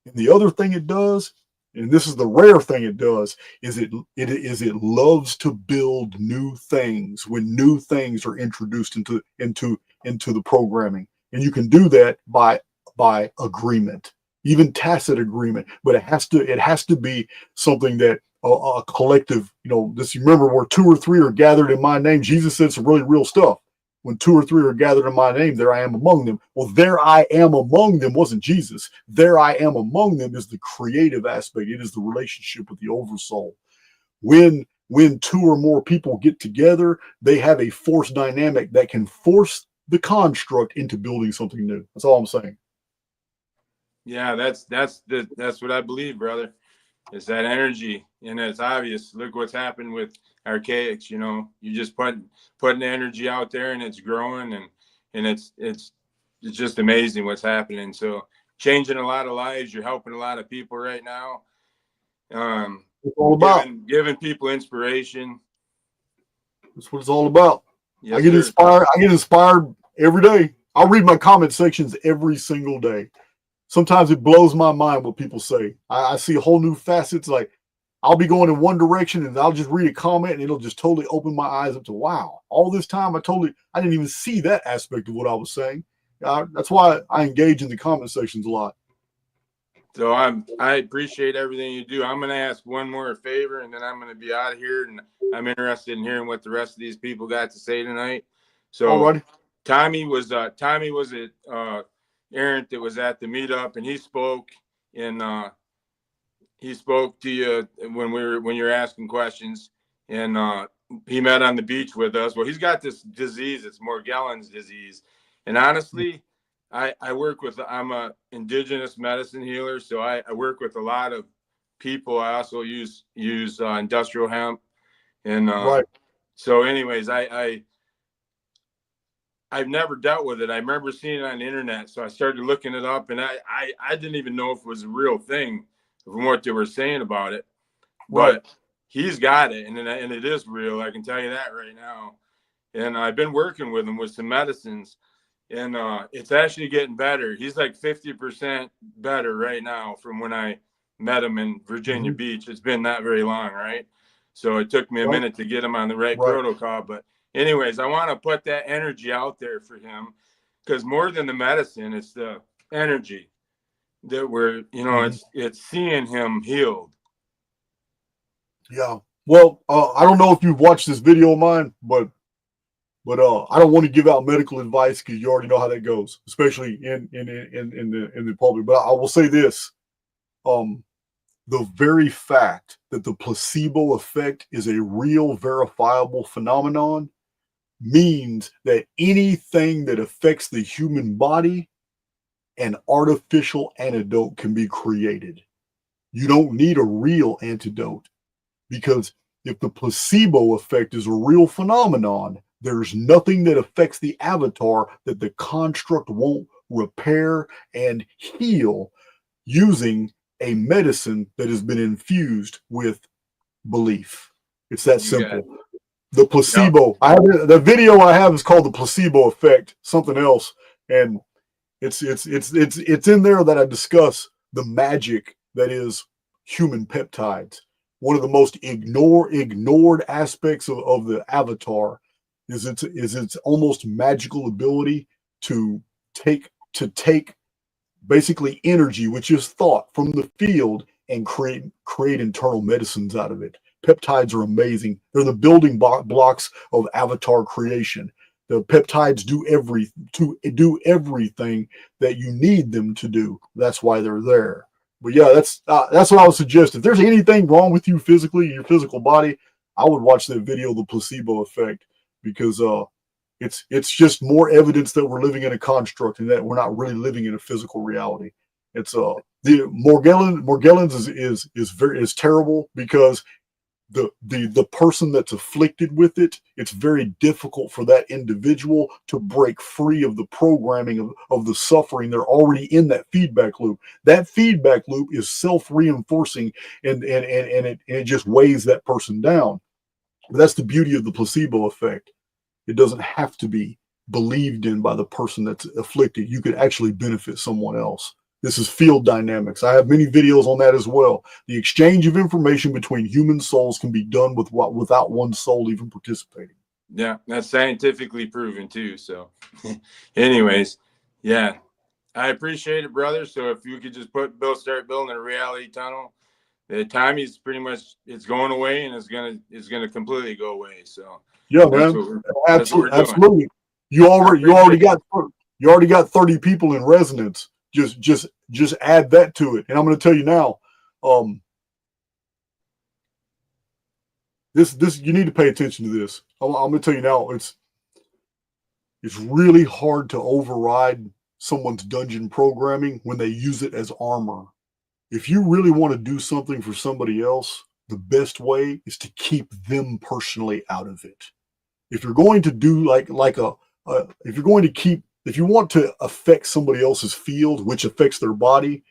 And the other thing it does, and this is the rare thing it does, is it loves to build new things when new things are introduced into the programming. And you can do that by agreement, even tacit agreement. But it has to be something that a collective, you remember where 2 or 3 are gathered in my name. Jesus said some really real stuff. When 2 or 3 are gathered in my name, there I am among them. Well, there I am among them wasn't Jesus. There I am among them is the creative aspect. It is the relationship with the oversoul. When 2 or more people get together, they have a force dynamic that can force the construct into building something new. That's all I'm saying. Yeah, that's what I believe, brother. It's that energy, and it's obvious. Look what's happened with Archaix. You just putting the energy out there, and it's growing, and it's just amazing what's happening. So changing a lot of lives. You're helping a lot of people right now. It's all about giving people inspiration. That's what it's all about. Yes, I get sir. inspired. I get inspired every day. I'll read my comment sections every single day. Sometimes it blows my mind what people say. I see whole new facets. Like, I'll be going in one direction and I'll just read a comment and it'll just totally open my eyes up to, wow, all this time I didn't even see that aspect of what I was saying. That's why I engage in the comment sections a lot. So I appreciate everything you do. I'm going to ask one more favor and then I'm going to be out of here. And I'm interested in hearing what the rest of these people got to say tonight. So Alrighty. Tommy was at Errant that was at the meetup, and he spoke to you when you're asking questions, and he met on the beach with us. Well, he's got this disease. It's Morgellons disease, and honestly, I'm a indigenous medicine healer, so I work with a lot of people. I also use industrial hemp, and Right. So anyways, I've never dealt with it. I remember seeing it on the internet, so I started looking it up, and I didn't even know if it was a real thing from what they were saying about it. Right. But he's got it, and it is real. I can tell you that right now. And I've been working with him with some medicines, and it's actually getting better. He's like 50% better right now from when I met him in Virginia Beach. It's been not very long, right? So it took me a minute to get him on the right protocol, but anyways, I want to put that energy out there for him, because more than the medicine, it's the energy that we're, it's seeing him healed. Yeah. Well, I don't know if you've watched this video of mine, but I don't want to give out medical advice because you already know how that goes, especially in the public. But I will say this: the very fact that the placebo effect is a real, verifiable phenomenon means that anything that affects the human body, an artificial antidote can be created. You don't need a real antidote, because if the placebo effect is a real phenomenon, there's nothing that affects the avatar that the construct won't repair and heal using a medicine that has been infused with belief. It's that simple. The placebo. The video I have is called The Placebo Effect, something else, and it's in there that I discuss the magic that is human peptides. One of the most ignored aspects of the avatar is its almost magical ability to take basically energy, which is thought, from the field and create internal medicines out of it. Peptides are amazing. They're the building blocks of avatar creation. The peptides do everything that you need them to do. That's why they're there. But yeah, that's what I would suggest. If there's anything wrong with you physically, your physical body, I would watch that video, The Placebo Effect, because it's just more evidence that we're living in a construct and that we're not really living in a physical reality. It's the Morgellons is terrible because the person that's afflicted with it, it's very difficult for that individual to break free of the programming of the suffering. They're already in that feedback loop. That feedback loop is self-reinforcing, and it just weighs that person down. But that's the beauty of the placebo effect. It doesn't have to be believed in by the person that's afflicted. You could actually benefit someone else. This is field dynamics. I have many videos on that as well. The exchange of information between human souls can be done without one soul even participating. Yeah, that's scientifically proven too. So anyways, yeah, I appreciate it, brother. So if you could just start building a reality tunnel, the time is pretty much, it's going away, and it's gonna completely go away. So yeah, man, absolutely. You already got 30 people in resonance. Just add that to it. And I'm going to tell you now, this you need to pay attention to this. I'm going to tell you now, it's really hard to override someone's dungeon programming when they use it as armor. If you really want to do something for somebody else, the best way is to keep them personally out of it. If you're going to do if you want to affect somebody else's field, which affects their body,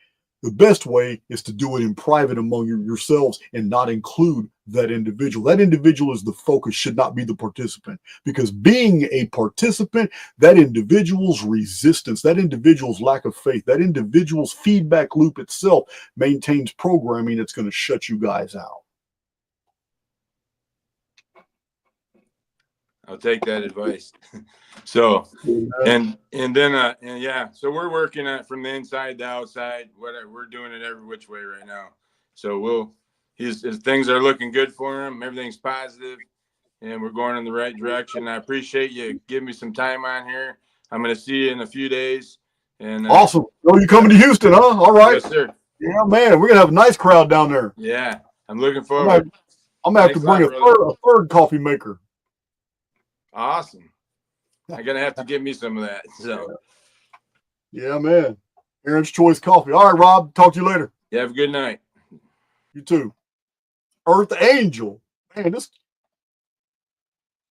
the best way is to do it in private among yourselves and not include that individual. That individual is the focus, should not be the participant. Because being a participant, that individual's resistance, that individual's lack of faith, that individual's feedback loop itself maintains programming that's going to shut you guys out. I'll take that advice. So, and then yeah, so we're working at from the inside to outside. We're doing it every which way right now. So his things are looking good for him. Everything's positive, and we're going in the right direction. I appreciate you giving me some time on here. I'm going to see you in a few days. And awesome. Oh, you coming to Houston, huh? All right. Yes, sir. Yeah, man, we're gonna have a nice crowd down there. Yeah, I'm looking forward. I'm gonna have to bring a third coffee maker. Awesome. I'm gonna have to give me some of that. So yeah, man. Aaron's Choice Coffee. All right, Rob. Talk to you later. Yeah, have a good night. You too. Earth Angel. Man,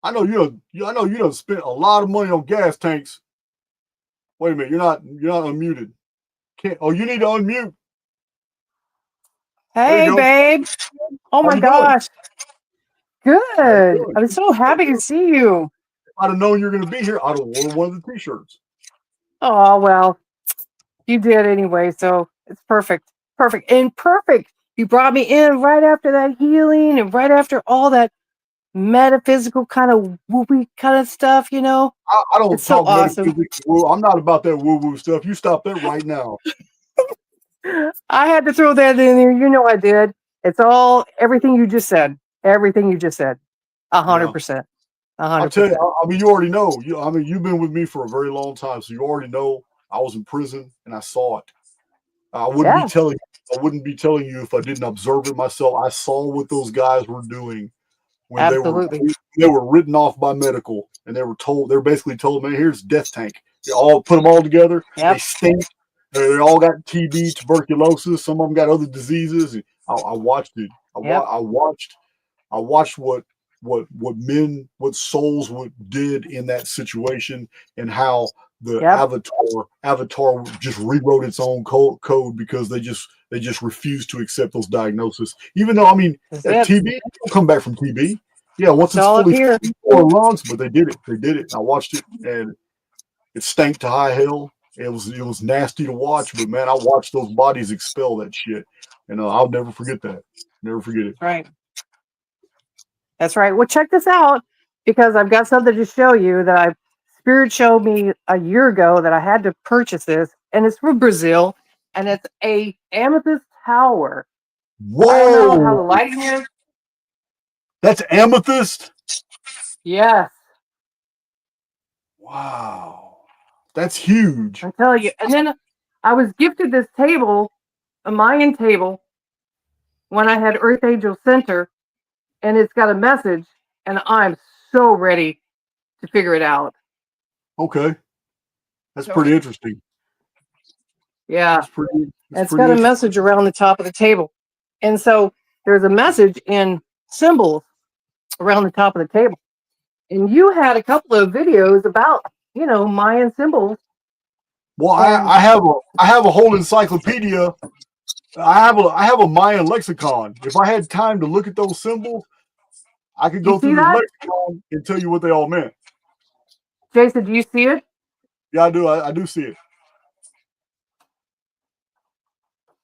I know you done spent a lot of money on gas tanks. Wait a minute, you're not unmuted. You need to unmute. Hey, babe. Oh my gosh. Good. I'm so happy to see you. If I'd have known you're going to be here, I'd have worn one of the t-shirts. Oh, well, you did anyway, so it's perfect. Perfect. And perfect. You brought me in right after that healing and right after all that metaphysical kind of woo-woo kind of stuff, you know? I don't it's so awesome. I'm not about that woo-woo stuff. You stop that right now. I had to throw that in there. You know I did. It's all everything you just said. Everything you just said. 100%. 100%. I'll tell you, I mean, you already know. You've been with me for a very long time, so you already know I was in prison and I saw it. I wouldn't be telling you if I didn't observe it myself. I saw what those guys were doing when they were written off by medical, and they were basically told, man, here's death tank. You all put them all together. Yep. They stink. They all got TB, tuberculosis. Some of them got other diseases. And I watched it. I watched what souls did in that situation, and how the Avatar just rewrote its own code because they just refused to accept those diagnoses. Even though, I mean, TB will come back from TB. Yeah, once it's fully lungs, but they did it. They did it. I watched it, and it stank to high hell. It was nasty to watch, but man, I watched those bodies expel that shit, and I'll never forget that. Never forget it. Right. That's right. Well, check this out, because I've got something to show you that Spirit showed me a year ago that I had to purchase this, and it's from Brazil, and it's a amethyst tower. Whoa! I don't know how the lighting is. That's amethyst? Yes. Wow. That's huge. I'm telling you. And then I was gifted this table, a Mayan table, when I had Earth Angel Center, and it's got a message, and I'm so ready to figure it out. Okay. That's pretty interesting. Yeah. That's pretty. And it's got a message around the top of the table. And so there's a message in symbols around the top of the table. And you had a couple of videos about, you know, Mayan symbols. Well, I have a whole encyclopedia. I have a Mayan lexicon. If I had time to look at those symbols, I could go through the lexicon and tell you what they all meant. Jason, do you see it? Yeah, I do. I do see it.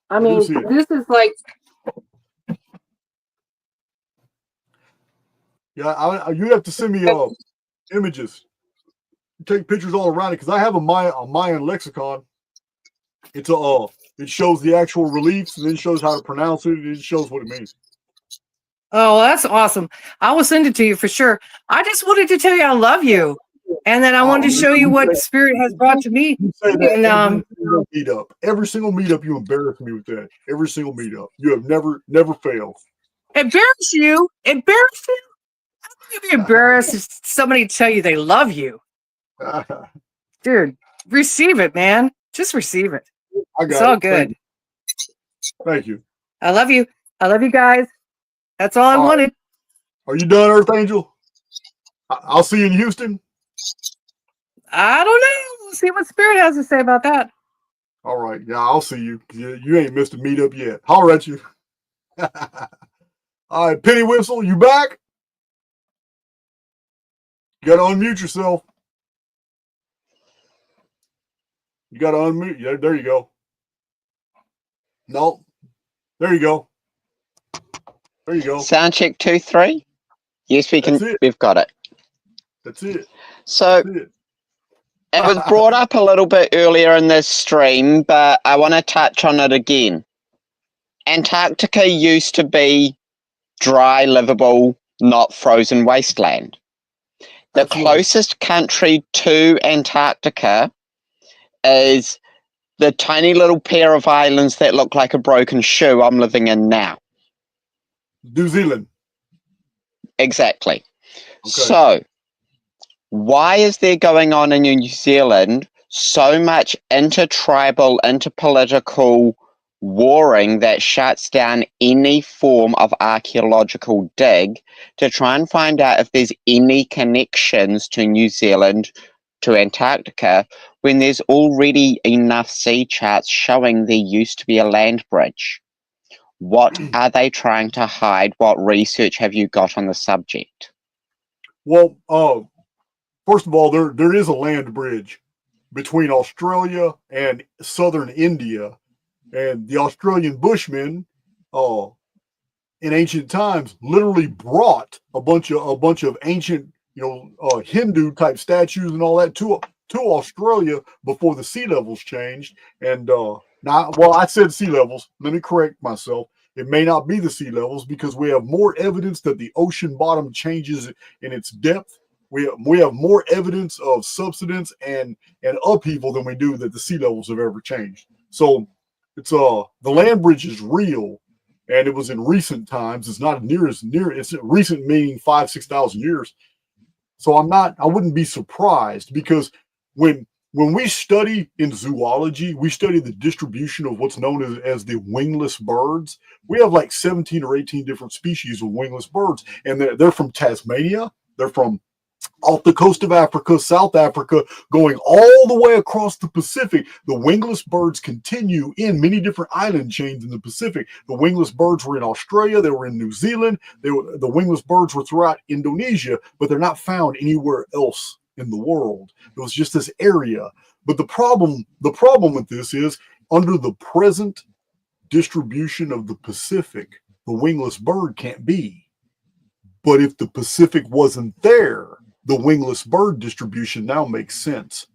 I mean, this is like. Yeah, you have to send me images. Take pictures all around it because I have a Mayan lexicon. It's it shows the actual reliefs and then shows how to pronounce it. And it shows what it means. Oh, that's awesome. I will send it to you for sure. I just wanted to tell you I love you. And then I wanted to show you what Spirit has brought to me. You say that every single meetup, you embarrass me with that. Every single meetup. You have never failed. Embarrass you? Embarrass you? How can you be embarrassed if somebody tell you they love you? Dude, receive it, man. Just receive it. It's all good. Thank you. I love you. I love you guys. That's all I wanted. Are you done, Earth Angel? I'll see you in Houston. I don't know. We'll see what Spirit has to say about that. All right. Yeah, I'll see you. You ain't missed a meetup yet. Holler at you. All right, Penny Whistle, you back? You got to unmute yourself. You got to unmute. Yeah, there you go. No. There you go. There you go. Sound check 2, 3. Yes, we can. We've got it. That's it. So it was brought up a little bit earlier in this stream, but I want to touch on it again. Antarctica used to be dry, livable, not frozen wasteland. The closest country to Antarctica is the tiny little pair of islands that look like a broken shoe I'm living in now. New Zealand. Exactly. Okay. So, why is there going on in New Zealand so much intertribal, interpolitical warring that shuts down any form of archaeological dig to try and find out if there's any connections to New Zealand to Antarctica when there's already enough sea charts showing there used to be a land bridge? What are they trying to hide? What research have you got on the subject? Well, first of all, there is a land bridge between Australia and southern India, and the Australian Bushmen, in ancient times, literally brought a bunch of ancient, Hindu type statues and all that to Australia before the sea levels changed. And I said sea levels. Let me correct myself. It may not be the sea levels because we have more evidence that the ocean bottom changes in its depth. We have more evidence of subsidence and upheaval than we do that the sea levels have ever changed. So it's the land bridge is real, and it was in recent times. It's not near. It's recent meaning 5,000-6,000 years. So I wouldn't be surprised because when we study in zoology, we study the distribution of what's known as the wingless birds. We have like 17 or 18 different species of wingless birds, and they're from Tasmania. They're from off the coast of Africa, South Africa, going all the way across the Pacific. The wingless birds continue in many different island chains in the Pacific. The wingless birds were in Australia. They were in New Zealand. The wingless birds were throughout Indonesia, but they're not found anywhere else in the world. It was just this area. But the problem with this is under the present distribution of the Pacific, the wingless bird can't be. But if the Pacific wasn't there, the wingless bird distribution now makes sense.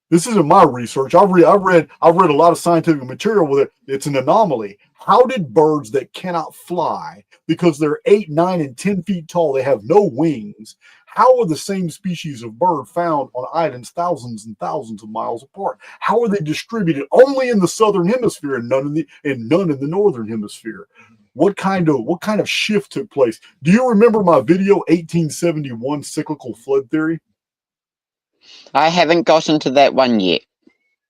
This isn't my research. I've read a lot of scientific material with it. It's an anomaly. How did birds that cannot fly, because they're 8, 9, and 10 feet tall, they have no wings, how are the same species of bird found on islands thousands and thousands of miles apart? How are they distributed only in the southern hemisphere and none in the northern hemisphere? What kind of shift took place? Do you remember my video 1871 cyclical flood theory? I haven't gotten to that one yet.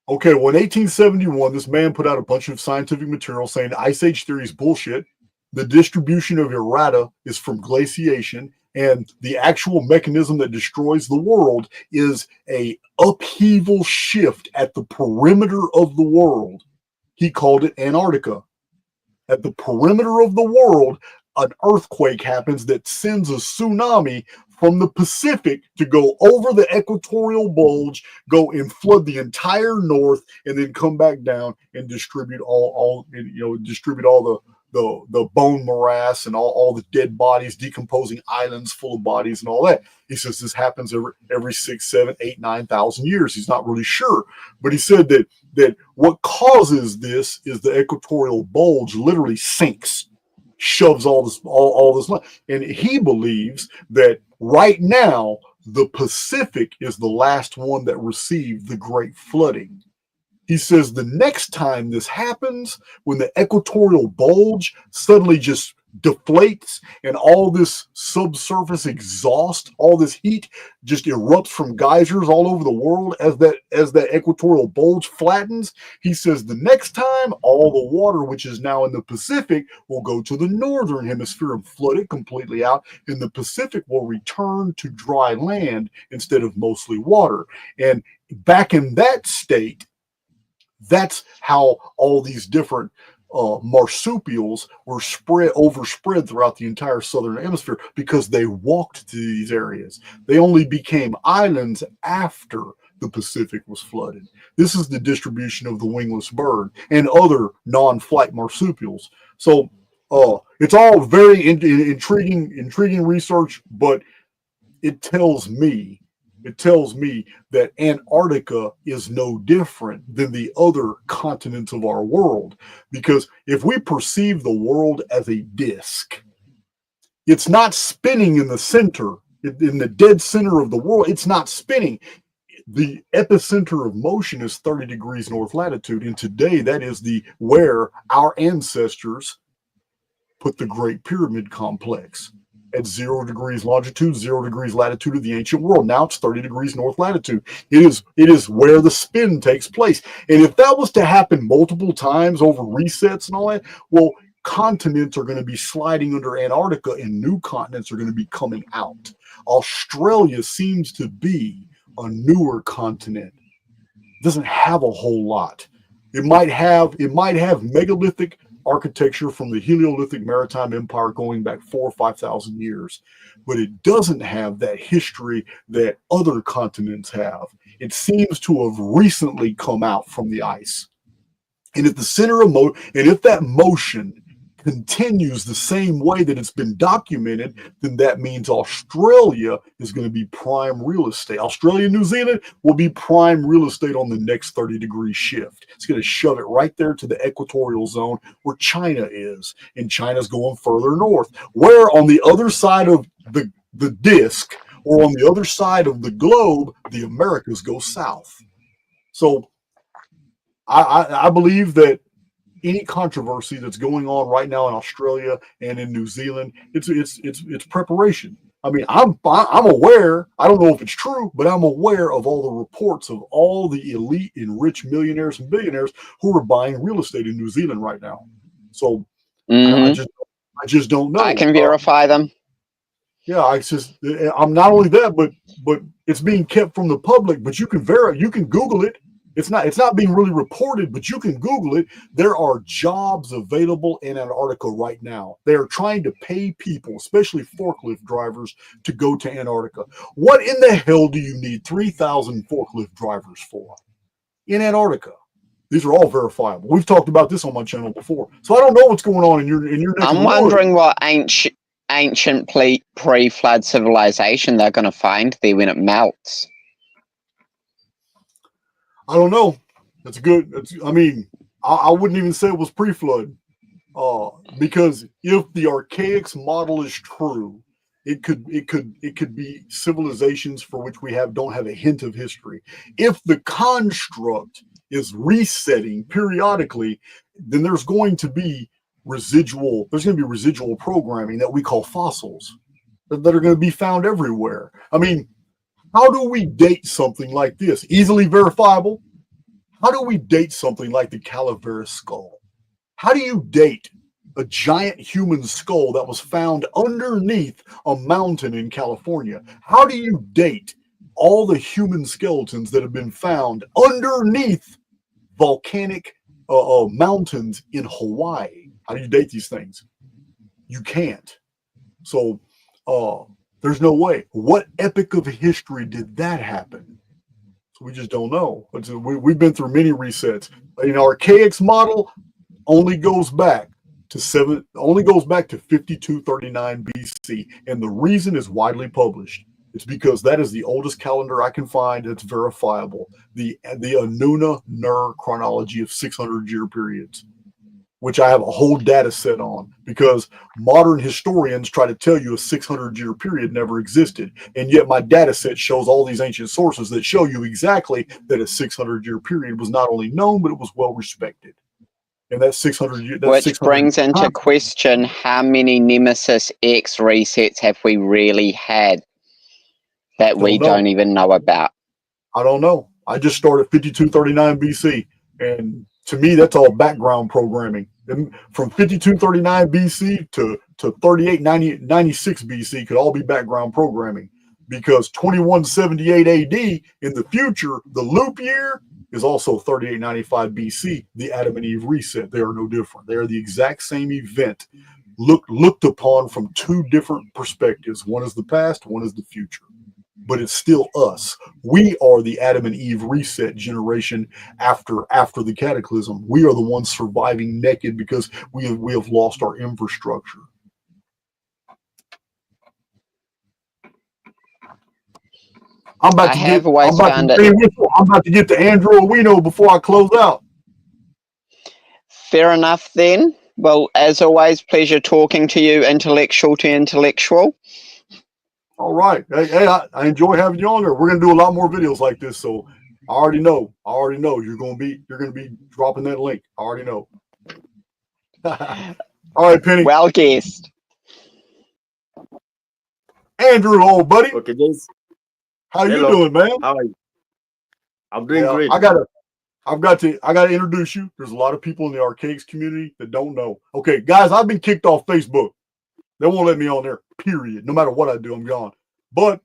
Okay, well, in 1871, this man put out a bunch of scientific material saying the Ice Age theory is bullshit. The distribution of errata is from glaciation, and the actual mechanism that destroys the world is a upheaval shift at the perimeter of the world. He called it Antarctica. At the perimeter of the world, an earthquake happens that sends a tsunami from the Pacific to go over the equatorial bulge, go and flood the entire north, and then come back down and distribute all the bone morass and all the dead bodies, decomposing islands full of bodies and all that. He says this happens every 6, 7, 8, 9,000 years. He's not really sure, but he said that what causes this is the equatorial bulge literally sinks, shoves all this, and he believes that right now the Pacific is the last one that received the great flooding. He says the next time this happens, when the equatorial bulge suddenly just deflates and all this subsurface exhaust, all this heat just erupts from geysers all over the world as that equatorial bulge flattens, he says the next time all the water which is now in the Pacific will go to the northern hemisphere and flood it completely out, and the Pacific will return to dry land instead of mostly water. And back in that state, that's how all these different marsupials were overspread throughout the entire southern hemisphere, because they walked to these areas. They only became islands after the Pacific was flooded. This is the distribution of the wingless bird and other non-flight marsupials. So it's all very intriguing research, but it tells me that Antarctica is no different than the other continents of our world. Because if we perceive the world as a disk, it's not spinning in the center, in the dead center of the world. It's not spinning. The epicenter of motion is 30 degrees north latitude. And today that is where our ancestors put the Great Pyramid Complex. At 0 degrees longitude, 0 degrees latitude of the ancient world. Now it's 30 degrees north latitude. It is where the spin takes place. And if that was to happen multiple times over resets and all that, well, continents are going to be sliding under Antarctica and new continents are going to be coming out. Australia seems to be a newer continent. It doesn't have a whole lot. It might have megalithic architecture from the Heliolithic Maritime Empire going back 4,000 or 5,000 years, but it doesn't have that history that other continents have. It seems to have recently come out from the ice. And if the center of if that motion continues the same way that it's been documented, then that means Australia is going to be prime real estate. Australia and New Zealand will be prime real estate on the next 30-degree shift. It's going to shove it right there to the equatorial zone where China is, and China's going further north. Where on the other side of the disc, or on the other side of the globe, the Americas go south. So I believe that any controversy that's going on right now in Australia and in New Zealand, it's preparation. I mean, I'm aware. I don't know if it's true, but I'm aware of all the reports of all the elite and rich millionaires and billionaires who are buying real estate in New Zealand right now. So I just don't know. I can verify them. Yeah, I'm not only that, but it's being kept from the public. But you can Google it. It's not being really reported, but you can Google it. There are jobs available in Antarctica right now. They are trying to pay people, especially forklift drivers, to go to Antarctica. What in the hell do you need 3,000 forklift drivers for in Antarctica? These are all verifiable. We've talked about this on my channel before. So I don't know what's going on in your neck I'm wondering what ancient pre-flood civilization they're going to find there when it melts. I don't know. That's good. I wouldn't even say it was pre-flood, because if the Archaix model is true, it could be civilizations for which we don't have a hint of history. If the construct is resetting periodically, then there's going to be residual programming that we call fossils that are going to be found everywhere. I mean, how do we date something like this? Easily verifiable. How do we date something like the Calaveras skull? How do you date a giant human skull that was found underneath a mountain in California? How do you date all the human skeletons that have been found underneath volcanic mountains in Hawaii? How do you date these things? You can't. So there's no way. What epoch of history did that happen? So we just don't know. We've been through many resets. An Archaix model only goes back to 5239 BC, and the reason is widely published. It's because that is the oldest calendar I can find that's verifiable. The Anuna Nur chronology of 600-year periods, which I have a whole data set on, because modern historians try to tell you a 600-year period never existed. And yet my data set shows all these ancient sources that show you exactly that a 600-year period was not only known, but it was well respected. And that 600 years. Which brings into question, how many Nemesis X resets have we really had that we don't even know about? I don't know. I just started 5239 BC. And to me, that's all background programming. And from 5239 BC to 3896 BC could all be background programming, because 2178 AD in the future, the loop year, is also 3895 BC, the Adam and Eve reset. They are no different. They are the exact same event, looked upon from two different perspectives. One is the past, one is the future. But it's still us. We are the Adam and Eve reset generation after the cataclysm. We are the ones surviving naked because we have lost our infrastructure. I'm about to get to Andrew Awino before I close out. Fair enough then. Well, as always, pleasure talking to you, intellectual to intellectual. All right. Hey, I enjoy having you on there. We're gonna do a lot more videos like this, so I already know you're gonna be dropping that link. I already know. All right, Penny. Well guessed. Andrew, old buddy. Okay, James. How you doing, man? How are you? I'm doing great. I've got to introduce you. There's a lot of people in the Archaix community that don't know. Okay, guys, I've been kicked off Facebook. They won't let me on there, period. No matter what I do, I'm gone. But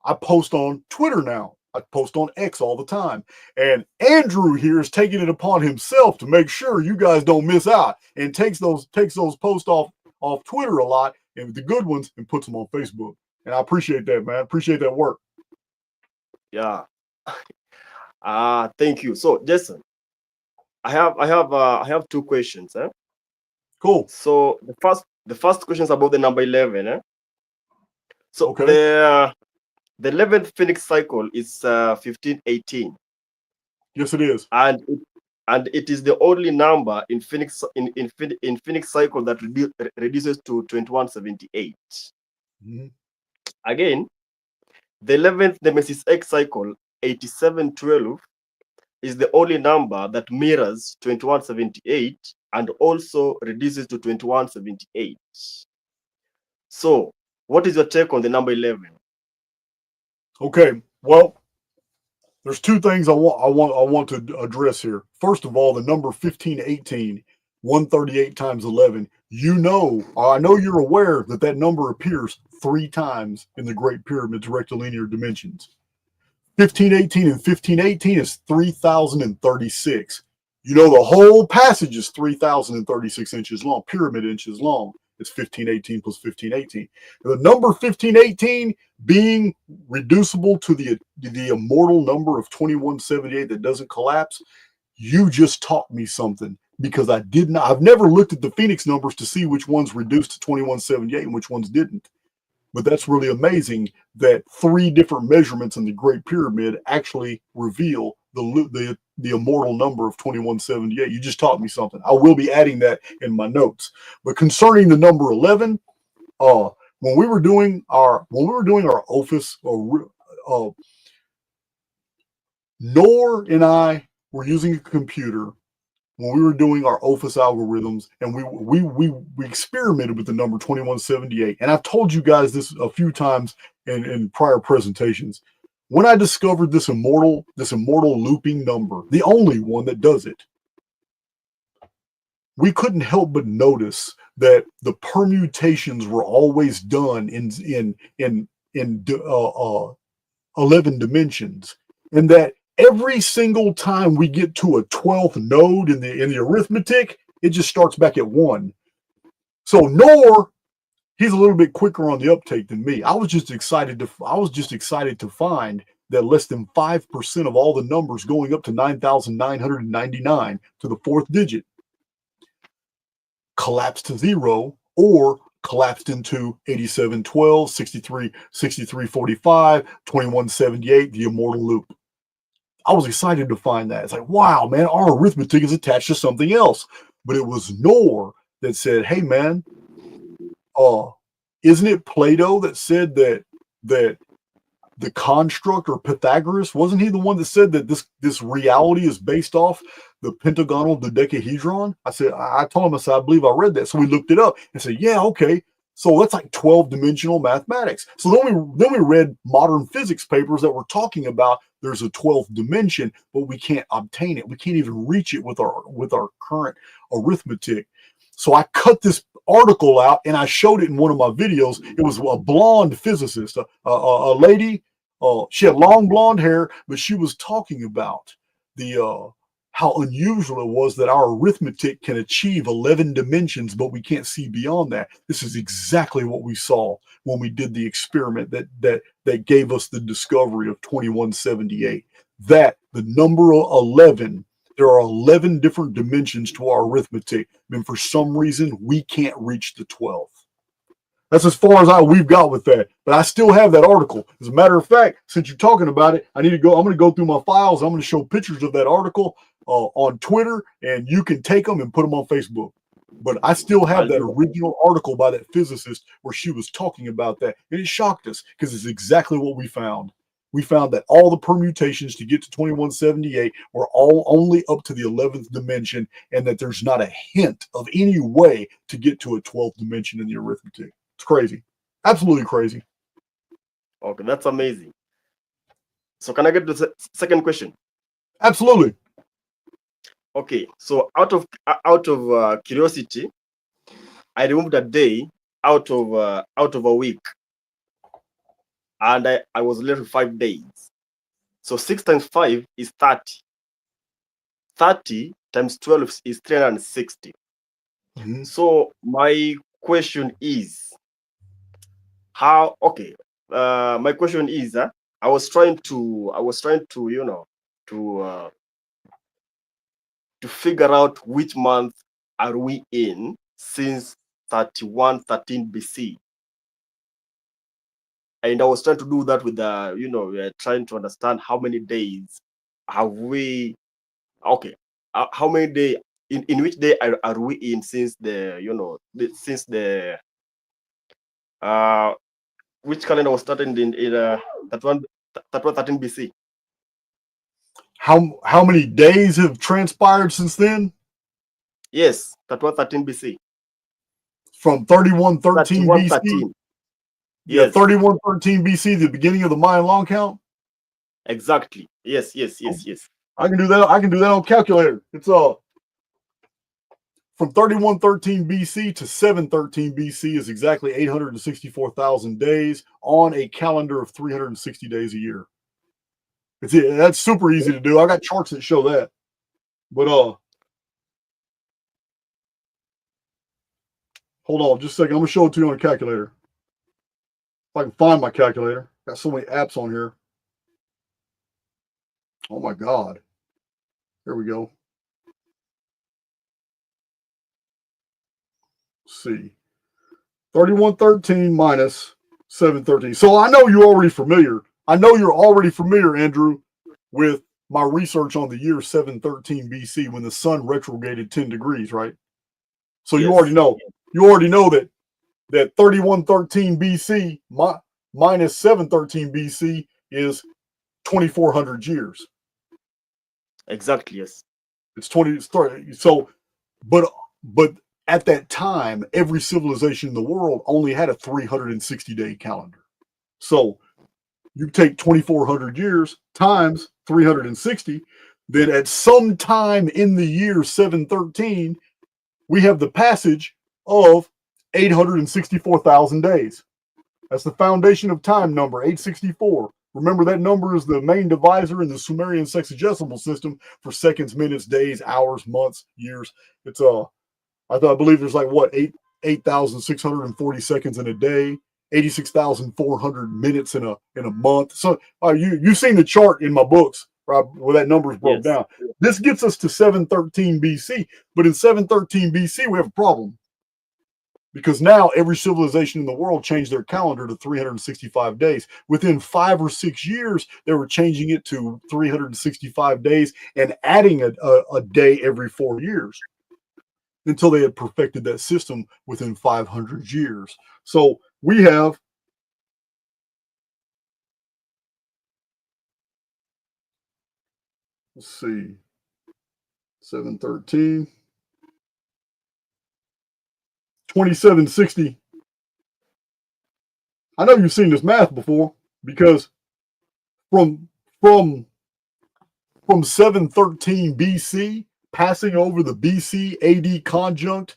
I post on Twitter now. I post on X all the time. And Andrew here is taking it upon himself to make sure you guys don't miss out, and takes those posts off Twitter a lot, and the good ones, and puts them on Facebook. And I appreciate that, man. I appreciate that work. Yeah. Thank you. So, Jason, I have two questions. Cool. So the first question is about the number 11. So okay. The 11th Phoenix cycle is 1518. Yes, it is. And it is the only number in Phoenix Phoenix cycle that reduces to 2178. Mm-hmm. Again, the 11th Nemesis X cycle, 8712, is the only number that mirrors 2178 and also reduces to 2178. So, what is your take on the number 11? Okay, well, there's two things I want to address here. First of all, the number 1518, 138 times 11. I know you're aware that number appears 3 times in the Great Pyramid's rectilinear dimensions. 1518 and 1518 is 3036. The whole passage is 3036 inches long, pyramid inches long. It's 1518 plus 1518. The number 1518 being reducible to the immortal number of 2178 that doesn't collapse, you just taught me something, because I've never looked at the Phoenix numbers to see which ones reduced to 2178 and which ones didn't. But that's really amazing that 3 different measurements in the Great Pyramid actually reveal the immortal number of 2178. You just taught me something. I will be adding that in my notes. But concerning the number 11, when we were doing our Ophis, Nor and I were using a computer when we were doing our Ophis algorithms, and we experimented with the number 2178. And I've told you guys this a few times in prior presentations. when I discovered this immortal looping number, the only one that does it, we couldn't help but notice that the permutations were always done in 11 dimensions, and that every single time we get to a 12th node in the arithmetic, it just starts back at 1. So Noor, he's a little bit quicker on the uptake than me. I was just excited to find that less than 5% of all the numbers going up to 9,999 to the 4th digit collapsed to 0 or collapsed into 8712, 6345, 2178, the immortal loop. I was excited to find that. It's like, wow, man, our arithmetic is attached to something else. But it was Noor that said, hey, man, isn't it Plato that said that the construct, or Pythagoras, wasn't he the one that said that this reality is based off the pentagonal dodecahedron? I told him, I said, I believe I read that. So we looked it up and said, yeah, okay. So that's like 12-dimensional mathematics. So then we read modern physics papers that were talking about there's a 12th dimension, but we can't obtain it. We can't even reach it with our current arithmetic. So I cut this article out and I showed it in one of my videos. It was a blonde physicist, a lady. She had long blonde hair, but she was talking about how unusual it was that our arithmetic can achieve 11 dimensions, but we can't see beyond that. This is exactly what we saw when we did the experiment that gave us the discovery of 2178. That the number 11. There are 11 different dimensions to our arithmetic, and for some reason, we can't reach the 12th. That's as far as we've got with that. But I still have that article. As a matter of fact, since you're talking about it, I'm going to go through my files. I'm going to show pictures of that article on Twitter, and you can take them and put them on Facebook. But I still have that original article by that physicist where she was talking about that, and it shocked us because it's exactly what we found. We found that all the permutations to get to 2178 were all only up to the 11th dimension, and that there's not a hint of any way to get to a 12th dimension in the arithmetic. It's crazy. Absolutely crazy. Okay, that's amazing. So can I get the second question? Absolutely. Okay, so out of curiosity, I removed a day out of a week. And I was left with 5 days. So 6 times 5 is 30. 30 times 12 is 360. Mm-hmm. So my question is, my question is, I was trying to figure out which month are we in since 3113 BC. And I was trying to do that with trying to understand how many days have we. Okay, how many days in which day are we in since which calendar was started in that one 13 BC. How many days have transpired since then? Yes, that was 13 BC. From 3113 BC. 13. Yeah, 3113 BC, the beginning of the Mayan long count. Exactly. Yes. I can do that. I can do that on calculator. It's from 3113 BC to 713 BC is exactly 864,000 days on a calendar of 360 days a year. That's super easy to do. I got charts that show that. But hold on just a second. I'm gonna show it to you on a calculator. If I can find my calculator. Got so many apps on here. Oh my God. There we go. Let's see. 3113 minus 713. So I know you're already familiar. Andrew, with my research on the year 713 BC when the sun retrograded 10 degrees, right? So you already know. You already know that 3113 BC minus 713 BC is 2,400 years. Exactly, yes. It's 30. So, but at that time, every civilization in the world only had a 360-day calendar. So you take 2,400 years times 360, then at some time in the year 713, we have the passage of 864,000 days. That's the foundation of time number, 864. Remember, that number is the main divisor in the Sumerian sexagesimal system for seconds, minutes, days, hours, months, years. It's I believe there's like what 8,640 seconds in a day, 86,400 minutes in a month. So you've seen the chart in my books, right, where that number is broke down. This gets us to 713 BC, but in 713 BC we have a problem. Because now every civilization in the world changed their calendar to 365 days. Within 5 or 6 years, they were changing it to 365 days and adding a day every 4 years until they had perfected that system within 500 years. So we have let's see, 713. 2760. I know you've seen this math before because from 713 BC, passing over the BC AD conjunct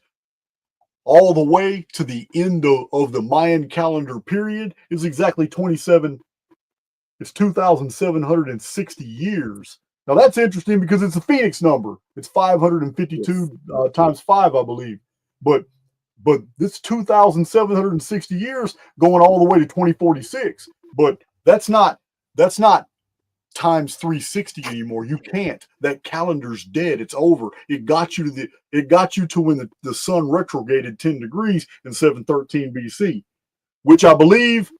all the way to the end of the Mayan calendar period is exactly 27. It's 2,760 years. Now that's interesting because it's a Phoenix number. It's 552 times 5, I believe. But this 2,760 years going all the way to 2046. But that's not times 360 anymore. You can't. That calendar's dead. It's over. It got you to when the sun retrograded 10 degrees in 713 BC, which I believe,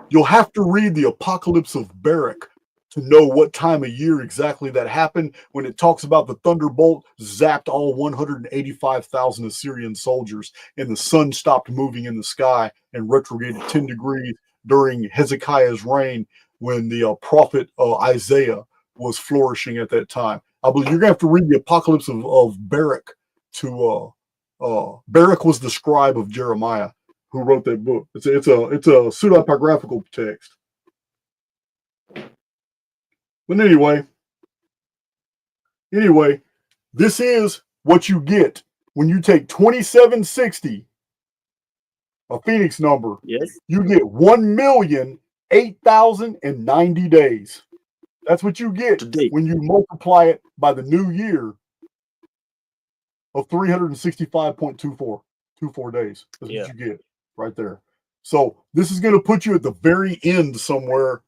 you'll have to read the Apocalypse of Barak to know what time of year exactly that happened, when it talks about the thunderbolt zapped all 185,000 Assyrian soldiers and the sun stopped moving in the sky and retrograded 10 degrees during Hezekiah's reign, when the prophet Isaiah was flourishing at that time. I believe you're going to have to read the Apocalypse of Barak to Barak was the scribe of Jeremiah who wrote that book. It's a pseudepigraphical text. But anyway, this is what you get when you take 2760, a Phoenix number. Yes. You get 1,008,090 days. That's what you get when you multiply it by the new year of 365.24 days. That's what you get right there. So this is going to put you at the very end somewhere.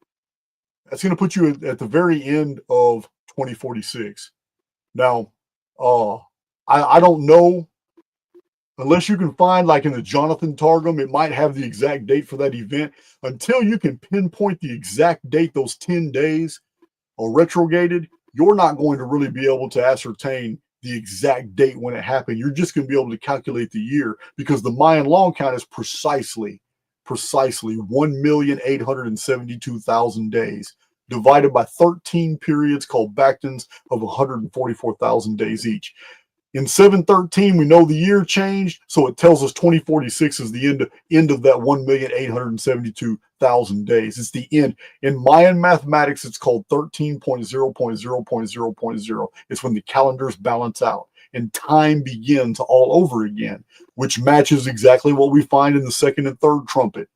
That's going to put you at the very end of 2046. Now, I don't know, unless you can find, like in the Jonathan Targum, it might have the exact date for that event. Until you can pinpoint the exact date those 10 days are retrograded, you're not going to really be able to ascertain the exact date when it happened. You're just going to be able to calculate the year, because the Mayan long count is precisely 1,872,000 days divided by 13 periods called Bactans of 144,000 days each. In 713, we know the year changed, so it tells us 2046 is the end of that 1,872,000 days. It's the end. In Mayan mathematics, it's called 13.0.0.0.0. It's when the calendars balance out and time begins all over again, which matches exactly what we find in the second and third trumpet.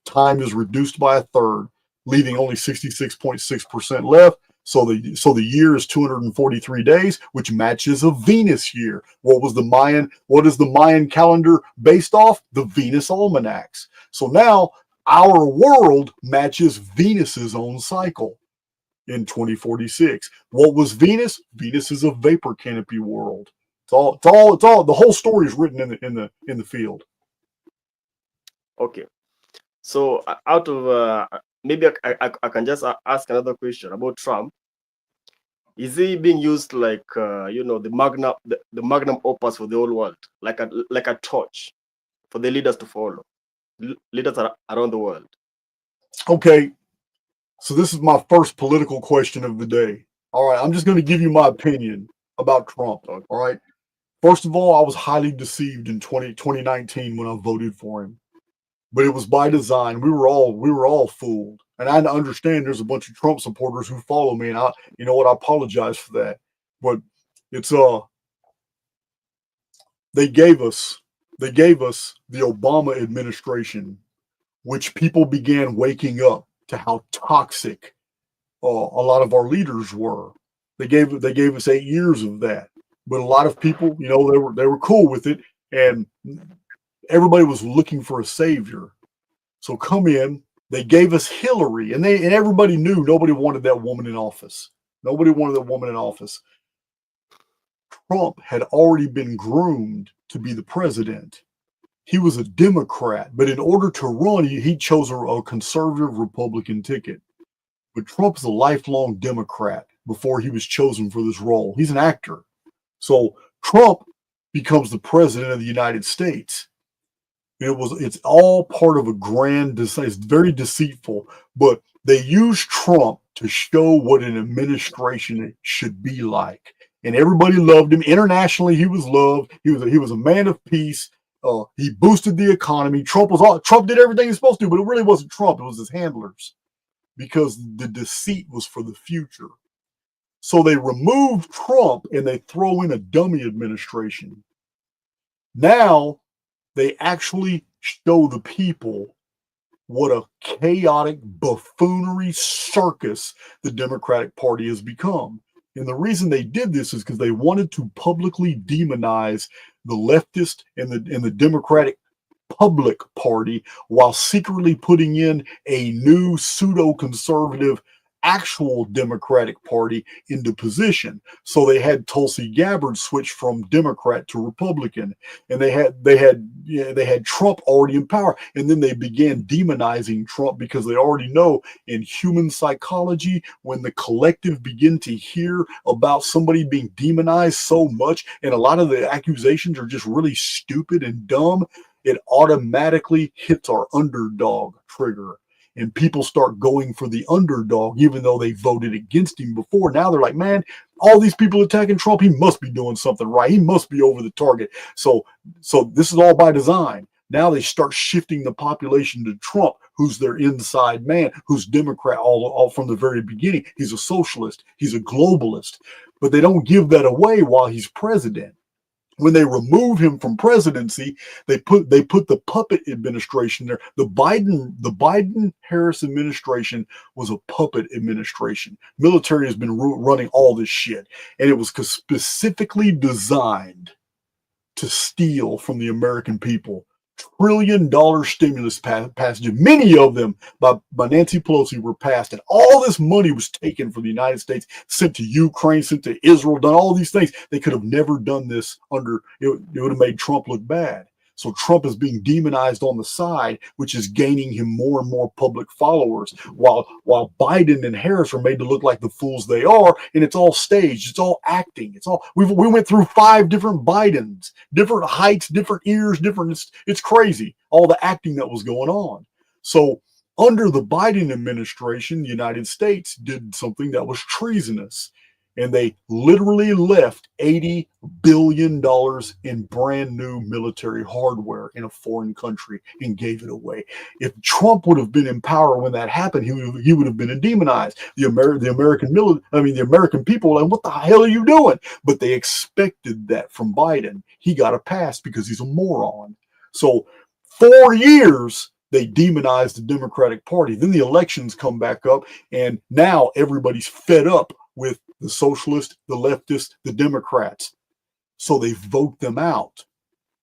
Time is reduced by a third, leaving only 66.6% left. So the year is 243 days, which matches a Venus year. What is the Mayan calendar based off? The Venus almanacs. So now our world matches Venus's own cycle in 2046. What was Venus? Venus is a vapor canopy world. It's all the whole story is written in the field. Okay. So out of maybe I can just ask another question about Trump. Is he being used like the magnum opus for the whole world, like a torch for the leaders to follow, leaders around the world? Okay, so this is my first political question of the day. All right, I'm just going to give you my opinion about Trump. All right, first of all, I was highly deceived in 2019 when I voted for him. but it was by design. We were all fooled. And I understand there's a bunch of Trump supporters who follow me, and you know what, I apologize for that. But it's they gave us the Obama administration, which people began waking up to how toxic a lot of our leaders were. They gave us 8 years of that, but a lot of people, you know, they were cool with it, and everybody was looking for a savior. So come in. They gave us Hillary, and everybody knew nobody wanted that woman in office. Nobody wanted that woman in office. Trump had already been groomed to be the president. He was a Democrat, but in order to run, he chose a conservative Republican ticket. But Trump is a lifelong Democrat before he was chosen for this role. He's an actor. So Trump becomes the president of the United States. It's all part of a grand design. It's very deceitful, but they used Trump to show what an administration should be like. And everybody loved him. Internationally, he was loved. He was a man of peace. He boosted the economy. Trump did everything he was supposed to, but it really wasn't Trump. It was his handlers, because the deceit was for the future. So they remove Trump and they throw in a dummy administration. Now they actually show the people what a chaotic buffoonery circus the Democratic Party has become. And the reason they did this is because they wanted to publicly demonize the leftist and the Democratic public party, while secretly putting in a new pseudo-conservative actual Democratic Party into position. So they had Tulsi Gabbard switch from Democrat to Republican, and they had Trump already in power, and then they began demonizing Trump because they already know in human psychology, when the collective begin to hear about somebody being demonized so much, and a lot of the accusations are just really stupid and dumb, it automatically hits our underdog trigger. And people start going for the underdog, even though they voted against him before. Now they're like, man, all these people attacking Trump, he must be doing something right. He must be over the target. So this is all by design. Now they start shifting the population to Trump, who's their inside man, who's Democrat all from the very beginning. He's a socialist. He's a globalist. But they don't give that away while he's president. When they remove him from presidency, they put the puppet administration there. The Biden-Harris administration was a puppet administration. Military has been running all this shit, and it was specifically designed to steal from the American people. $1 trillion stimulus passages, many of them by Nancy Pelosi, were passed, and all this money was taken from the United States, sent to Ukraine, sent to Israel, done all these things. They could have never done this under, it would have made Trump look bad. So Trump is being demonized on the side, which is gaining him more and more public followers, while Biden and Harris are made to look like the fools they are, and it's all staged, it's all acting, we went through 5 different Bidens, different heights, different ears, it's crazy, all the acting that was going on. So under the Biden administration, the United States did something that was treasonous. And they literally left $80 billion in brand new military hardware in a foreign country and gave it away. If Trump would have been in power when that happened, he would have been demonized. The American people were like, what the hell are you doing? But they expected that from Biden. He got a pass because he's a moron. So 4 years, they demonized the Democratic Party. Then the elections come back up, and now everybody's fed up with the socialists, the leftists, the Democrats. So they vote them out.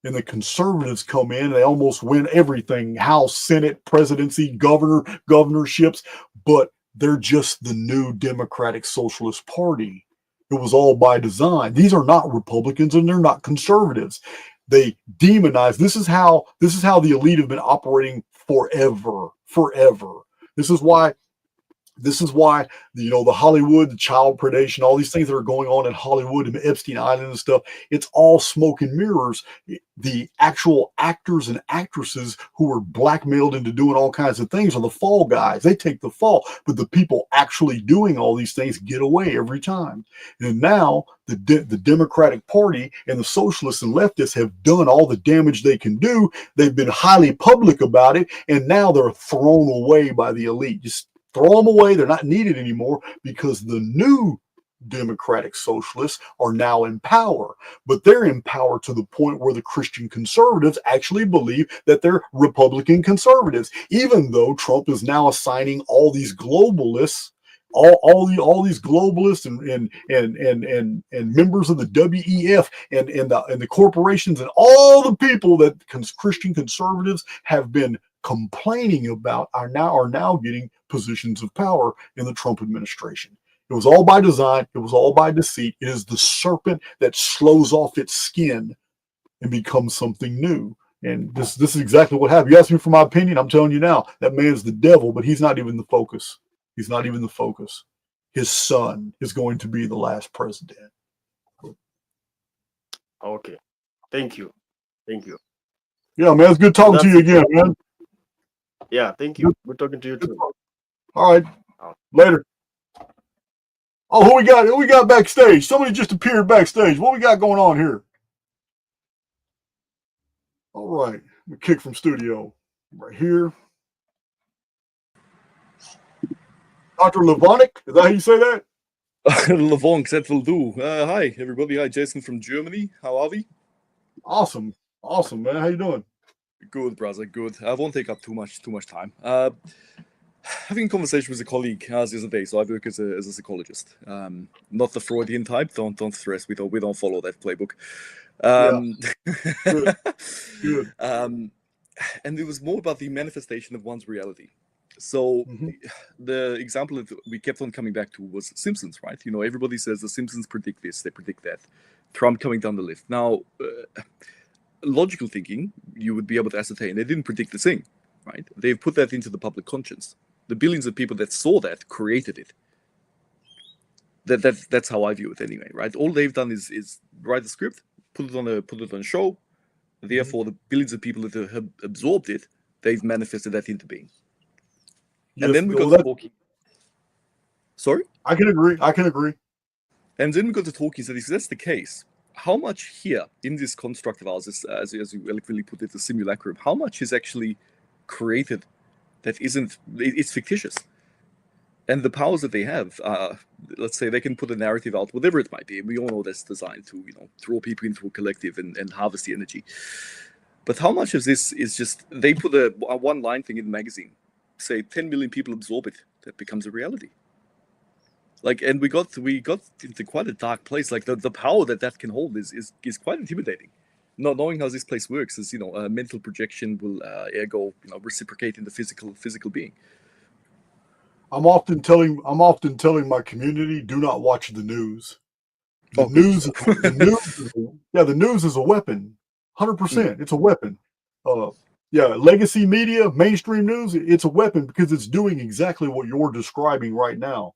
And the conservatives come in, they almost win everything, House, Senate, presidency, governorships, but they're just the new Democratic Socialist Party. It was all by design. These are not Republicans and they're not conservatives. They demonize. This is how the elite have been operating forever. This is why This is why, you know, the Hollywood, the child predation, all these things that are going on in Hollywood and Epstein Island and stuff, it's all smoke and mirrors. The actual actors and actresses who are blackmailed into doing all kinds of things are the fall guys. They take the fall, but the people actually doing all these things get away every time. And now the Democratic Party and the socialists and leftists have done all the damage they can do. They've been highly public about it, and now they're thrown away by the elite. Just throw them away. They're not needed anymore because the new democratic socialists are now in power. But they're in power to the point where the Christian conservatives actually believe that they're Republican conservatives, even though Trump is now assigning all these globalists, all these globalists and members of the WEF and the corporations and all the people that Christian conservatives have been complaining about are now getting positions of power in the Trump administration. It was all by design. It was all by deceit. It is the serpent that slows off its skin and becomes something new. And this is exactly what happened. You asked me for my opinion. I'm telling you now, that man's the devil, but he's not even the focus. He's not even the focus. His son is going to be the last president. Okay. Thank you. Thank you. Yeah, man, it's good talking to you again, man. Yeah, thank you. Good talking to you too. All right. Later. Oh, who we got backstage? Somebody just appeared backstage. What we got going on here? All right. We kick from studio. Right here. Dr. Levonic, is that how you say that? Levonk, that will do. Hi, everybody. Hi, Jason from Germany. How are we? Awesome. Awesome, man. How you doing? Good, brother. Good. I won't take up too much time. Having a conversation with a colleague the other day. So I work as a psychologist. Not the Freudian type. Don't stress. We don't follow that playbook. Good. Good. And it was more about the manifestation of one's reality. So the example that we kept on coming back to was Simpsons, right? You know, everybody says the Simpsons predict this, they predict that. Trump coming down the lift. Now, logical thinking, you would be able to ascertain they didn't predict the thing, right? They've put that into the public conscience. The billions of people that saw that created it. That's how I view it anyway, right? All they've done is write the script, put it on a show. Therefore, the billions of people that have absorbed it, they've manifested that into being. Yes, and then we got to talking. Sorry? I can agree. And then we got to talking. So if that's the case, how much here in this construct of ours, as you eloquently put it, the simulacrum, how much is actually created that isn't, it's fictitious? And the powers that they have, let's say they can put a narrative out, whatever it might be. And we all know that's designed to, draw people into a collective and harvest the energy. But how much of this is just, they put a one-line thing in the magazine, say 10 million people absorb it, that becomes a reality. Like, and we got into quite a dark place. Like the power that can hold is quite intimidating. Not knowing how this place works is, a mental projection will ergo, reciprocate in the physical being. I'm often telling my community, do not watch the news. The news is a weapon. 100%. It's a weapon. Legacy media, mainstream news, it's a weapon because it's doing exactly what you're describing right now.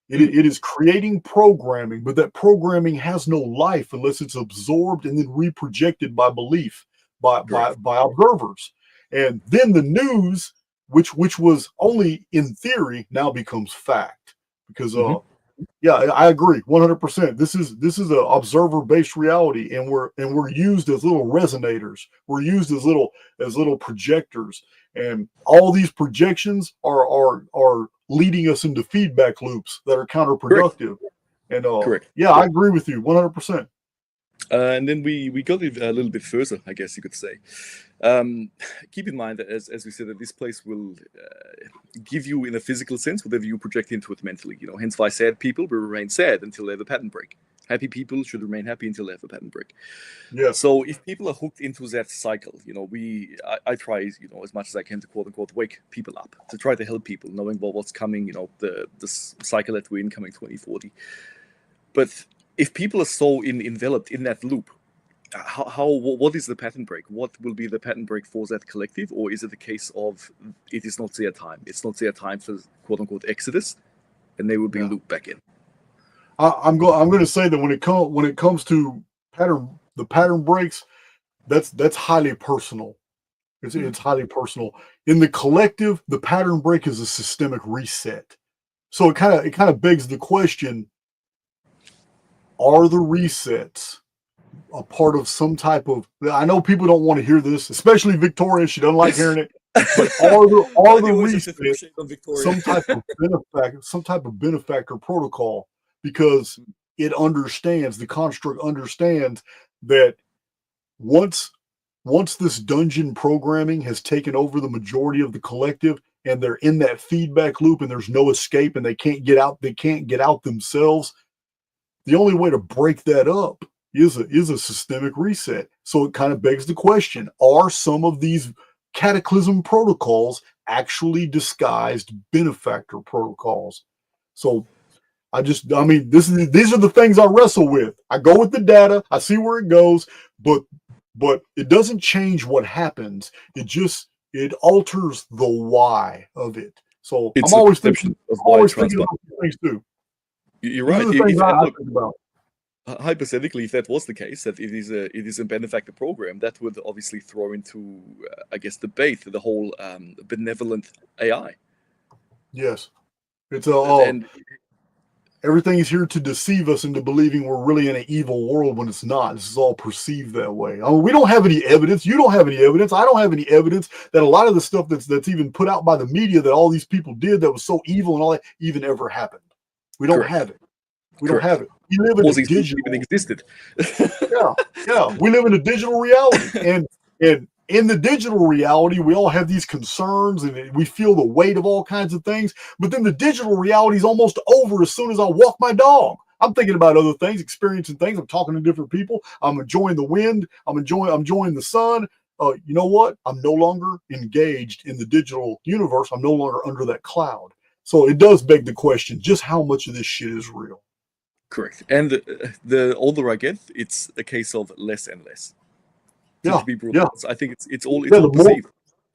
It is creating programming, but that programming has no life unless it's absorbed and then reprojected by belief, by observers. And then the news, which was only in theory, now becomes fact. Because I agree 100%. This is an observer-based reality, and we're used as little resonators. We're used as little projectors, and all these projections are leading us into feedback loops that are counterproductive. Correct. And correct. Yeah, I agree with you 100%. And then we got it a little bit further, I guess you could say. Keep in mind that as we said, that this place will give you, in a physical sense, whatever you project into it mentally. Hence why sad people will remain sad until they have a pattern break. Happy people should remain happy until they have a pattern break. Yeah. So if people are hooked into that cycle, I try, as much as I can to quote unquote wake people up, to try to help people, knowing what's coming. The cycle that we're in coming 2040. But if people are so enveloped in that loop, what is the pattern break? What will be the pattern break for that collective? Or is it a case of it is not their time? It's not their time for quote unquote exodus. and they will be looped back in. I'm going to say that when it comes to the pattern breaks, that's highly personal. It's highly personal. In the collective, the pattern break is a systemic reset. So it kind of begs the question: are the resets a part of some type of? I know people don't want to hear this, especially Victoria. She doesn't like hearing it. But are the resets some type of benefactor protocol? Because the construct understands that once this dungeon programming has taken over the majority of the collective, and they're in that feedback loop, and there's no escape, and they can't get out themselves, the only way to break that up is a systemic reset. So it kind of begs the question: are some of these cataclysm protocols actually disguised benefactor protocols? So these are the things I wrestle with. I go with the data, I see where it goes, but it doesn't change what happens. It alters the why of it. So It's I'm always of thinking why about transplant. these things too. You're These right. are the things I think about. Hypothetically, if that was the case, that it is a benefactor program, that would obviously throw into, I guess, debate the whole benevolent AI. Yes, it's And everything is here to deceive us into believing we're really in an evil world when it's not. This is all perceived that way. I mean, we don't have any evidence. You don't have any evidence. I don't have any evidence that a lot of the stuff that's even put out by the media that all these people did that was so evil and all that even ever happened. We don't have it. We don't have it. We live in a digital. Even existed. Yeah. We live in a digital reality, and in the digital reality, we all have these concerns, and we feel the weight of all kinds of things. But then the digital reality is almost over as soon as I walk my dog. I'm thinking about other things, experiencing things. I'm talking to different people. I'm enjoying the wind. I'm enjoying the sun. You know what? I'm no longer engaged in the digital universe. I'm no longer under that cloud. So it does beg the question: just how much of this shit is real? Correct. And the older I get, it's a case of less and less. To be brutal. I think it's all perceived.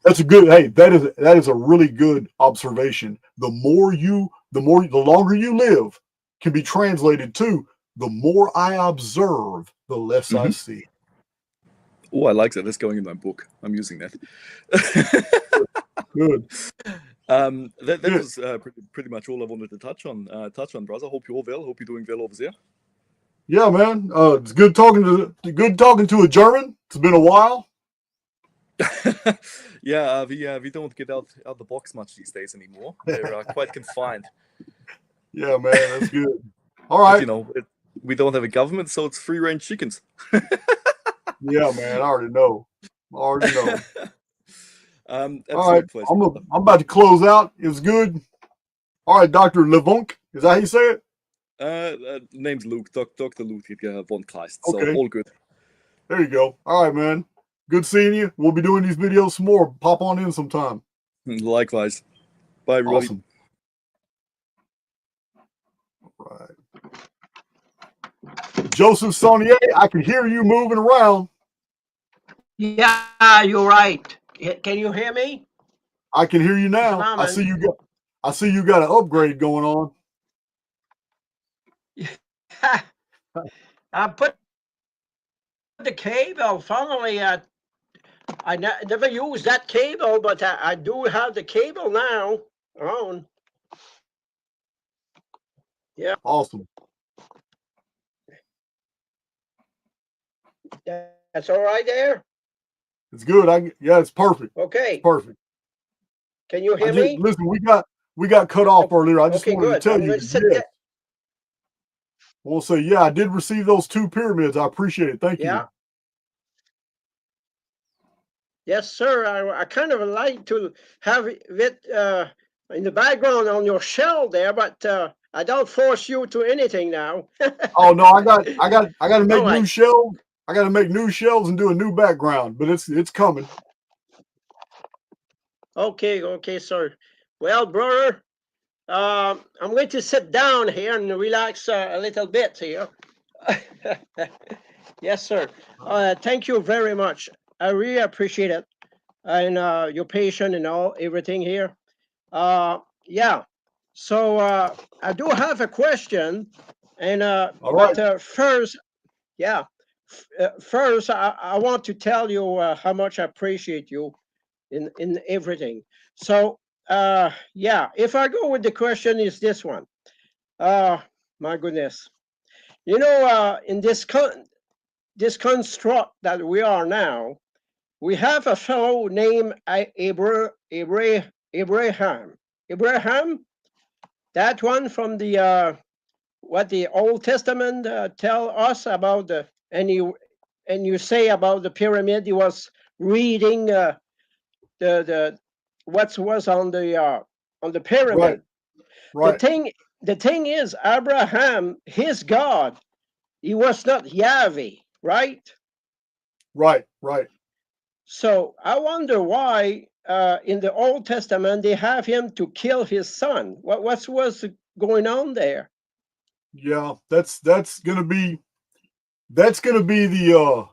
That's a good. Hey, that is a really good observation. The longer you live can be translated to the more I observe, the less I see. Oh, I like that. That's going in my book. I'm using that. Good. That was pretty much all I wanted to touch on, brother. Hope you're all well. Hope you're doing well over there. Yeah, man. It's good talking to a German. It's been a while. Yeah, we don't get out the box much these days anymore. We're quite confined. Yeah, man, that's good. All right. But, we don't have a government, so it's free range chickens. Yeah, man, I already know. All right, pleasure. I'm about to close out. It was good. All right, Dr. Debunking. Is that how you say it? Name's Luke, Dr. Ludwig von Kleist. Okay. So all good. There you go. All right, man. Good seeing you. We'll be doing these videos some more. Pop on in sometime. Likewise. Bye, everybody. Awesome. All right. Joseph Saunier, I can hear you moving around. Yeah, you're right. Can you hear me? I can hear you now. I see you got an upgrade going on. I put the cable. Finally, I never used that cable, but I do have the cable now on. Yeah. Awesome. That's all right there? It's good. It's perfect. Okay. It's perfect. Can you hear me? Listen, we got cut off earlier. I just wanted to tell you. Yes. We'll say, yeah, I did receive those 2 pyramids. I appreciate it. Thank you. Yes, sir. I kind of like to have it in the background on your shell there, but I don't force you to anything now. Oh no, I got to make new shelves. I got to make new shelves and do a new background, but it's coming. Okay, sir. Well, brother, I'm going to sit down here and relax a little bit here. Yes, sir. Thank you very much. I really appreciate it, and your patience and everything here. Yeah. So I do have a question, and All right. but first, yeah, first I want to tell you how much I appreciate you in everything. So yeah, if I go with the question, is this one? My goodness, you know, in this construct that we are now, we have a fellow named Abraham. Abraham, that one from the what the Old Testament tell us about and you say about the pyramid. He was reading the what was on the Right. pyramid. The Right. thing is, Abraham, his God, he was not Yahweh, right? Right. Right. So I wonder why in the Old Testament they have him to kill his son. What was going on there? Yeah. That's gonna be the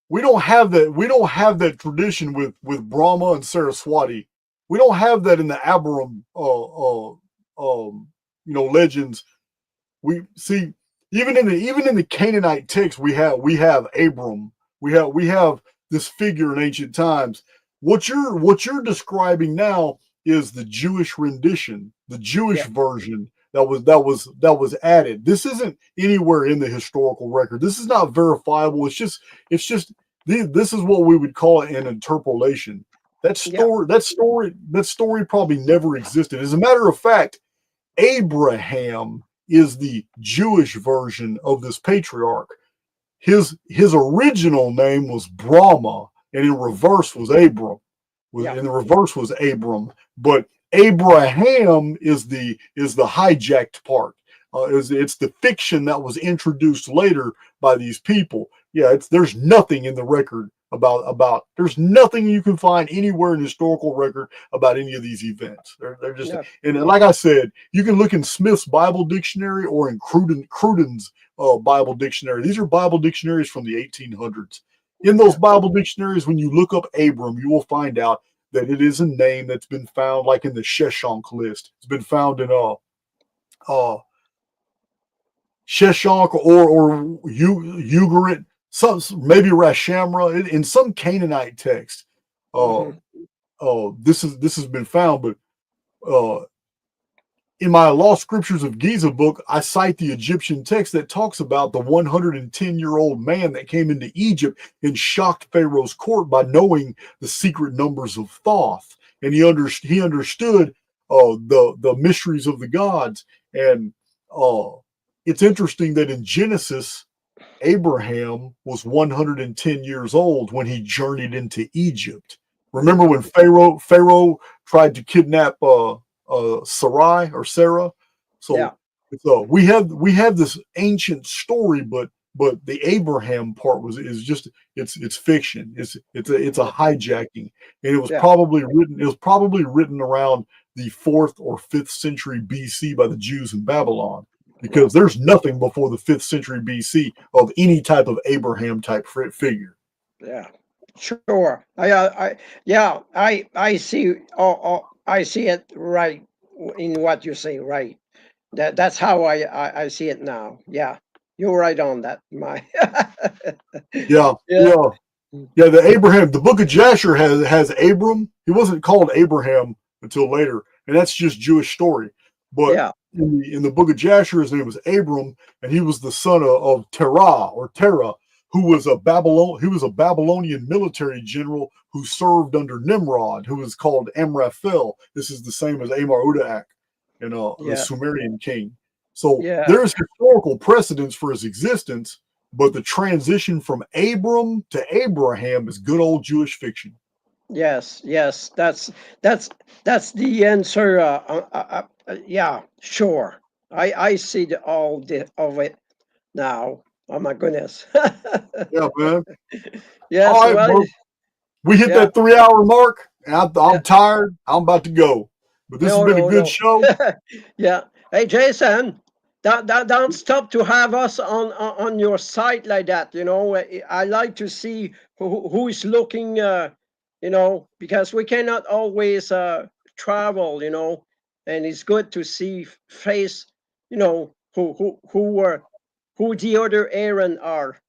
we don't have that tradition with Brahma and Saraswati. We don't have that in the Abraham legends. We see even in the Canaanite text we have Abram. We have this figure in ancient times. What you're describing now is the Jewish rendition, the Jewish Yeah. version that was added. This isn't anywhere in the historical record. This is not verifiable. It's just this is what we would call an interpolation. That Yeah. story probably never existed. As a matter of fact, Abraham is the Jewish version of this patriarch. His original name was Brahma, and in reverse was Abram. Yeah. In the reverse was Abram, but Abraham is the hijacked part. It's the fiction that was introduced later by these people. Yeah, there's nothing in the record about there's nothing you can find anywhere in historical record about any of these events. They're just, Yeah. and like I said, you can look in Smith's Bible Dictionary or in Cruden's Bible Dictionary. These are Bible dictionaries from the 1800s. In those Bible dictionaries, when you look up Abram, you will find out that it is a name that's been found, like in the Sheshonk list. It's been found in Sheshonk or Ugarit, some maybe Rashamra in some Canaanite text. Mhm. This has been found, but in my Lost Scriptures of Giza book, I cite the Egyptian text that talks about the 110-year-old man that came into Egypt and shocked Pharaoh's court by knowing the secret numbers of Thoth, and he understood the mysteries of the gods. And it's interesting that in Genesis, Abraham was 110 years old when he journeyed into Egypt. Remember when Pharaoh tried to kidnap Sarai or Sarah? Yeah. So we have this ancient story, but the Abraham part is just it's fiction. It's a hijacking, and it was Yeah. probably written around the 4th or 5th century BC by the Jews in Babylon, because there's nothing before the 5th century BC of any type of Abraham type figure. Yeah. Sure. I see. Oh, I see it right in what you say. Right. That's how I see it now. Yeah. You're right on that. My. Yeah, Yeah. yeah. The Book of Jasher has Abram. He wasn't called Abraham until later, and that's just Jewish story. But Yeah. in the Book of Jasher, his name was Abram, and he was the son of Terah, who was a Babylonian military general who served under Nimrod, who was called Amraphel. This is the same as Amar Udak, the Yeah. Sumerian king. So Yeah. there is historical precedence for his existence, but the transition from Abram to Abraham is good old Jewish fiction. Yes. Yes. That's the answer. Yeah. Sure. I see all of it now. Oh my goodness. Yeah, man. Yes. All right, Well. bro. We hit Yeah. that 3 hour mark, and I'm Yeah. tired. I'm about to go. But this has No. been a No. good No. show. Yeah. Hey, Jason. Don't stop to have us on your site like that. You know, I like to see who is looking. You know, because we cannot always travel. You know, and it's good to see face, you know, who the other Aaron are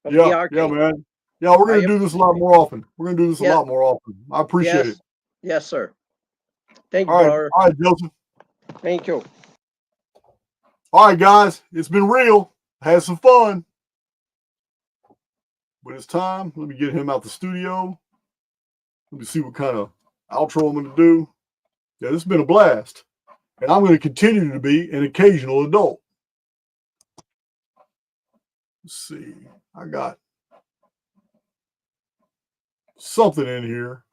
of the Yeah, Archaix. man. Yeah, we're gonna do this a lot more often. We're gonna do this a lot more often. I appreciate it. Yes, sir. Thank you, All right, brother. all right, Joseph. Thank you. All right, guys, it's been real. Had some fun. But it's time. Let me get him out the studio. Let me see what kind of outro I'm going to do. Yeah, this has been a blast. And I'm going to continue to be an occasional adult. Let's see. I got something in here.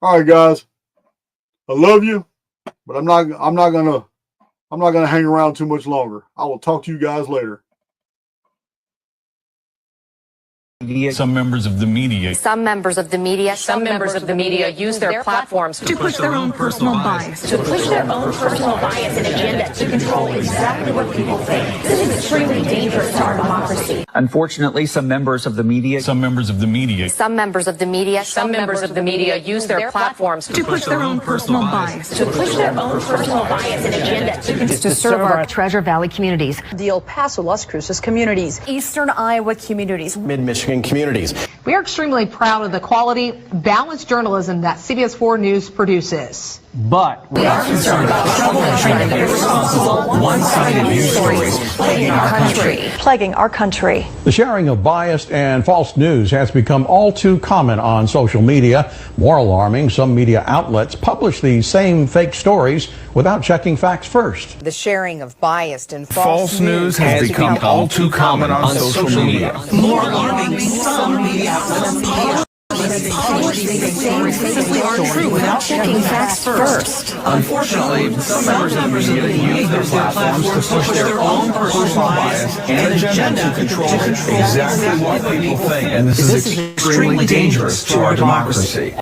All right, guys. I love you, but I'm not gonna hang around too much longer. I will talk to you guys later. Some members of the media use their platforms to push their own personal bias and agenda to control exactly what people think. This is extremely dangerous to our democracy. Unfortunately, some members of the media use their platforms to push their own personal bias and agenda to serve our Treasure Valley communities, the El Paso, Las Cruces communities, Eastern Iowa communities, Mid-Michigan communities. We are extremely proud of the quality, balanced journalism that CBS 4 News produces. But we are concerned about troubling and irresponsible, one-sided news stories plaguing our country. The sharing of biased and false news has become all too common on social media. More alarming, some media outlets publish these same fake stories without checking facts first. The sharing of biased and false news has become all too common on social media. More alarming, some media outlets publish these same stories without checking facts first. Unfortunately, some members of the media use their platforms to push their own personal bias and agenda to control exactly what people think. And this is extremely dangerous to our democracy.